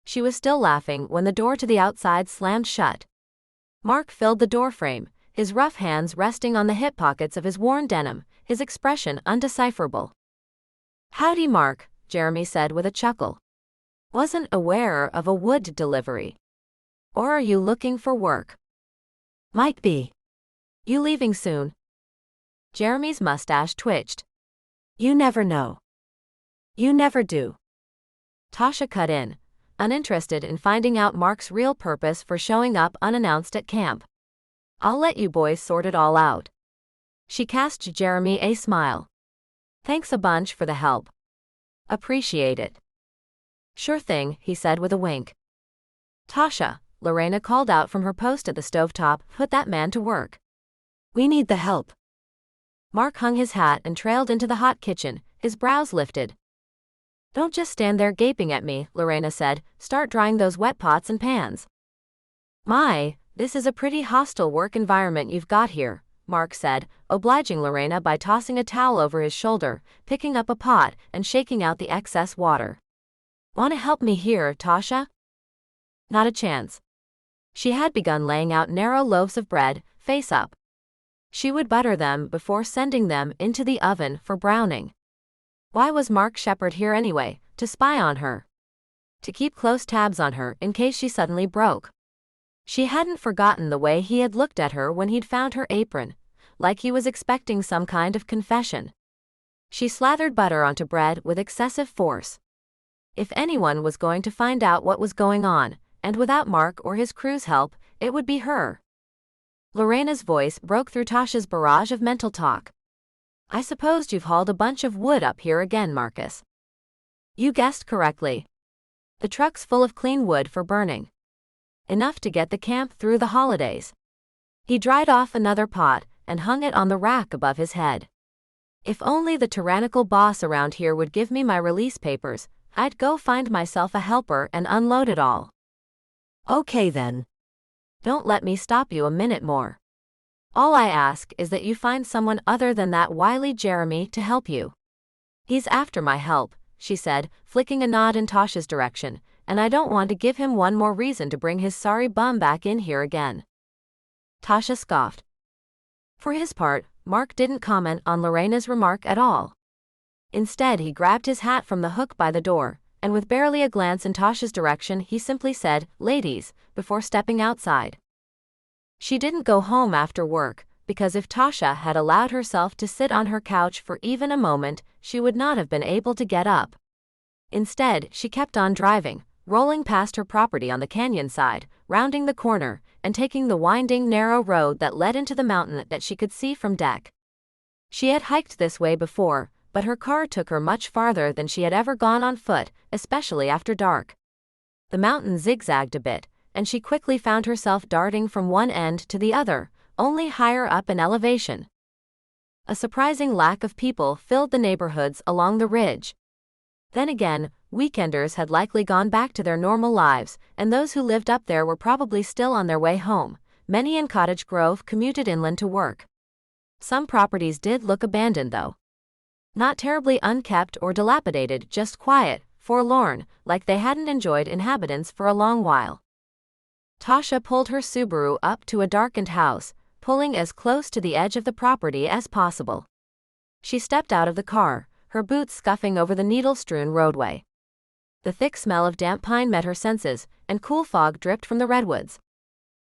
Speaker 1: She was still laughing when the door to the outside slammed shut. Marc filled the doorframe, his rough hands resting on the hip pockets of his worn denim, his expression undecipherable. Howdy, Marc, Jeremy said with a chuckle. Wasn't aware of a wood delivery. Or are you looking for work?
Speaker 2: Might be.
Speaker 1: You leaving soon? Jeremy's mustache twitched.
Speaker 2: You never know. You never do.
Speaker 1: Tasha cut in, uninterested in finding out Marc's real purpose for showing up unannounced at camp. I'll let you boys sort it all out. She cast Jeremy a smile. Thanks a bunch for the help. Appreciate it. Sure thing, he said with a wink. Tasha, Lorena called out from her post at the stovetop, put that man to work.
Speaker 2: We need the help.
Speaker 1: Marc hung his hat and trailed into the hot kitchen, his brows lifted. Don't just stand there gaping at me, Lorena said. Start drying those wet pots and pans. My, this is a pretty hostile work environment you've got here, Marc said, obliging Lorena by tossing a towel over his shoulder, picking up a pot, and shaking out the excess water. Want to help me here, Tasha? Not a chance. She had begun laying out narrow loaves of bread, face up. She would butter them before sending them into the oven for browning. Why was Marc Shepherd here anyway? To spy on her. To keep close tabs on her in case she suddenly broke. She hadn't forgotten the way he had looked at her when he'd found her apron, like he was expecting some kind of confession. She slathered butter onto bread with excessive force. If anyone was going to find out what was going on, and without Marc or his crew's help, it would be her. Lorena's voice broke through Tasha's barrage of mental talk. I supposed you've hauled a bunch of wood up here again, Marcus. You guessed correctly. The truck's full of clean wood for burning. Enough to get the camp through the holidays. He dried off another pot and hung it on the rack above his head. If only the tyrannical boss around here would give me my release papers, I'd go find myself a helper and unload it all.
Speaker 2: Okay then.
Speaker 1: Don't let me stop you a minute more. All I ask is that you find someone other than that wily Jeremy to help you. He's after my help, she said, flicking a nod in Tasha's direction, and I don't want to give him one more reason to bring his sorry bum back in here again. Tasha scoffed. For his part, Marc didn't comment on Lorena's remark at all. Instead, he grabbed his hat from the hook by the door, and with barely a glance in Tasha's direction, he simply said, "Ladies," before stepping outside. She didn't go home after work, because if Tasha had allowed herself to sit on her couch for even a moment, she would not have been able to get up. Instead, she kept on driving, rolling past her property on the canyon side, rounding the corner, and taking the winding, narrow road that led into the mountain that she could see from deck. She had hiked this way before, but her car took her much farther than she had ever gone on foot, especially after dark. The mountain zigzagged a bit, and she quickly found herself darting from one end to the other, only higher up in elevation. A surprising lack of people filled the neighborhoods along the ridge. Then again, weekenders had likely gone back to their normal lives, and those who lived up there were probably still on their way home. Many in Cottage Grove commuted inland to work. Some properties did look abandoned though. Not terribly unkept or dilapidated, just quiet, forlorn, like they hadn't enjoyed inhabitants for a long while. Tasha pulled her Subaru up to a darkened house, pulling as close to the edge of the property as possible. She stepped out of the car, her boots scuffing over the needle-strewn roadway. The thick smell of damp pine met her senses, and cool fog dripped from the redwoods.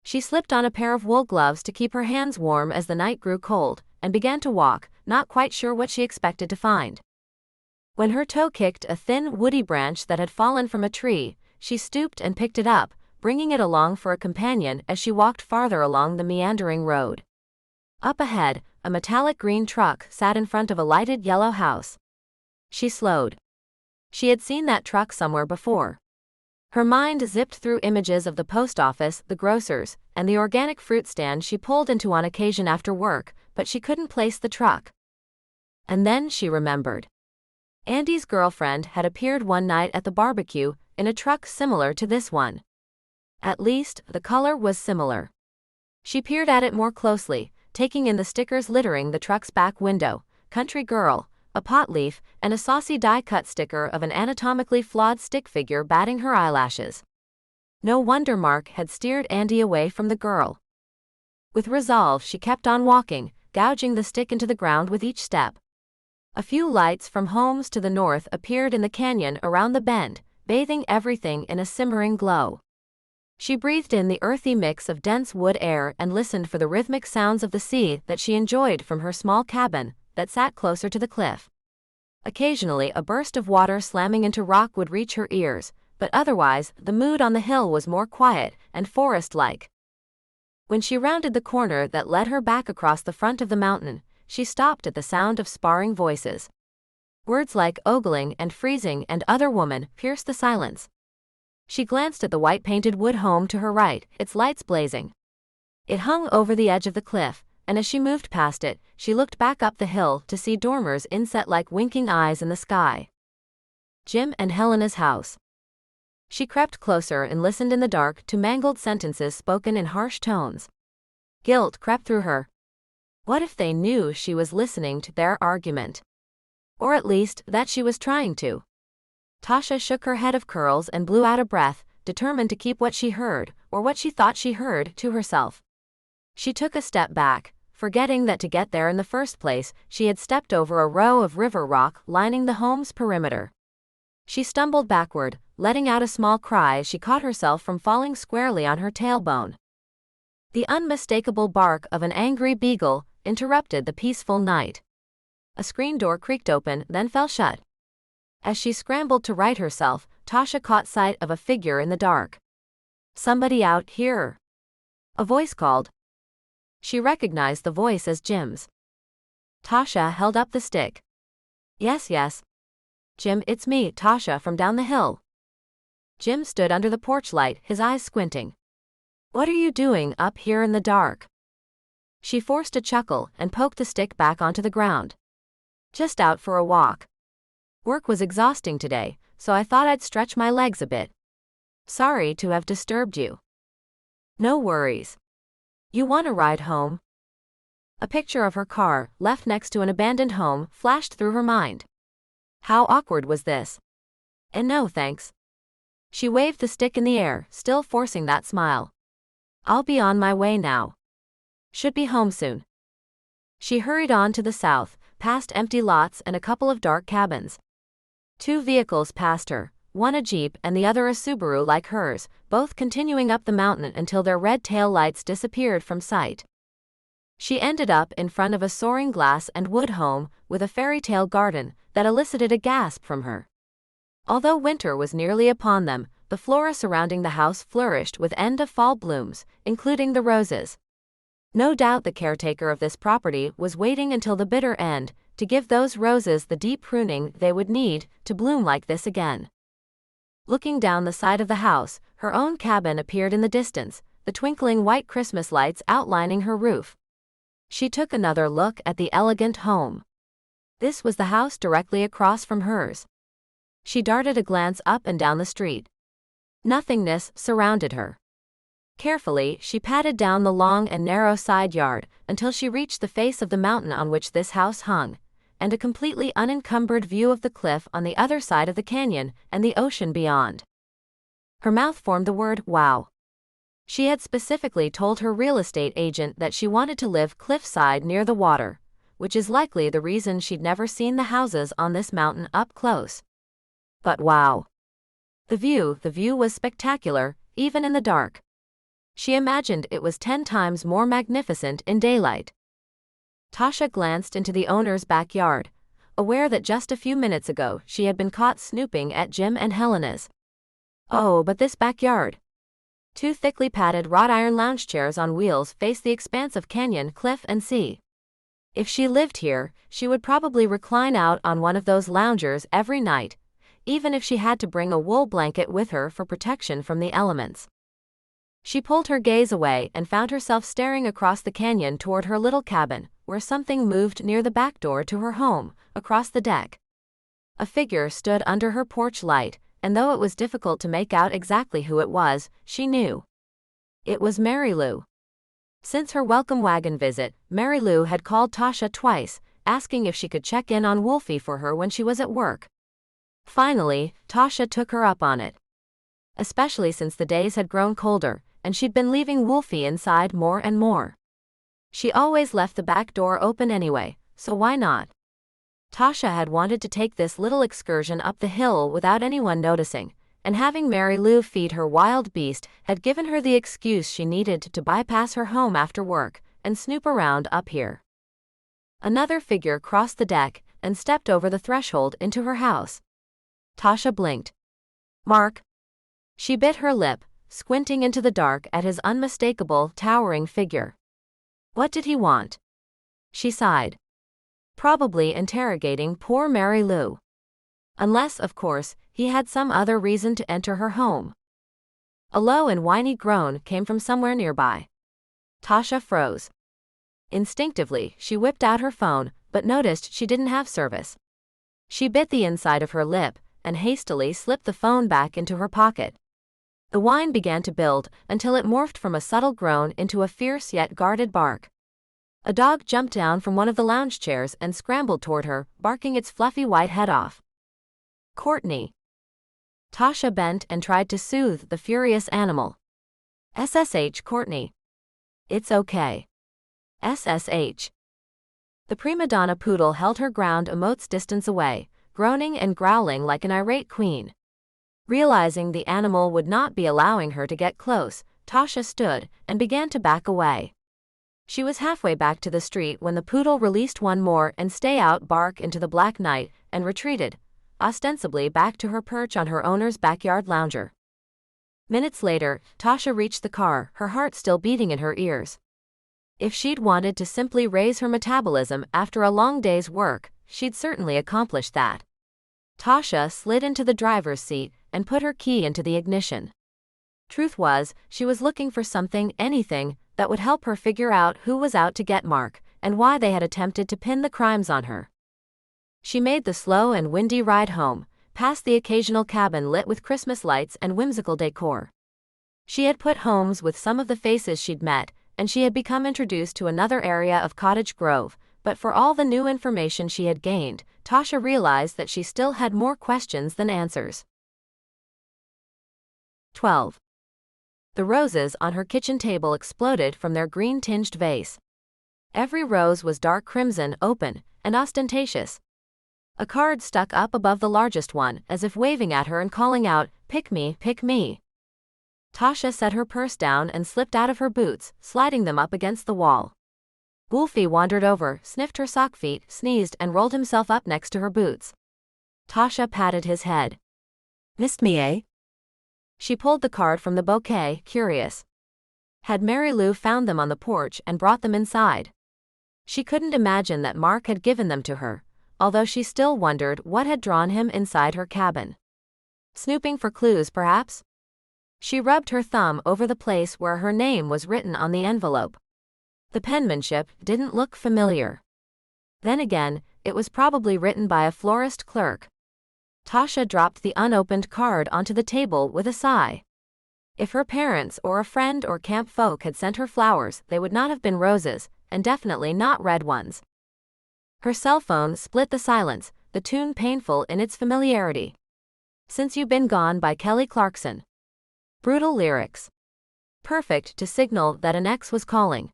Speaker 1: She slipped on a pair of wool gloves to keep her hands warm as the night grew cold, and began to walk, not quite sure what she expected to find. When her toe kicked a thin, woody branch that had fallen from a tree, she stooped and picked it up, bringing it along for a companion as she walked farther along the meandering road. Up ahead, a metallic green truck sat in front of a lighted yellow house. She slowed. She had seen that truck somewhere before. Her mind zipped through images of the post office, the grocer's, and the organic fruit stand she pulled into on occasion after work, but she couldn't place the truck. And then she remembered. Andy's girlfriend had appeared one night at the barbecue in a truck similar to this one. At least, the color was similar. She peered at it more closely, taking in the stickers littering the truck's back window: Country Girl, a pot leaf, and a saucy die-cut sticker of an anatomically flawed stick figure batting her eyelashes. No wonder Marc had steered Andy away from the girl. With resolve, she kept on walking, gouging the stick into the ground with each step. A few lights from homes to the north appeared in the canyon around the bend, bathing everything in a simmering glow. She breathed in the earthy mix of dense wood air and listened for the rhythmic sounds of the sea that she enjoyed from her small cabin that sat closer to the cliff. Occasionally, a burst of water slamming into rock would reach her ears, but otherwise, the mood on the hill was more quiet and forest-like. When she rounded the corner that led her back across the front of the mountain, she stopped at the sound of sparring voices. Words like ogling and freezing and other woman pierced the silence. She glanced at the white-painted wood home to her right, its lights blazing. It hung over the edge of the cliff, and as she moved past it, she looked back up the hill to see dormers inset like winking eyes in the sky. Jim and Helena's house. She crept closer and listened in the dark to mangled sentences spoken in harsh tones. Guilt crept through her. What if they knew she was listening to their argument? Or at least, that she was trying to. Tasha shook her head of curls and blew out a breath, determined to keep what she heard, or what she thought she heard, to herself. She took a step back, forgetting that to get there in the first place, she had stepped over a row of river rock lining the home's perimeter. She stumbled backward, letting out a small cry as she caught herself from falling squarely on her tailbone. The unmistakable bark of an angry beagle interrupted the peaceful night. A screen door creaked open, then fell shut. As she scrambled to right herself, Tasha caught sight of a figure in the dark. "Somebody out here?" a voice called. She recognized the voice as Jim's. Tasha held up the stick. Yes. Jim, it's me, Tasha, from down the hill." Jim stood under the porch light, his eyes squinting. "What are you doing up here in the dark?" She forced a chuckle and poked the stick back onto the ground. "Just out for a walk. Work was exhausting today, so I thought I'd stretch my legs a bit. Sorry to have disturbed you." "No worries. You want a ride home?" A picture of her car, left next to an abandoned home, flashed through her mind. How awkward was this? And no thanks. She waved the stick in the air, still forcing that smile. "I'll be on my way now. Should be home soon." She hurried on to the south, past empty lots and a couple of dark cabins. 2 vehicles passed her, one a Jeep and the other a Subaru like hers, both continuing up the mountain until their red tail lights disappeared from sight. She ended up in front of a soaring glass and wood home with a fairy tale garden that elicited a gasp from her. Although winter was nearly upon them, the flora surrounding the house flourished with end-of-fall blooms, including the roses. No doubt the caretaker of this property was waiting until the bitter end to give those roses the deep pruning they would need to bloom like this again. Looking down the side of the house, her own cabin appeared in the distance, the twinkling white Christmas lights outlining her roof. She took another look at the elegant home. This was the house directly across from hers. She darted a glance up and down the street. Nothingness surrounded her. Carefully, she padded down the long and narrow side yard until she reached the face of the mountain on which this house hung, and a completely unencumbered view of the cliff on the other side of the canyon and the ocean beyond. Her mouth formed the word, "wow." She had specifically told her real estate agent that she wanted to live cliffside near the water, which is likely the reason she'd never seen the houses on this mountain up close. But wow. The view was spectacular, even in the dark. She imagined it was 10 times more magnificent in daylight. Tasha glanced into the owner's backyard, aware that just a few minutes ago she had been caught snooping at Jim and Helena's. Oh, but this backyard. 2 thickly padded wrought iron lounge chairs on wheels faced the expanse of canyon, cliff, and sea. If she lived here, she would probably recline out on one of those loungers every night, even if she had to bring a wool blanket with her for protection from the elements. She pulled her gaze away and found herself staring across the canyon toward her little cabin, where something moved near the back door to her home, across the deck. A figure stood under her porch light, and though it was difficult to make out exactly who it was, she knew. It was Mary Lou. Since her welcome wagon visit, Mary Lou had called Tasha twice, asking if she could check in on Wolfie for her when she was at work. Finally, Tasha took her up on it. Especially since the days had grown colder, and she'd been leaving Wolfie inside more and more. She always left the back door open anyway, so why not? Tasha had wanted to take this little excursion up the hill without anyone noticing, and having Mary Lou feed her wild beast had given her the excuse she needed to bypass her home after work and snoop around up here. Another figure crossed the deck and stepped over the threshold into her house. Tasha blinked. Marc. She bit her lip, squinting into the dark at his unmistakable, towering figure. What did he want? She sighed. Probably interrogating poor Mary Lou. Unless, of course, he had some other reason to enter her home. A low and whiny groan came from somewhere nearby. Tasha froze. Instinctively, she whipped out her phone, but noticed she didn't have service. She bit the inside of her lip and hastily slipped the phone back into her pocket. The whine began to build until it morphed from a subtle groan into a fierce yet guarded bark. A dog jumped down from one of the lounge chairs and scrambled toward her, barking its fluffy white head off. Courtney. Tasha bent and tried to soothe the furious animal. SSH Courtney. It's okay. SSH. The prima donna poodle held her ground a mote's distance away, groaning and growling like an irate queen. Realizing the animal would not be allowing her to get close, Tasha stood and began to back away. She was halfway back to the street when the poodle released one more and stay out bark into the black night and retreated, ostensibly back to her perch on her owner's backyard lounger. Minutes later, Tasha reached the car, her heart still beating in her ears. If she'd wanted to simply raise her metabolism after a long day's work, she'd certainly accomplished that. Tasha slid into the driver's seat and put her key into the ignition. Truth was, she was looking for something, anything, that would help her figure out who was out to get Marc and why they had attempted to pin the crimes on her. She made the slow and windy ride home, past the occasional cabin lit with Christmas lights and whimsical decor. She had put homes with some of the faces she'd met, and she had become introduced to another area of Cottage Grove, but for all the new information she had gained, Tasha realized that she still had more questions than answers. 12. The roses on her kitchen table exploded from their green-tinged vase. Every rose was dark crimson, open, and ostentatious. A card stuck up above the largest one, as if waving at her and calling out, "Pick me, pick me." Tasha set her purse down and slipped out of her boots, sliding them up against the wall. Wolfie wandered over, sniffed her sock feet, sneezed, and rolled himself up next to her boots. Tasha patted his head.
Speaker 2: Missed me, eh?
Speaker 1: She pulled the card from the bouquet, curious. Had Mary Lou found them on the porch and brought them inside? She couldn't imagine that Marc had given them to her, although she still wondered what had drawn him inside her cabin. Snooping for clues, perhaps? She rubbed her thumb over the place where her name was written on the envelope. The penmanship didn't look familiar. Then again, it was probably written by a florist clerk. Tasha dropped the unopened card onto the table with a sigh. If her parents or a friend or camp folk had sent her flowers, they would not have been roses, and definitely not red ones. Her cell phone split the silence, the tune painful in its familiarity. "Since You Been Gone" by Kelly Clarkson. Brutal lyrics. Perfect to signal that an ex was calling.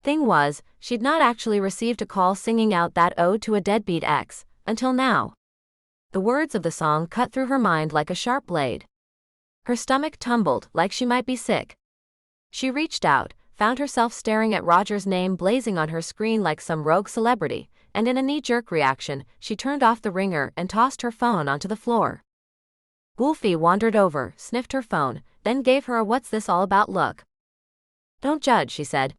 Speaker 1: Thing was, she'd not actually received a call singing out that ode to a deadbeat ex, until now. The words of the song cut through her mind like a sharp blade. Her stomach tumbled, like she might be sick. She reached out, found herself staring at Roger's name blazing on her screen like some rogue celebrity, and in a knee-jerk reaction, she turned off the ringer and tossed her phone onto the floor. Wolfie wandered over, sniffed her phone, then gave her a "what's this all about" look. "Don't judge," she said.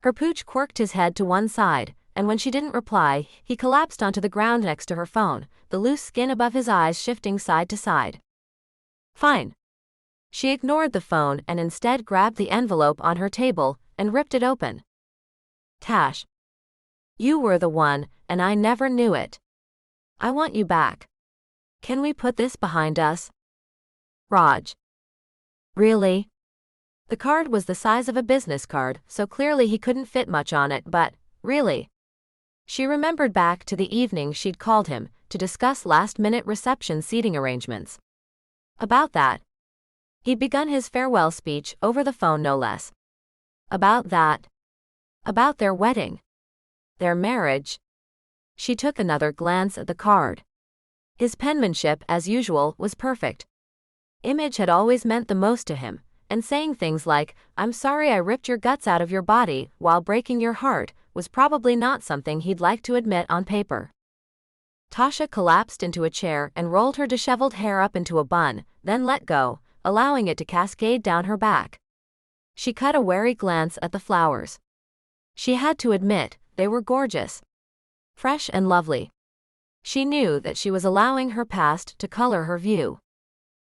Speaker 1: Her pooch quirked his head to one side, and when she didn't reply, he collapsed onto the ground next to her phone, the loose skin above his eyes shifting side to side. "Fine." She ignored the phone and instead grabbed the envelope on her table and ripped it open. "Tash. You were the one, and I never knew it. I want you back. Can we put this behind us? Raj." "Really?" The card was the size of a business card, so clearly he couldn't fit much on it, but, really? She remembered back to the evening she'd called him to discuss last-minute reception seating arrangements. About that. He'd begun his farewell speech over the phone, no less. About that. About their wedding. Their marriage. She took another glance at the card. His penmanship, as usual, was perfect. Image had always meant the most to him, and saying things like, "I'm sorry I ripped your guts out of your body while breaking your heart," was probably not something he'd like to admit on paper. Tasha collapsed into a chair and rolled her disheveled hair up into a bun, then let go, allowing it to cascade down her back. She cut a wary glance at the flowers. She had to admit, they were gorgeous. Fresh and lovely. She knew that she was allowing her past to color her view.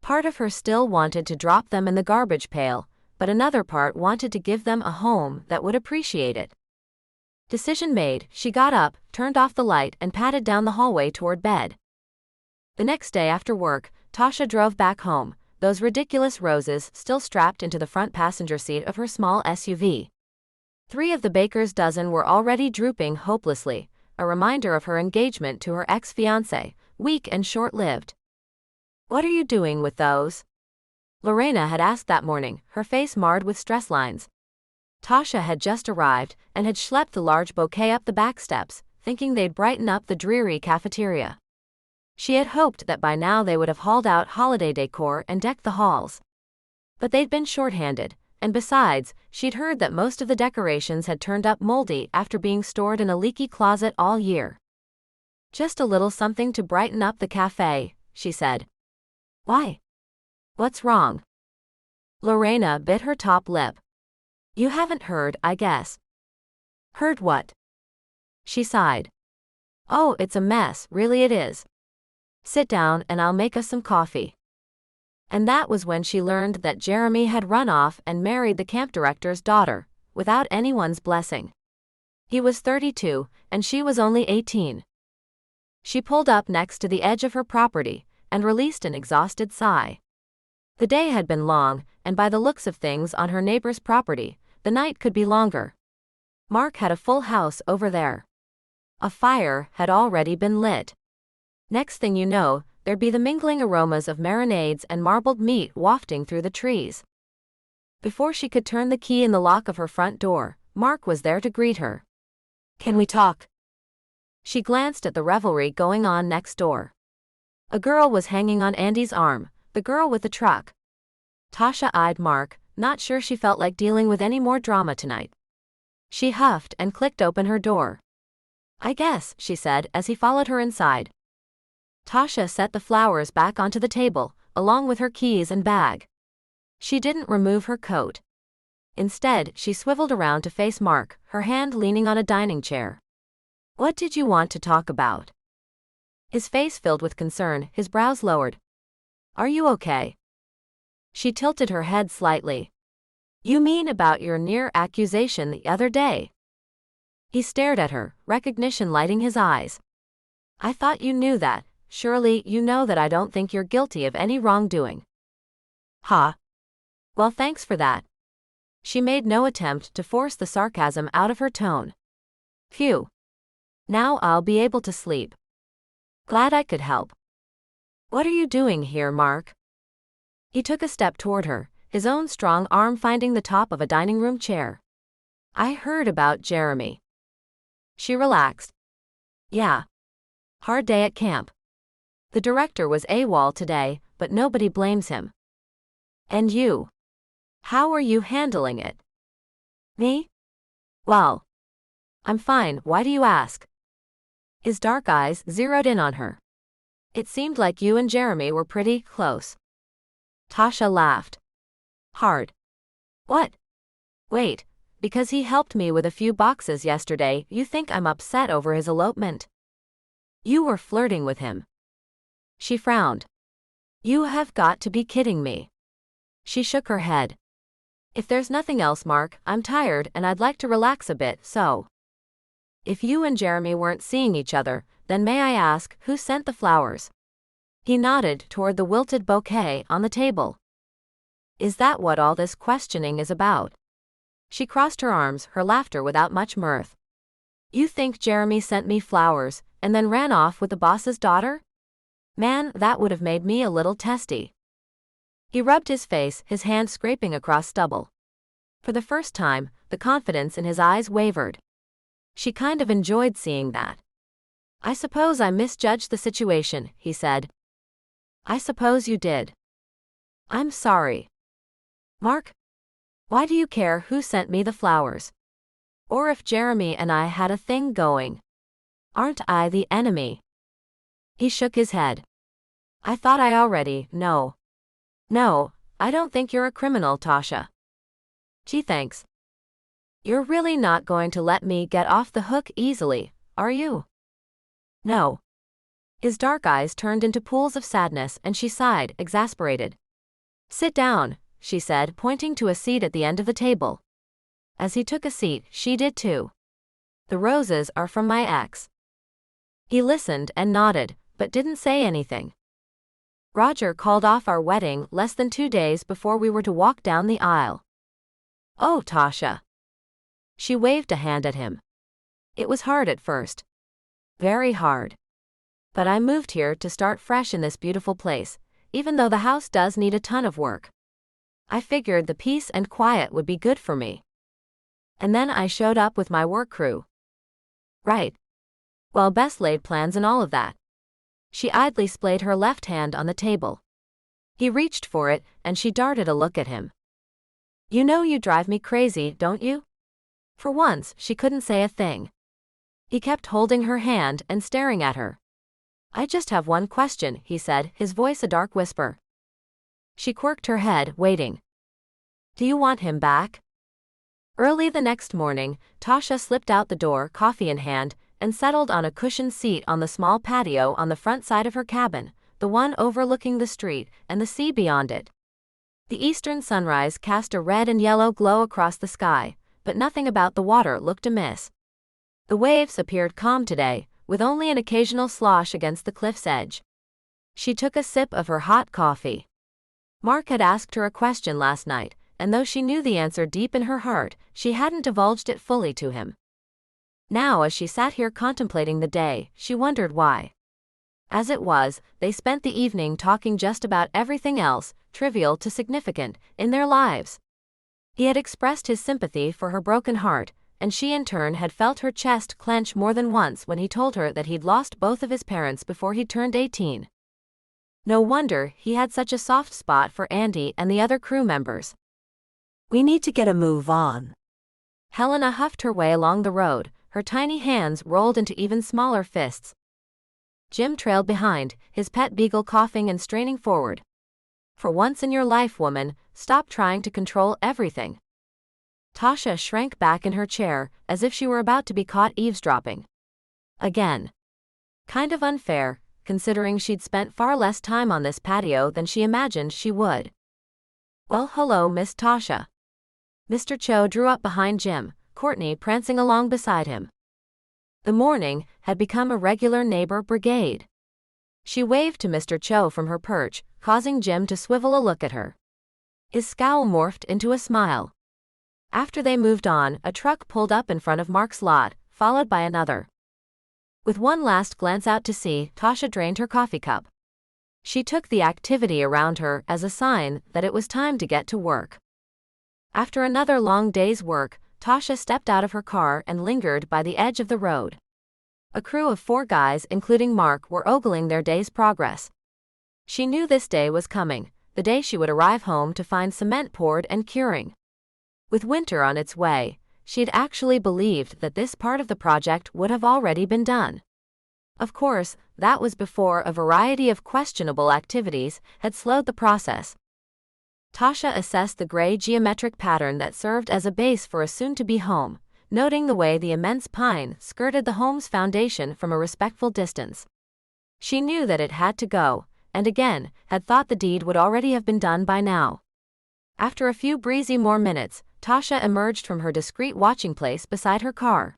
Speaker 1: Part of her still wanted to drop them in the garbage pail, but another part wanted to give them a home that would appreciate it. Decision made, she got up, turned off the light, and padded down the hallway toward bed. The next day after work, Tasha drove back home, those ridiculous roses still strapped into the front passenger seat of her small SUV. 3 of the baker's dozen were already drooping hopelessly, a reminder of her engagement to her ex-fiancé, weak and short-lived. "What are you doing with those?" Lorena had asked that morning, her face marred with stress lines. Tasha had just arrived and had schlepped the large bouquet up the back steps, thinking they'd brighten up the dreary cafeteria. She had hoped that by now they would have hauled out holiday decor and decked the halls. But they'd been short-handed, and besides, she'd heard that most of the decorations had turned up moldy after being stored in a leaky closet all year. "Just a little something to brighten up the cafe," she said. "Why? What's wrong?" Lorena bit her top lip. "You haven't heard, I guess." "Heard what?" She sighed. "Oh, it's a mess, really it is. Sit down and I'll make us some coffee." And that was when she learned that Jeremy had run off and married the camp director's daughter, without anyone's blessing. He was 32, and she was only 18. She pulled up next to the edge of her property, and released an exhausted sigh. The day had been long, and by the looks of things on her neighbor's property, the night could be longer. Marc had a full house over there. A fire had already been lit. Next thing you know, there'd be the mingling aromas of marinades and marbled meat wafting through the trees. Before she could turn the key in the lock of her front door, Marc was there to greet her. "Can we talk?" She glanced at the revelry going on next door. A girl was hanging on Andy's arm, the girl with the truck. Tasha eyed Marc, not sure she felt like dealing with any more drama tonight. She huffed and clicked open her door. "I guess," she said as he followed her inside. Tasha set the flowers back onto the table, along with her keys and bag. She didn't remove her coat. Instead, she swiveled around to face Marc, her hand leaning on a dining chair. "What did you want to talk about?" His face filled with concern, his brows lowered. "Are you okay?" She tilted her head slightly. "You mean about your near accusation the other day?" He stared at her, recognition lighting his eyes. "I thought you knew that. Surely you know that I don't think you're guilty of any wrongdoing." "Huh? Well, thanks for that." She made no attempt to force the sarcasm out of her tone. "Phew. Now I'll be able to sleep. Glad I could help." "What are you doing here, Marc?" He took a step toward her, his own strong arm finding the top of a dining room chair. "I heard about Jeremy." She relaxed. "Yeah. Hard day at camp. The director was AWOL today, but nobody blames him." "And you? How are you handling it?" "Me? Well, I'm fine, why do you ask?" His dark eyes zeroed in on her. "It seemed like you and Jeremy were pretty close." Tasha laughed. "Hard. What? Wait, because he helped me with a few boxes yesterday, you think I'm upset over his elopement?" "You were flirting with him." She frowned. "You have got to be kidding me." She shook her head. "If there's nothing else, Marc, I'm tired and I'd like to relax a bit, so. If you and Jeremy weren't seeing each other, then may I ask who sent the flowers?" He nodded toward the wilted bouquet on the table. "Is that what all this questioning is about?" She crossed her arms, her laughter without much mirth. "You think Jeremy sent me flowers and then ran off with the boss's daughter? Man, that would have made me a little testy." He rubbed his face, his hand scraping across stubble. For the first time, the confidence in his eyes wavered. She kind of enjoyed seeing that. "I suppose I misjudged the situation," he said. "I suppose you did." I'm sorry. Marc, why do you care who sent me the flowers? Or if Jeremy and I had a thing going? Aren't I the enemy? He shook his head. I thought I already, no. No, I don't think you're a criminal, Tasha. Gee, thanks. You're really not going to let me get off the hook easily, are you? No. His dark eyes turned into pools of sadness and she sighed, exasperated. Sit down, she said, pointing to a seat at the end of the table. As he took a seat, she did too. The roses are from my ex. He listened and nodded, but didn't say anything. Roger called off our wedding less than 2 days before we were to walk down the aisle. Oh, Tasha. She waved a hand at him. It was hard at first. Very hard. But I moved here to start fresh in this beautiful place, even though the house does need a ton of work. I figured the peace and quiet would be good for me. And then I showed up with my work crew. Right. Well, best laid plans and all of that. She idly splayed her left hand on the table. He reached for it, and she darted a look at him. You know you drive me crazy, don't you? For once, she couldn't say a thing. He kept holding her hand and staring at her. I just have one question, he said, his voice a dark whisper. She quirked her head, waiting. Do you want him back? Early the next morning, Tasha slipped out the door, coffee in hand, and settled on a cushioned seat on the small patio on the front side of her cabin, the one overlooking the street and the sea beyond it. The eastern sunrise cast a red and yellow glow across the sky, but nothing about the water looked amiss. The waves appeared calm today, with only an occasional slosh against the cliff's edge. She took a sip of her hot coffee. Marc had asked her a question last night, and though she knew the answer deep in her heart, she hadn't divulged it fully to him. Now, as she sat here contemplating the day, she wondered why. As it was, they spent the evening talking just about everything else, trivial to significant, in their lives. He had expressed his sympathy for her broken heart, and she in turn had felt her chest clench more than once when he told her that he'd lost both of his parents before he turned 18. No wonder he had such a soft spot for Andy and the other crew members.
Speaker 2: We need to get a move on.
Speaker 1: Helena huffed her way along the road, her tiny hands rolled into even smaller fists. Jim trailed behind, his pet beagle coughing and straining forward. For once in your life, woman, stop trying to control everything. Tasha shrank back in her chair, as if she were about to be caught eavesdropping. Again. Kind of unfair, considering she'd spent far less time on this patio than she imagined she would. Well, hello, Miss Tasha. Mr. Cho drew up behind Jim, Courtney prancing along beside him. The morning had become a regular neighbor brigade. She waved to Mr. Cho from her perch, causing Jim to swivel a look at her. His scowl morphed into a smile. After they moved on, a truck pulled up in front of Marc's lot, followed by another. With one last glance out to sea, Tasha drained her coffee cup. She took the activity around her as a sign that it was time to get to work. After another long day's work, Tasha stepped out of her car and lingered by the edge of the road. A crew of 4 guys, including Marc, were ogling their day's progress. She knew this day was coming, the day she would arrive home to find cement poured and curing. With winter on its way, she'd actually believed that this part of the project would have already been done. Of course, that was before a variety of questionable activities had slowed the process. Tasha assessed the gray geometric pattern that served as a base for a soon-to-be home, noting the way the immense pine skirted the home's foundation from a respectful distance. She knew that it had to go, and again, had thought the deed would already have been done by now. After a few breezy more minutes, Tasha emerged from her discreet watching place beside her car.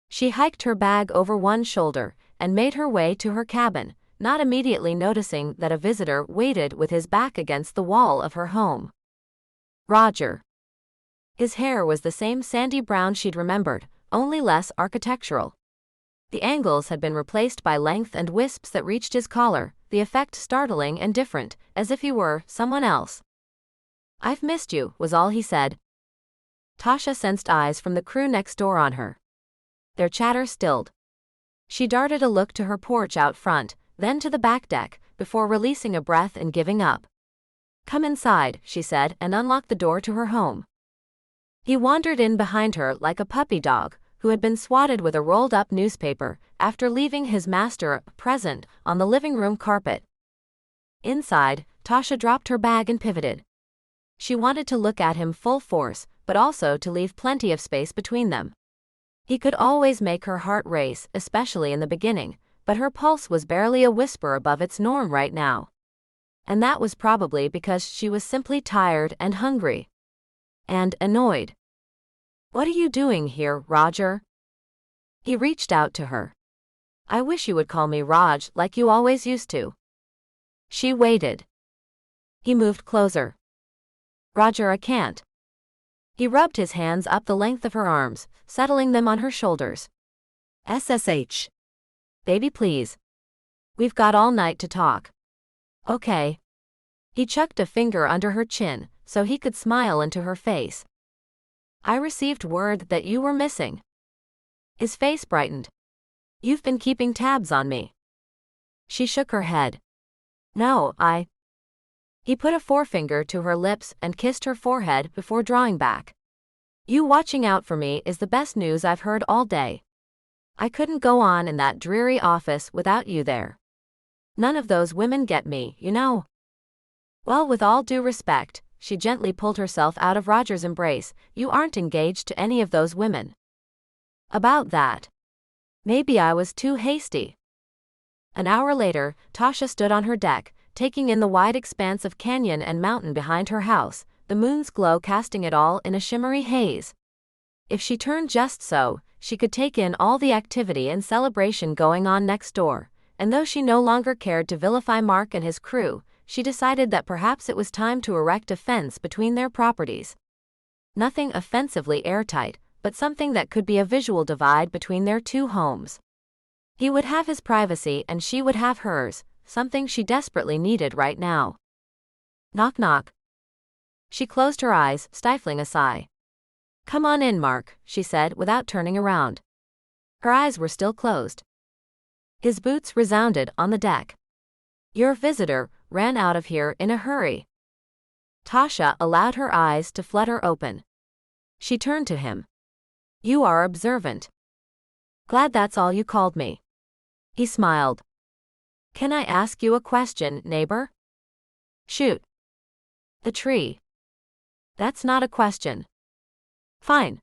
Speaker 1: She hiked her bag over one shoulder and made her way to her cabin, not immediately noticing that a visitor waited with his back against the wall of her home. Roger. His hair was the same sandy brown she'd remembered, only less architectural. The angles had been replaced by length and wisps that reached his collar, the effect startling and different, as if he were someone else. I've missed you, was all he said. Tasha sensed eyes from the crew next door on her. Their chatter stilled. She darted a look to her porch out front, then to the back deck, before releasing a breath and giving up. Come inside, she said, and unlocked the door to her home. He wandered in behind her like a puppy dog who had been swatted with a rolled-up newspaper after leaving his master a present on the living room carpet. Inside, Tasha dropped her bag and pivoted. She wanted to look at him full force, but also to leave plenty of space between them. He could always make her heart race, especially in the beginning, but her pulse was barely a whisper above its norm right now. And that was probably because she was simply tired and hungry. And annoyed. What are you doing here, Roger? He reached out to her. I wish you would call me Raj like you always used to. She waited. He moved closer. Roger, I can't. He rubbed his hands up the length of her arms, settling them on her shoulders. SSH. Baby, please. We've got all night to talk. Okay. He chucked a finger under her chin so he could smile into her face. I received word that you were missing. His face brightened. You've been keeping tabs on me. She shook her head. No, He put a forefinger to her lips and kissed her forehead before drawing back. You watching out for me is the best news I've heard all day. I couldn't go on in that dreary office without you there. None of those women get me, you know. Well, with all due respect, she gently pulled herself out of Roger's embrace, you aren't engaged to any of those women. About that. Maybe I was too hasty. An hour later, Tasha stood on her deck, taking in the wide expanse of canyon and mountain behind her house, the moon's glow casting it all in a shimmery haze. If she turned just so, she could take in all the activity and celebration going on next door, and though she no longer cared to vilify Marc and his crew, she decided that perhaps it was time to erect a fence between their properties. Nothing offensively airtight, but something that could be a visual divide between their two homes. He would have his privacy and she would have hers, something she desperately needed right now. Knock knock. She closed her eyes, stifling a sigh. Come on in, Marc, she said without turning around. Her eyes were still closed. His boots resounded on the deck. Your visitor ran out of here in a hurry. Tasha allowed her eyes to flutter open. She turned to him. You are observant. Glad that's all you called me. He smiled. Can I ask you a question, neighbor? Shoot. The tree. That's not a question. Fine.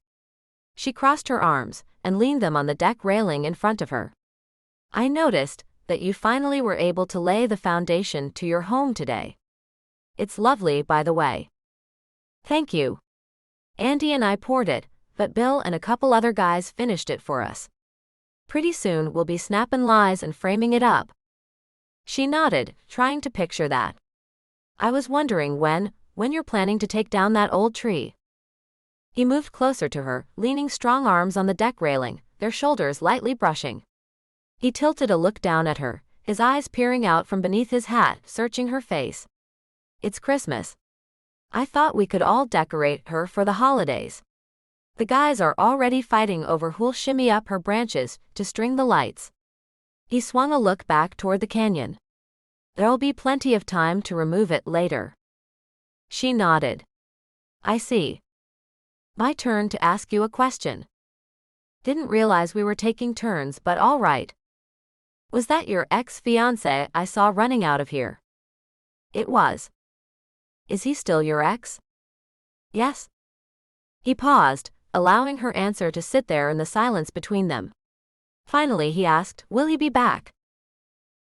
Speaker 1: She crossed her arms and leaned them on the deck railing in front of her. I noticed that you finally were able to lay the foundation to your home today. It's lovely, by the way. Thank you. Andy and I poured it, but Bill and a couple other guys finished it for us. Pretty soon we'll be snapping lies and framing it up. She nodded, trying to picture that. I was wondering when you're planning to take down that old tree. He moved closer to her, leaning strong arms on the deck railing, their shoulders lightly brushing. He tilted a look down at her, his eyes peering out from beneath his hat, searching her face. It's Christmas. I thought we could all decorate her for the holidays. The guys are already fighting over who'll shimmy up her branches to string the lights. He swung a look back toward the canyon. There'll be plenty of time to remove it later. She nodded. I see. My turn to ask you a question. Didn't realize we were taking turns, but all right. Was that your ex-fiancé I saw running out of here? It was. Is he still your ex? Yes. He paused, allowing her answer to sit there in the silence between them. Finally he asked, will he be back?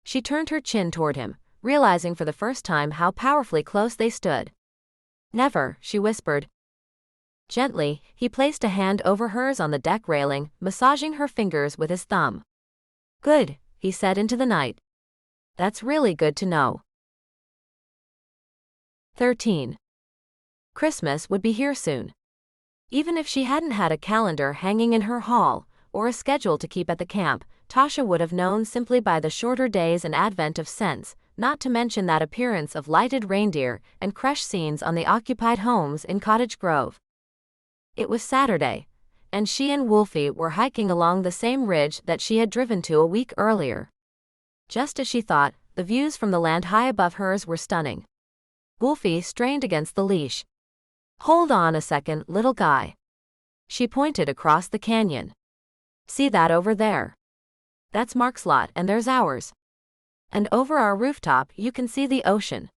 Speaker 1: She turned her chin toward him, realizing for the first time how powerfully close they stood. Never, she whispered. Gently, he placed a hand over hers on the deck railing, massaging her fingers with his thumb. Good, he said into the night. That's really good to know. 13. Christmas would be here soon. Even if she hadn't had a calendar hanging in her hall, or a schedule to keep at the camp, Tasha would have known simply by the shorter days and advent of scents, not to mention that appearance of lighted reindeer and creche scenes on the occupied homes in Cottage Grove. It was Saturday, and she and Wolfie were hiking along the same ridge that she had driven to a week earlier. Just as she thought, the views from the land high above hers were stunning. Wolfie strained against the leash. Hold on a second, little guy. She pointed across the canyon. See that over there? That's Marc's lot and there's ours. And over our rooftop you can see the ocean.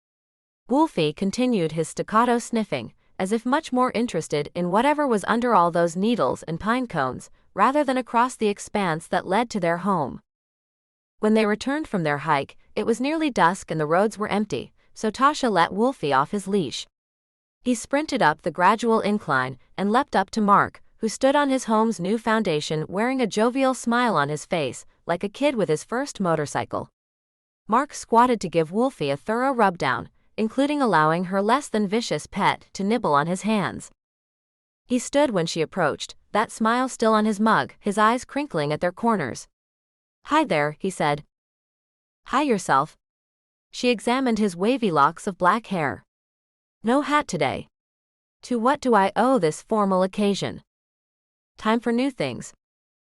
Speaker 1: Wolfie continued his staccato sniffing, as if much more interested in whatever was under all those needles and pine cones, rather than across the expanse that led to their home. When they returned from their hike, it was nearly dusk and the roads were empty, so Tasha let Wolfie off his leash. He sprinted up the gradual incline and leapt up to Marc, who stood on his home's new foundation wearing a jovial smile on his face, like a kid with his first motorcycle. Marc squatted to give Wolfie a thorough rub-down, including allowing her less-than-vicious pet to nibble on his hands. He stood when she approached, that smile still on his mug, his eyes crinkling at their corners. Hi there, he said. Hi yourself. She examined his wavy locks of black hair. No hat today. To what do I owe this formal occasion? Time for new things.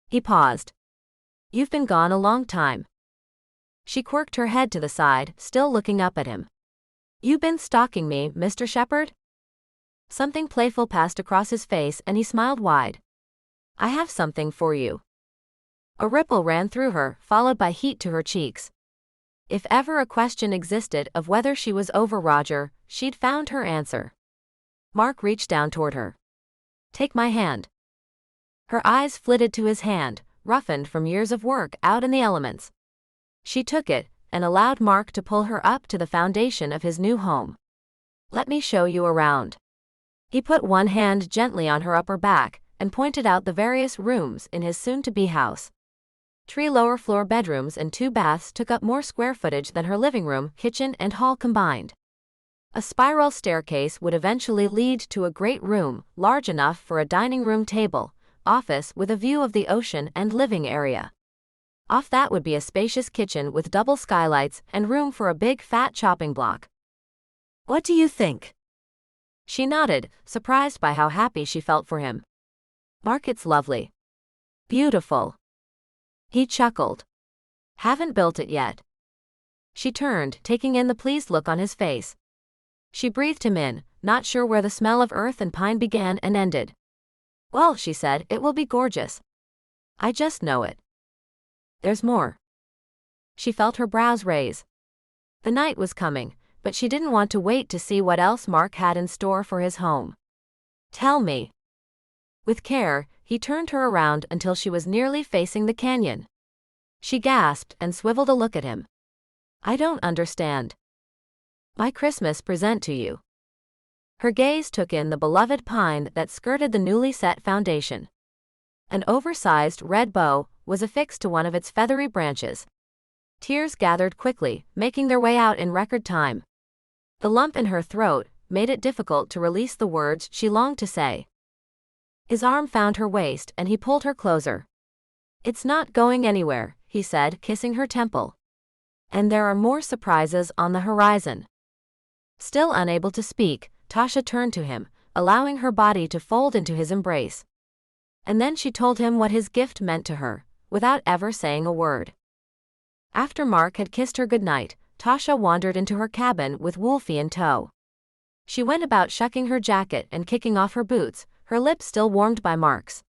Speaker 1: He paused. You've been gone a long time. She quirked her head to the side, still looking up at him. You been stalking me, Mr. Shepherd? Something playful passed across his face and he smiled wide. I have something for you. A ripple ran through her, followed by heat to her cheeks. If ever a question existed of whether she was over Roger, she'd found her answer. Marc reached down toward her. Take my hand. Her eyes flitted to his hand, roughened from years of work out in the elements. She took it, and allowed Marc to pull her up to the foundation of his new home. Let me show you around. He put one hand gently on her upper back, and pointed out the various rooms in his soon-to-be house. 3 lower-floor bedrooms and 2 baths took up more square footage than her living room, kitchen, and hall combined. A spiral staircase would eventually lead to a great room, large enough for a dining room table, office with a view of the ocean and living area. Off that would be a spacious kitchen with double skylights and room for a big fat chopping block. What do you think? She nodded, surprised by how happy she felt for him. Marc, it's lovely. Beautiful. He chuckled. Haven't built it yet. She turned, taking in the pleased look on his face. She breathed him in, not sure where the smell of earth and pine began and ended. Well, she said, it will be gorgeous. I just know it. There's more. She felt her brows raise. The night was coming, but she didn't want to wait to see what else Marc had in store for his home. Tell me. With care, he turned her around until she was nearly facing the canyon. She gasped and swiveled a look at him. I don't understand. My Christmas present to you. Her gaze took in the beloved pine that skirted the newly set foundation. An oversized red bow was affixed to one of its feathery branches. Tears gathered quickly, making their way out in record time. The lump in her throat made it difficult to release the words she longed to say. His arm found her waist and he pulled her closer. It's not going anywhere, he said, kissing her temple. And there are more surprises on the horizon. Still unable to speak, Tasha turned to him, allowing her body to fold into his embrace. And then she told him what his gift meant to her, without ever saying a word. After Marc had kissed her goodnight, Tasha wandered into her cabin with Wolfie in tow. She went about shucking her jacket and kicking off her boots, her lips still warmed by Marc's.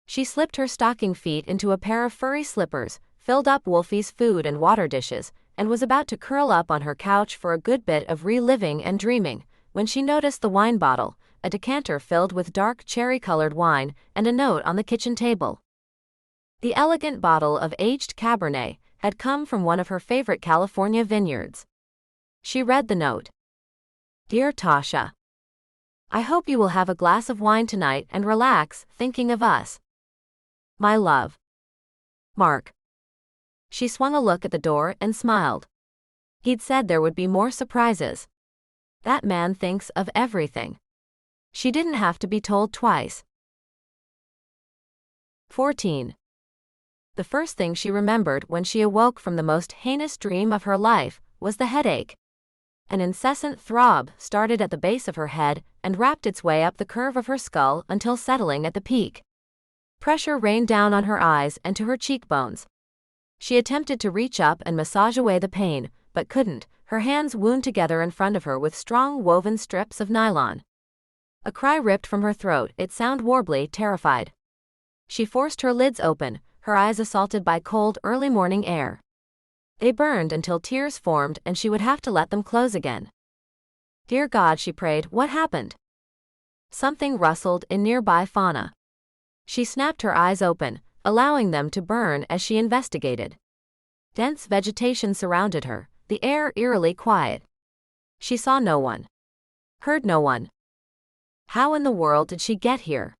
Speaker 1: She slipped her stocking feet into a pair of furry slippers, filled up Wolfie's food and water dishes, and was about to curl up on her couch for a good bit of reliving and dreaming, when she noticed the wine bottle, a decanter filled with dark cherry-colored wine, and a note on the kitchen table. The elegant bottle of aged Cabernet had come from one of her favorite California vineyards. She read the note. Dear Tasha, I hope you will have a glass of wine tonight and relax, thinking of us. My love. Marc. She swung a look at the door and smiled. He'd said there would be more surprises. That man thinks of everything. She didn't have to be told twice. 14. The first thing she remembered when she awoke from the most heinous dream of her life was the headache. An incessant throb started at the base of her head and wrapped its way up the curve of her skull until settling at the peak. Pressure rained down on her eyes and to her cheekbones. She attempted to reach up and massage away the pain, but couldn't, her hands wound together in front of her with strong woven strips of nylon. A cry ripped from her throat, its sound warbly, terrified. She forced her lids open, her eyes assaulted by cold, early morning air. They burned until tears formed and she would have to let them close again. Dear God, she prayed, what happened? Something rustled in nearby fauna. She snapped her eyes open, allowing them to burn as she investigated. Dense vegetation surrounded her, the air eerily quiet. She saw no one. Heard no one. How in the world did she get here?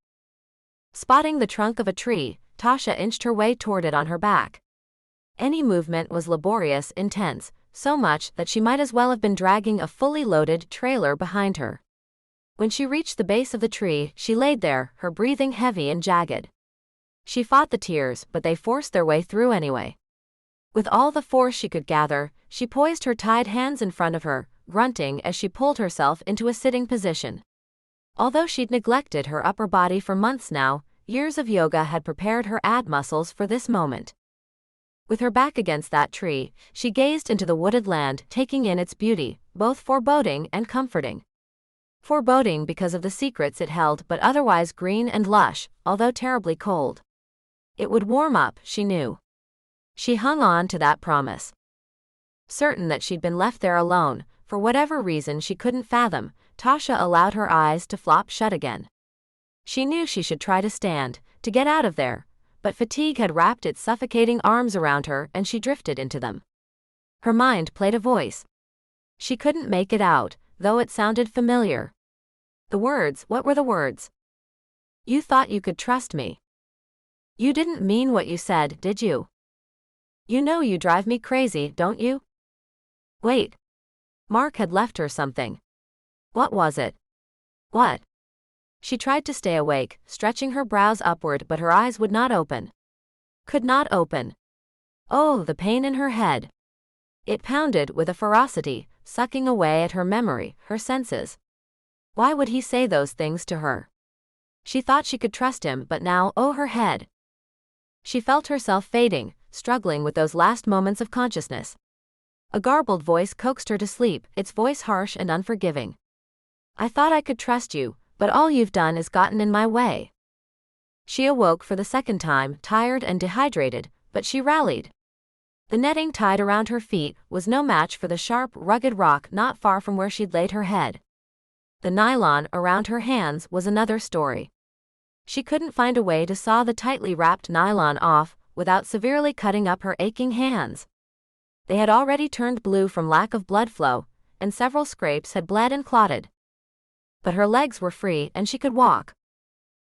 Speaker 1: Spotting the trunk of a tree, Tasha inched her way toward it on her back. Any movement was laborious, intense, so much that she might as well have been dragging a fully loaded trailer behind her. When she reached the base of the tree, she laid there, her breathing heavy and jagged. She fought the tears, but they forced their way through anyway. With all the force she could gather, she poised her tied hands in front of her, grunting as she pulled herself into a sitting position. Although she'd neglected her upper body for months now, years of yoga had prepared her ab muscles for this moment. With her back against that tree, she gazed into the wooded land, taking in its beauty, both foreboding and comforting. Foreboding because of the secrets it held, but otherwise green and lush, although terribly cold. It would warm up, she knew. She hung on to that promise. Certain that she'd been left there alone, for whatever reason she couldn't fathom, Tasha allowed her eyes to flop shut again. She knew she should try to stand, to get out of there, but fatigue had wrapped its suffocating arms around her and she drifted into them. Her mind played a voice. She couldn't make it out, though it sounded familiar. The words, what were the words? You thought you could trust me. You didn't mean what you said, did you? You know you drive me crazy, don't you? Wait. Marc had left her something. What was it? What? She tried to stay awake, stretching her brows upward, but her eyes would not open. Could not open. Oh, the pain in her head. It pounded with a ferocity, sucking away at her memory, her senses. Why would he say those things to her? She thought she could trust him, but now, oh, her head. She felt herself fading, struggling with those last moments of consciousness. A garbled voice coaxed her to sleep, its voice harsh and unforgiving. I thought I could trust you, but all you've done is gotten in my way. She awoke for the second time, tired and dehydrated, but she rallied. The netting tied around her feet was no match for the sharp, rugged rock not far from where she'd laid her head. The nylon around her hands was another story. She couldn't find a way to saw the tightly wrapped nylon off without severely cutting up her aching hands. They had already turned blue from lack of blood flow, and several scrapes had bled and clotted. But her legs were free and she could walk.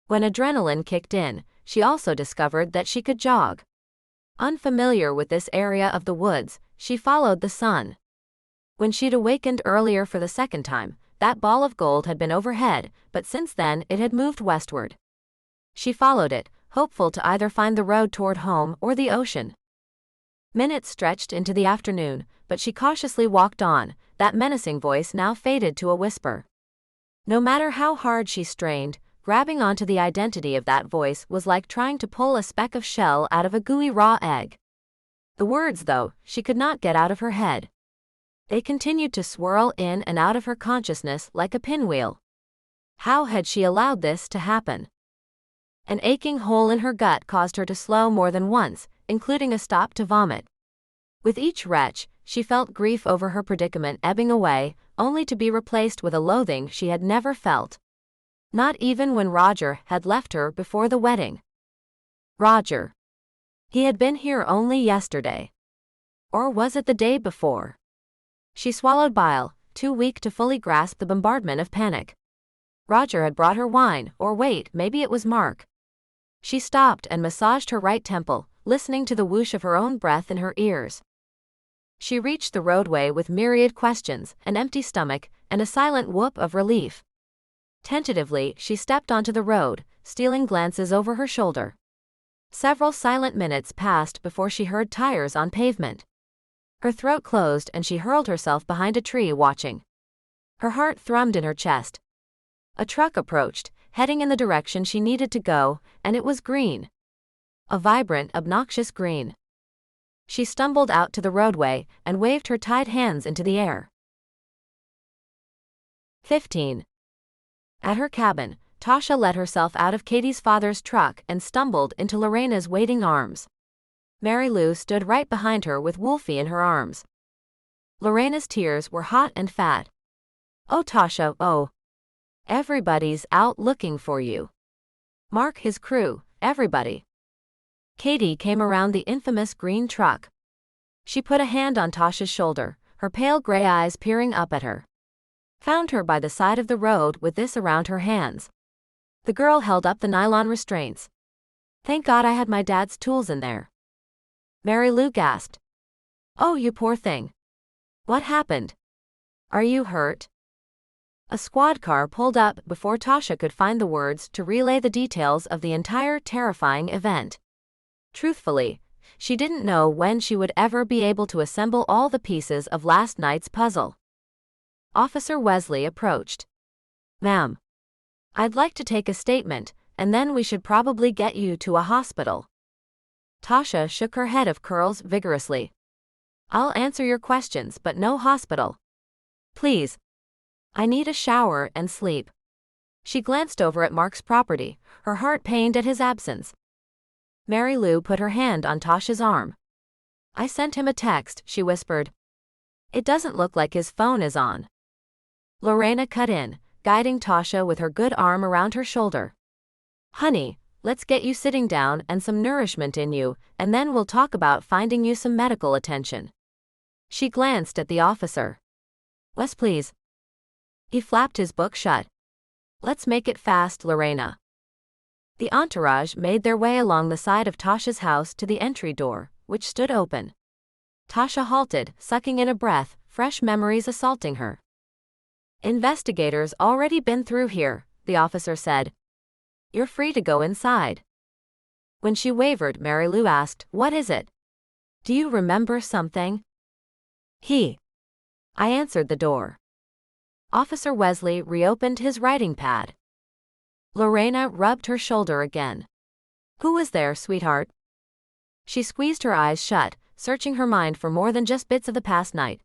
Speaker 1: When adrenaline kicked in, she also discovered that she could jog. Unfamiliar with this area of the woods, she followed the sun. When she'd awakened earlier for the second time, that ball of gold had been overhead, but since then it had moved westward. She followed it, hopeful to either find the road toward home or the ocean. Minutes stretched into the afternoon, but she cautiously walked on, that menacing voice now faded to a whisper. No matter how hard she strained, grabbing onto the identity of that voice was like trying to pull a speck of shell out of a gooey raw egg. The words, though, she could not get out of her head. They continued to swirl in and out of her consciousness like a pinwheel. How had she allowed this to happen? An aching hole in her gut caused her to slow more than once, including a stop to vomit. With each retch, she felt grief over her predicament ebbing away, only to be replaced with a loathing she had never felt. Not even when Roger had left her before the wedding. Roger. He had been here only yesterday. Or was it the day before? She swallowed bile, too weak to fully grasp the bombardment of panic. Roger had brought her wine, or wait, maybe it was Marc. She stopped and massaged her right temple, listening to the whoosh of her own breath in her ears. She reached the roadway with myriad questions, an empty stomach, and a silent whoop of relief. Tentatively, she stepped onto the road, stealing glances over her shoulder. Several silent minutes passed before she heard tires on pavement. Her throat closed and she hurled herself behind a tree watching. Her heart thrummed in her chest. A truck approached, heading in the direction she needed to go, and it was green. A vibrant, obnoxious green. She stumbled out to the roadway and waved her tied hands into the air. 15. At her cabin, Tasha let herself out of Katie's father's truck and stumbled into Lorena's waiting arms. Mary Lou stood right behind her with Wolfie in her arms. Lorena's tears were hot and fat. "Oh, Tasha, oh. Everybody's out looking for you. Marc, his crew, everybody." Katie came around the infamous green truck. She put a hand on Tasha's shoulder, her pale gray eyes peering up at her. "Found her by the side of the road with this around her hands." The girl held up the nylon restraints. "Thank God I had my dad's tools in there." Mary Lou gasped. "Oh, you poor thing. What happened? Are you hurt?" A squad car pulled up before Tasha could find the words to relay the details of the entire terrifying event. Truthfully, she didn't know when she would ever be able to assemble all the pieces of last night's puzzle. Officer Wesley approached. "Ma'am, I'd like to take a statement, and then we should probably get you to a hospital." Tasha shook her head of curls vigorously. "I'll answer your questions, but no hospital. Please. I need a shower and sleep." She glanced over at Marc's property, her heart pained at his absence. Mary Lou put her hand on Tasha's arm. "I sent him a text," she whispered. "It doesn't look like his phone is on." Lorena cut in, guiding Tasha with her good arm around her shoulder. "Honey, let's get you sitting down and some nourishment in you, and then we'll talk about finding you some medical attention." She glanced at the officer. "Wes, please." He flapped his book shut. "Let's make it fast, Lorena." The entourage made their way along the side of Tasha's house to the entry door, which stood open. Tasha halted, sucking in a breath, fresh memories assaulting her. "Investigators already been through here," the officer said. "You're free to go inside." When she wavered, Mary Lou asked, "What is it? Do you remember something?" I answered the door. Officer Wesley reopened his writing pad. Lorena rubbed her shoulder again. "Who was there, sweetheart?" She squeezed her eyes shut, searching her mind for more than just bits of the past night.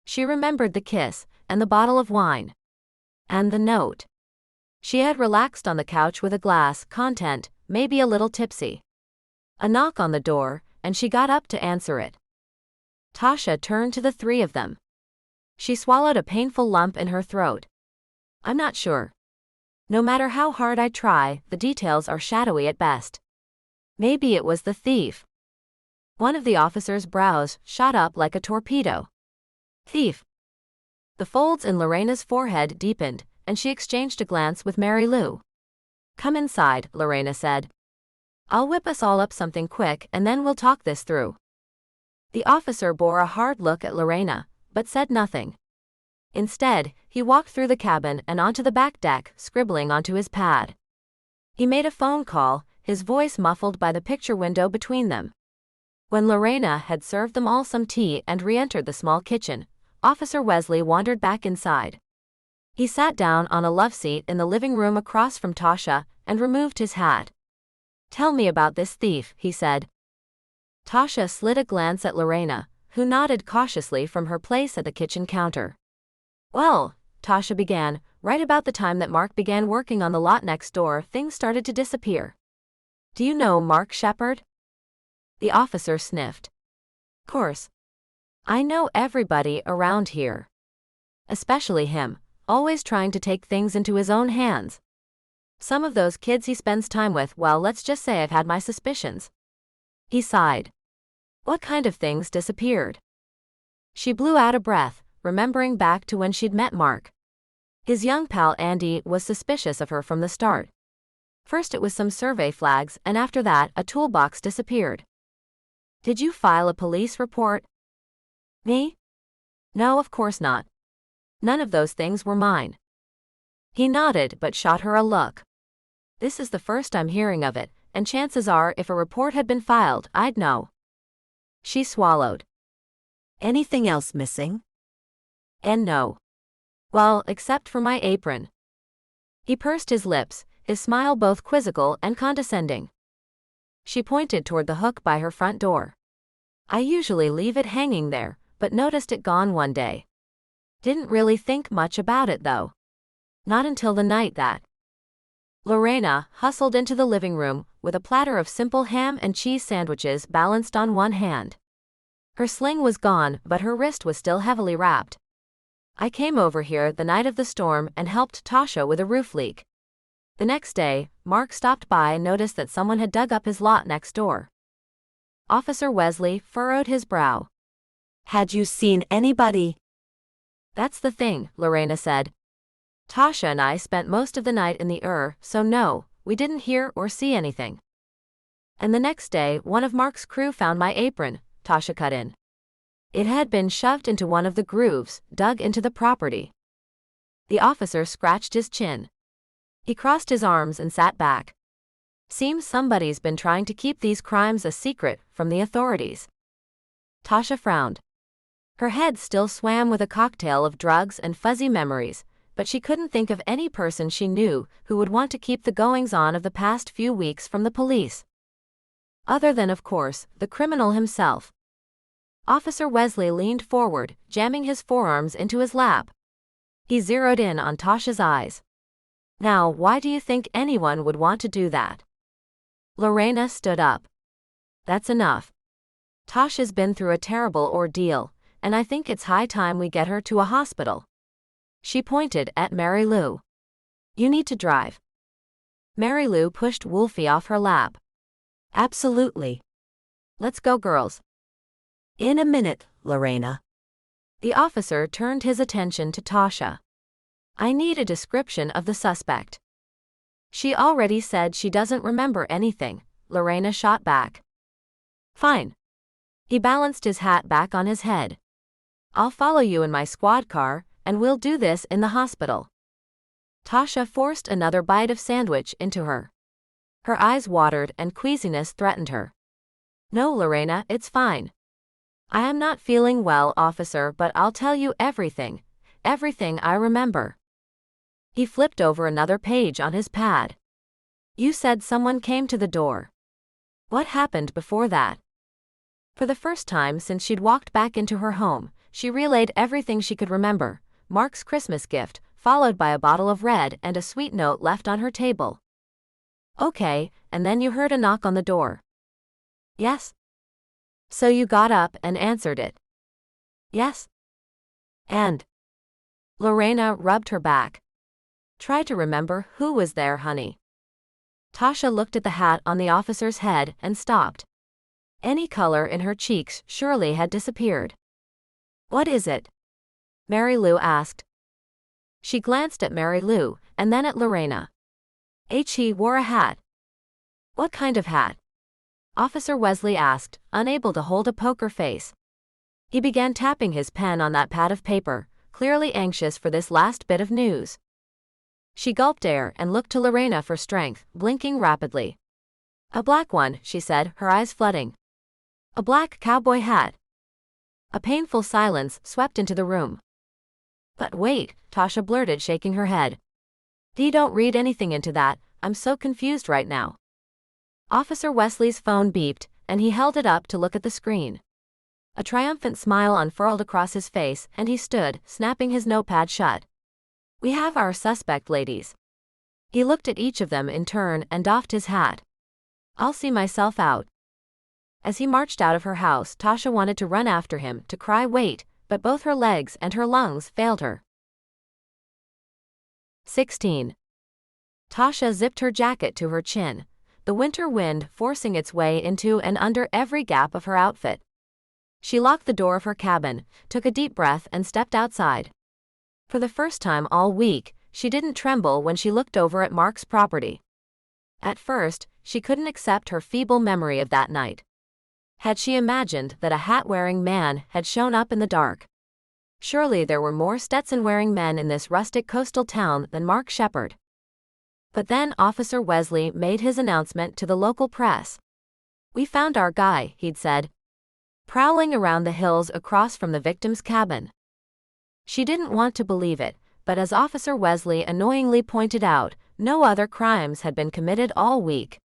Speaker 1: She remembered the kiss, and the bottle of wine. And the note. She had relaxed on the couch with a glass, content, maybe a little tipsy. A knock on the door, and she got up to answer it. Tasha turned to the three of them. She swallowed a painful lump in her throat. "I'm not sure. No matter how hard I try, the details are shadowy at best. Maybe it was the thief." One of the officer's brows shot up like a torpedo. "Thief?" The folds in Lorena's forehead deepened, and she exchanged a glance with Mary Lou. "Come inside," Lorena said. "I'll whip us all up something quick and then we'll talk this through." The officer bore a hard look at Lorena, but said nothing. Instead, he walked through the cabin and onto the back deck, scribbling onto his pad. He made a phone call, his voice muffled by the picture window between them. When Lorena had served them all some tea and re-entered the small kitchen, Officer Wesley wandered back inside. He sat down on a loveseat in the living room across from Tasha and removed his hat. "Tell me about this thief," he said. Tasha slid a glance at Lorena, who nodded cautiously from her place at the kitchen counter. "Well," Tasha began, "right about the time that Marc began working on the lot next door, things started to disappear. Do you know Marc Shepard?" The officer sniffed. "Course. I know everybody around here. Especially him, always trying to take things into his own hands. Some of those kids he spends time with, well, let's just say I've had my suspicions." He sighed. "What kind of things disappeared?" She blew out a breath, remembering back to when she'd met Marc. His young pal Andy was suspicious of her from the start. First it was some survey flags, and after that, a toolbox disappeared. "Did you file a police report?" "Me? No, of course not. None of those things were mine." He nodded but shot her a look. "This is the first I'm hearing of it, and chances are if a report had been filed, I'd know." She swallowed.
Speaker 2: Anything else missing?
Speaker 1: "And no. Well, except for my apron." He pursed his lips, his smile both quizzical and condescending. She pointed toward the hook by her front door. I usually leave it hanging there, but noticed it gone one day. Didn't really think much about it though. Not until the night that Lorena hustled into the living room with a platter of simple ham and cheese sandwiches balanced on one hand. Her sling was gone, but her wrist was still heavily wrapped. I came over here the night of the storm and helped Tasha with a roof leak. The next day, Marc stopped by and noticed that someone had dug up his lot next door. Officer Wesley furrowed his brow.
Speaker 2: Had you seen anybody?
Speaker 1: That's the thing, Lorena said. Tasha and I spent most of the night in the so no, we didn't hear or see anything. And the next day, one of Marc's crew found my apron, Tasha cut in. It had been shoved into one of the grooves, dug into the property. The officer scratched his chin. He crossed his arms and sat back. Seems somebody's been trying to keep these crimes a secret from the authorities. Tasha frowned. Her head still swam with a cocktail of drugs and fuzzy memories, but she couldn't think of any person she knew who would want to keep the goings-on of the past few weeks from the police. Other than, of course, the criminal himself. Officer Wesley leaned forward, jamming his forearms into his lap. He zeroed in on Tasha's eyes. Now, why do you think anyone would want to do that? Lorena stood up. That's enough. Tasha's been through a terrible ordeal, and I think it's high time we get her to a hospital. She pointed at Mary Lou. You need to drive. Mary Lou pushed Wolfie off her lap.
Speaker 2: Absolutely.
Speaker 1: Let's go, girls.
Speaker 2: In a minute, Lorena.
Speaker 1: The officer turned his attention to Tasha. I need a description of the suspect. She already said she doesn't remember anything, Lorena shot back. Fine. He balanced his hat back on his head. I'll follow you in my squad car, and we'll do this in the hospital. Tasha forced another bite of sandwich into her. Her eyes watered and queasiness threatened her. No, Lorena, it's fine. I am not feeling well, officer, but I'll tell you everything. Everything I remember. He flipped over another page on his pad. You said someone came to the door. What happened before that? For the first time since she'd walked back into her home, she relayed everything she could remember. Marc's Christmas gift, followed by a bottle of red and a sweet note left on her table. Okay, and then you heard a knock on the door. Yes. So you got up and answered it. Yes. And Lorena rubbed her back. Try to remember who was there, honey. Tasha looked at the hat on the officer's head and stopped. Any color in her cheeks surely had disappeared. What is it? Mary Lou asked. She glanced at Mary Lou, and then at Lorena. He wore a hat. What kind of hat? Officer Wesley asked, unable to hold a poker face. He began tapping his pen on that pad of paper, clearly anxious for this last bit of news. She gulped air and looked to Lorena for strength, blinking rapidly. A black one, she said, her eyes flooding. A black cowboy hat. A painful silence swept into the room. But wait, Tasha blurted, shaking her head. Don't read anything into that, I'm so confused right now. Officer Wesley's phone beeped, and he held it up to look at the screen. A triumphant smile unfurled across his face, and he stood, snapping his notepad shut. We have our suspect, ladies. He looked at each of them in turn and doffed his hat. I'll see myself out. As he marched out of her house, Tasha wanted to run after him, to cry wait, but both her legs and her lungs failed her. 16. Tasha zipped her jacket to her chin, the winter wind forcing its way into and under every gap of her outfit. She locked the door of her cabin, took a deep breath and stepped outside. For the first time all week, she didn't tremble when she looked over at Marc's property. At first, she couldn't accept her feeble memory of that night. Had she imagined that a hat-wearing man had shown up in the dark? Surely there were more Stetson-wearing men in this rustic coastal town than Marc Shepard. But then Officer Wesley made his announcement to the local press. We found our guy, he'd said, prowling around the hills across from the victim's cabin. She didn't want to believe it, but as Officer Wesley annoyingly pointed out, no other crimes had been committed all week.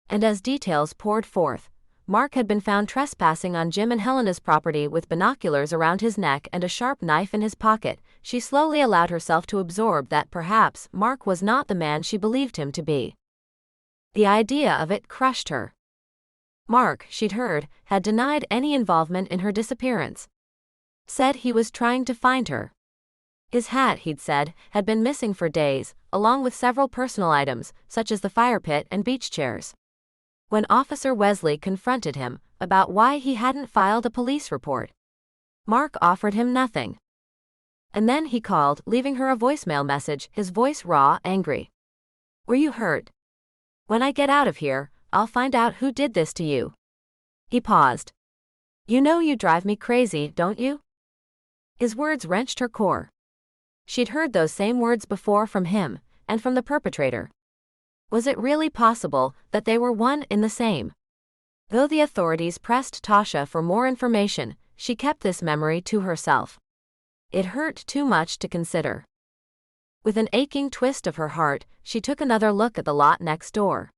Speaker 1: And as details poured forth, Marc had been found trespassing on Jim and Helena's property with binoculars around his neck and a sharp knife in his pocket. She slowly allowed herself to absorb that perhaps Marc was not the man she believed him to be. The idea of it crushed her. Marc, she'd heard, had denied any involvement in her disappearance. Said he was trying to find her. His hat, he'd said, had been missing for days, along with several personal items, such as the fire pit and beach chairs. When Officer Wesley confronted him about why he hadn't filed a police report, Marc offered him nothing. And then he called, leaving her a voicemail message, his voice raw, angry. "Were you hurt? When I get out of here, I'll find out who did this to you." He paused. "You know you drive me crazy, don't you?" His words wrenched her core. She'd heard those same words before from him, and from the perpetrator. Was it really possible that they were one in the same? Though the authorities pressed Tasha for more information, she kept this memory to herself. It hurt too much to consider. With an aching twist of her heart, she took another look at the lot next door.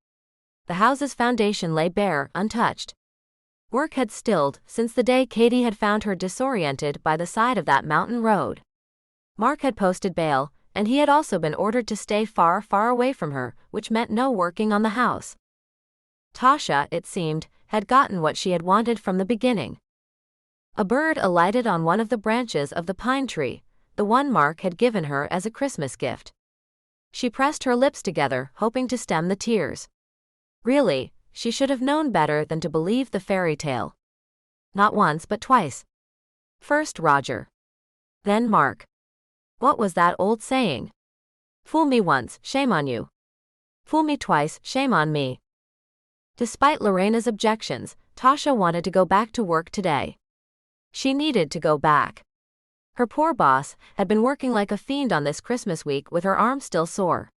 Speaker 1: The house's foundation lay bare, untouched. Work had stilled since the day Katie had found her disoriented by the side of that mountain road. Marc had posted bail, and he had also been ordered to stay far, far away from her, which meant no working on the house. Tasha, it seemed, had gotten what she had wanted from the beginning. A bird alighted on one of the branches of the pine tree, the one Marc had given her as a Christmas gift. She pressed her lips together, hoping to stem the tears. Really, she should have known better than to believe the fairy tale. Not once but twice. First Roger. Then Marc. What was that old saying? Fool me once, shame on you. Fool me twice, shame on me. Despite Lorena's objections, Tasha wanted to go back to work today. She needed to go back. Her poor boss had been working like a fiend on this Christmas week with her arm still sore.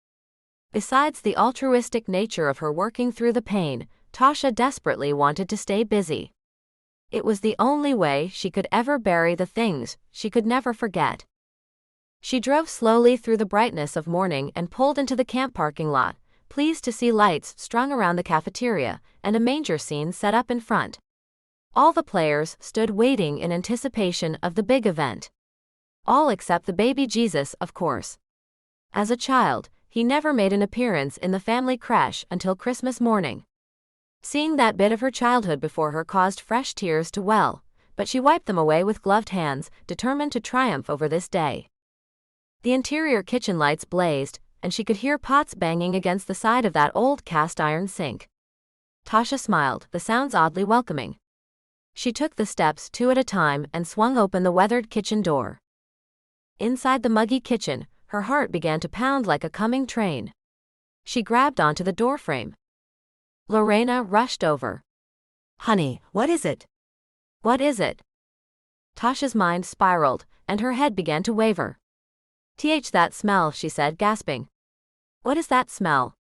Speaker 1: Besides the altruistic nature of her working through the pain, Tasha desperately wanted to stay busy. It was the only way she could ever bury the things she could never forget. She drove slowly through the brightness of morning and pulled into the camp parking lot, pleased to see lights strung around the cafeteria and a manger scene set up in front. All the players stood waiting in anticipation of the big event. All except the baby Jesus, of course. As a child, he never made an appearance in the family creche until Christmas morning. Seeing that bit of her childhood before her caused fresh tears to well, but she wiped them away with gloved hands, determined to triumph over this day. The interior kitchen lights blazed, and she could hear pots banging against the side of that old cast-iron sink. Tasha smiled, the sounds oddly welcoming. She took the steps two at a time and swung open the weathered kitchen door. Inside the muggy kitchen, her heart began to pound like a coming train. She grabbed onto the doorframe. Lorena rushed over.
Speaker 2: Honey, what is it?
Speaker 1: What is it? Tasha's mind spiraled, and her head began to waver. That smell, she said, gasping. What is that smell?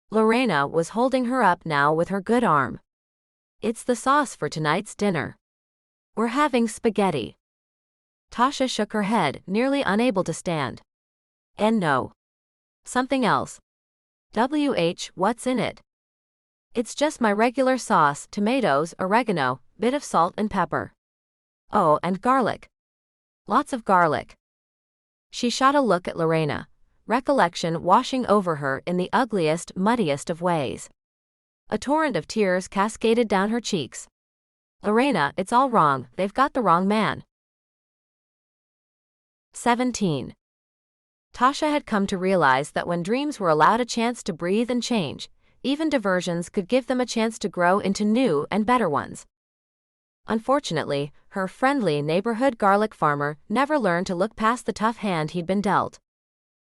Speaker 1: Lorena was holding her up now with her good arm. It's the sauce for tonight's dinner. We're having spaghetti. Tasha shook her head, nearly unable to stand. And no. Something else. What's in it? It's just my regular sauce, tomatoes, oregano, bit of salt and pepper. Oh, and garlic. Lots of garlic. She shot a look at Lorena, recollection washing over her in the ugliest, muddiest of ways. A torrent of tears cascaded down her cheeks. Lorena, it's all wrong, they've got the wrong man. 17. Tasha had come to realize that when dreams were allowed a chance to breathe and change, even diversions could give them a chance to grow into new and better ones. Unfortunately, her friendly neighborhood garlic farmer never learned to look past the tough hand he'd been dealt.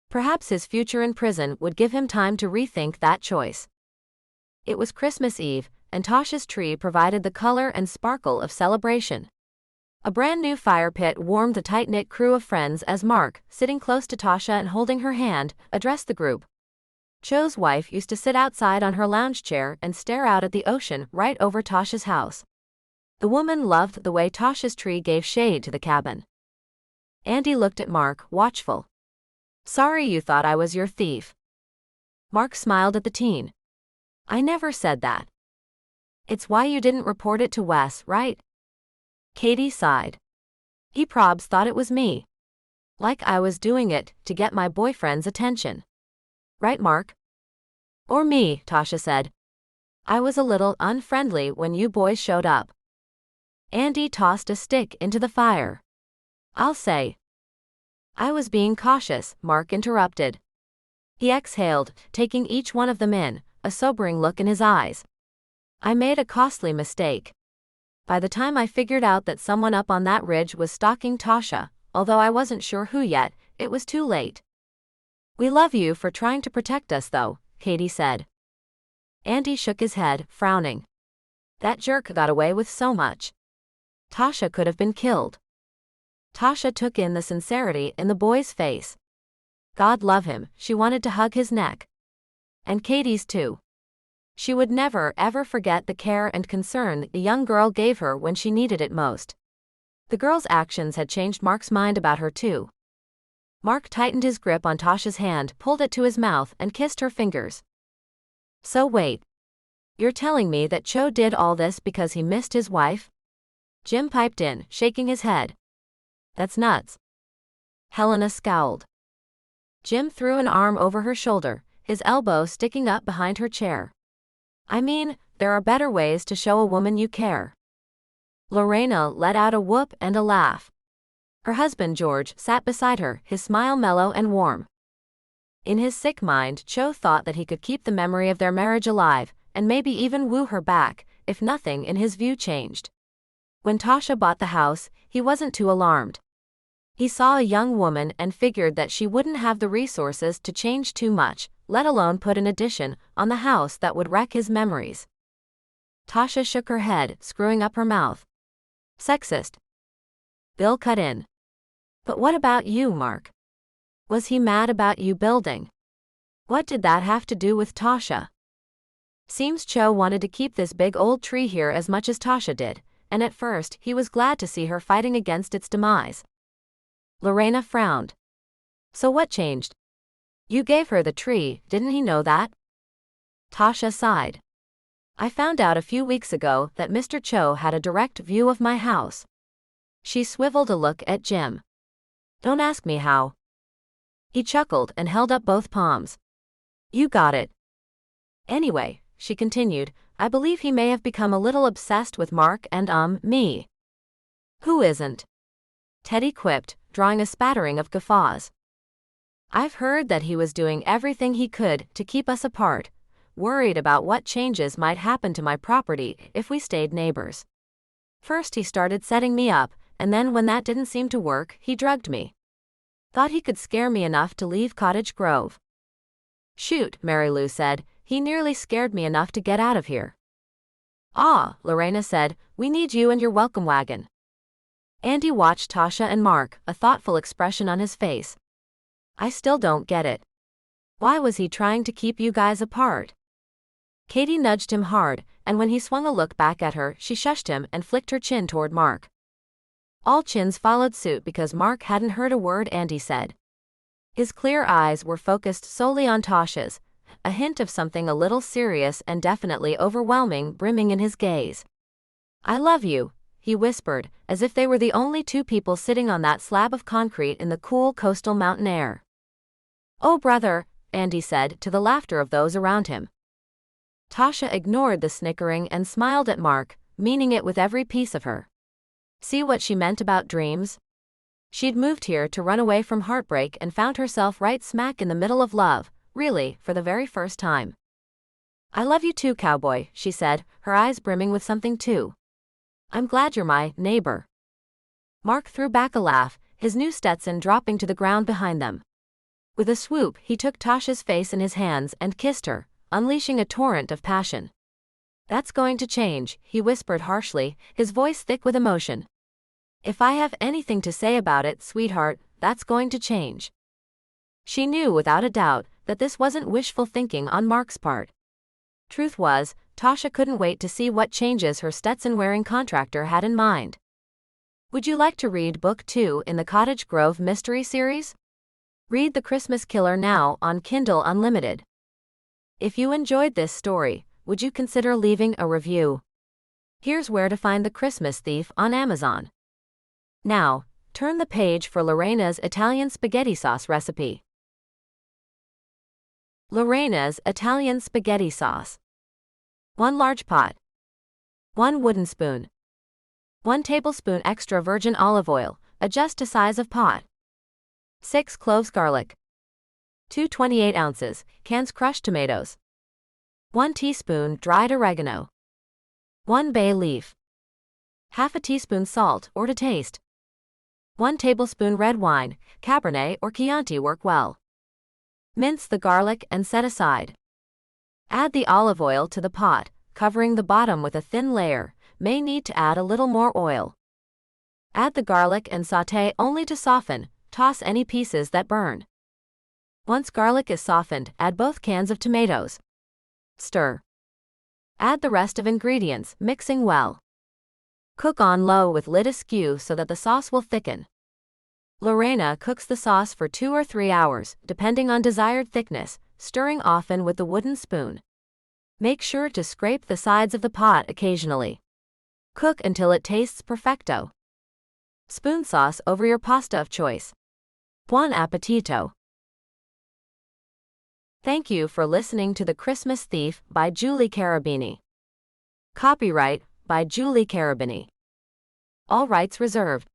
Speaker 1: Perhaps his future in prison would give him time to rethink that choice. It was Christmas Eve, and Tasha's tree provided the color and sparkle of celebration. A brand new fire pit warmed the tight-knit crew of friends as Marc, sitting close to Tasha and holding her hand, addressed the group. Cho's wife used to sit outside on her lounge chair and stare out at the ocean right over Tasha's house. The woman loved the way Tasha's tree gave shade to the cabin. Andy looked at Marc, watchful. Sorry you thought I was your thief. Marc smiled at the teen. I never said that. It's why you didn't report it to Wes, right? Katie sighed. He probs thought it was me. Like I was doing it to get my boyfriend's attention. Right, Marc? Or me, Tasha said. I was a little unfriendly when you boys showed up. Andy tossed a stick into the fire. I'll say. I was being cautious, Marc interrupted. He exhaled, taking each one of them in, a sobering look in his eyes. I made a costly mistake. By the time I figured out that someone up on that ridge was stalking Tasha, although I wasn't sure who yet, it was too late. We love you for trying to protect us though, Katie said. Andy shook his head, frowning. That jerk got away with so much. Tasha could have been killed. Tasha took in the sincerity in the boy's face. God love him, she wanted to hug his neck. And Katie's too. She would never ever forget the care and concern the young girl gave her when she needed it most. The girl's actions had changed Marc's mind about her too. Marc tightened his grip on Tasha's hand, pulled it to his mouth, and kissed her fingers. So wait. You're telling me that Cho did all this because he missed his wife? Jim piped in, shaking his head. That's nuts. Helena scowled. Jim threw an arm over her shoulder, his elbow sticking up behind her chair. I mean, there are better ways to show a woman you care. Lorena let out a whoop and a laugh. Her husband George sat beside her, his smile mellow and warm. In his sick mind, Cho thought that he could keep the memory of their marriage alive, and maybe even woo her back, if nothing in his view changed. When Tasha bought the house, he wasn't too alarmed. He saw a young woman and figured that she wouldn't have the resources to change too much, let alone put an addition on the house that would wreck his memories. Tasha shook her head, screwing up her mouth. Sexist. Bill cut in. But what about you, Marc? Was he mad about you building? What did that have to do with Tasha? Seems Cho wanted to keep this big old tree here as much as Tasha did, and at first he was glad to see her fighting against its demise. Lorena frowned. So what changed? You gave her the tree, didn't he know that? Tasha sighed. I found out a few weeks ago that Mr. Cho had a direct view of my house. She swiveled a look at Jim. Don't ask me how. He chuckled and held up both palms. You got it. Anyway, she continued, I believe he may have become a little obsessed with Marc and me. Who isn't? Teddy quipped, drawing a spattering of guffaws. I've heard that he was doing everything he could to keep us apart, worried about what changes might happen to my property if we stayed neighbors. First he started setting me up, and then when that didn't seem to work, he drugged me. Thought he could scare me enough to leave Cottage Grove. Shoot, Mary Lou said, he nearly scared me enough to get out of here. Ah, Lorena said, we need you and your welcome wagon. Andy watched Tasha and Marc, a thoughtful expression on his face. I still don't get it. Why was he trying to keep you guys apart? Katie nudged him hard, and when he swung a look back at her, she shushed him and flicked her chin toward Marc. All chins followed suit because Marc hadn't heard a word Andy said. His clear eyes were focused solely on Tasha's, a hint of something a little serious and definitely overwhelming brimming in his gaze. I love you, he whispered, as if they were the only two people sitting on that slab of concrete in the cool coastal mountain air. Oh brother, Andy said to the laughter of those around him. Tasha ignored the snickering and smiled at Marc, meaning it with every piece of her. See what she meant about dreams? She'd moved here to run away from heartbreak and found herself right smack in the middle of love, really, for the very first time. I love you too, cowboy, she said, her eyes brimming with something too. I'm glad you're my neighbor. Marc threw back a laugh, his new Stetson dropping to the ground behind them. With a swoop, he took Tasha's face in his hands and kissed her, unleashing a torrent of passion. That's going to change, he whispered harshly, his voice thick with emotion. If I have anything to say about it, sweetheart, that's going to change. She knew without a doubt that this wasn't wishful thinking on Marc's part. Truth was, Tasha couldn't wait to see what changes her Stetson-wearing contractor had in mind. Would you like to read Book 2 in the Cottage Grove mystery series? Read The Christmas Killer now on Kindle Unlimited. If you enjoyed this story, would you consider leaving a review? Here's where to find The Christmas Thief on Amazon. Now, turn the page for Lorena's Italian spaghetti sauce recipe. Lorena's Italian spaghetti sauce. 1 large pot. 1 wooden spoon. 1 tablespoon extra virgin olive oil, adjust to size of pot. 6 cloves garlic. 2 28 ounces, cans crushed tomatoes. 1 teaspoon dried oregano. 1 bay leaf. Half a teaspoon salt or to taste. 1 tablespoon red wine, Cabernet or Chianti work well. Mince the garlic and set aside. Add the olive oil to the pot, covering the bottom with a thin layer, may need to add a little more oil. Add the garlic and sauté only to soften, toss any pieces that burn. Once garlic is softened, add both cans of tomatoes. Stir. Add the rest of ingredients, mixing well. Cook on low with lid askew so that the sauce will thicken. Lorena cooks the sauce for 2 or 3 hours, depending on desired thickness, stirring often with the wooden spoon. Make sure to scrape the sides of the pot occasionally. Cook until it tastes perfecto. Spoon sauce over your pasta of choice. Buon appetito! Thank you for listening to The Christmas Thief by Julie Carobini. Copyright by Julie Carobini. All rights reserved.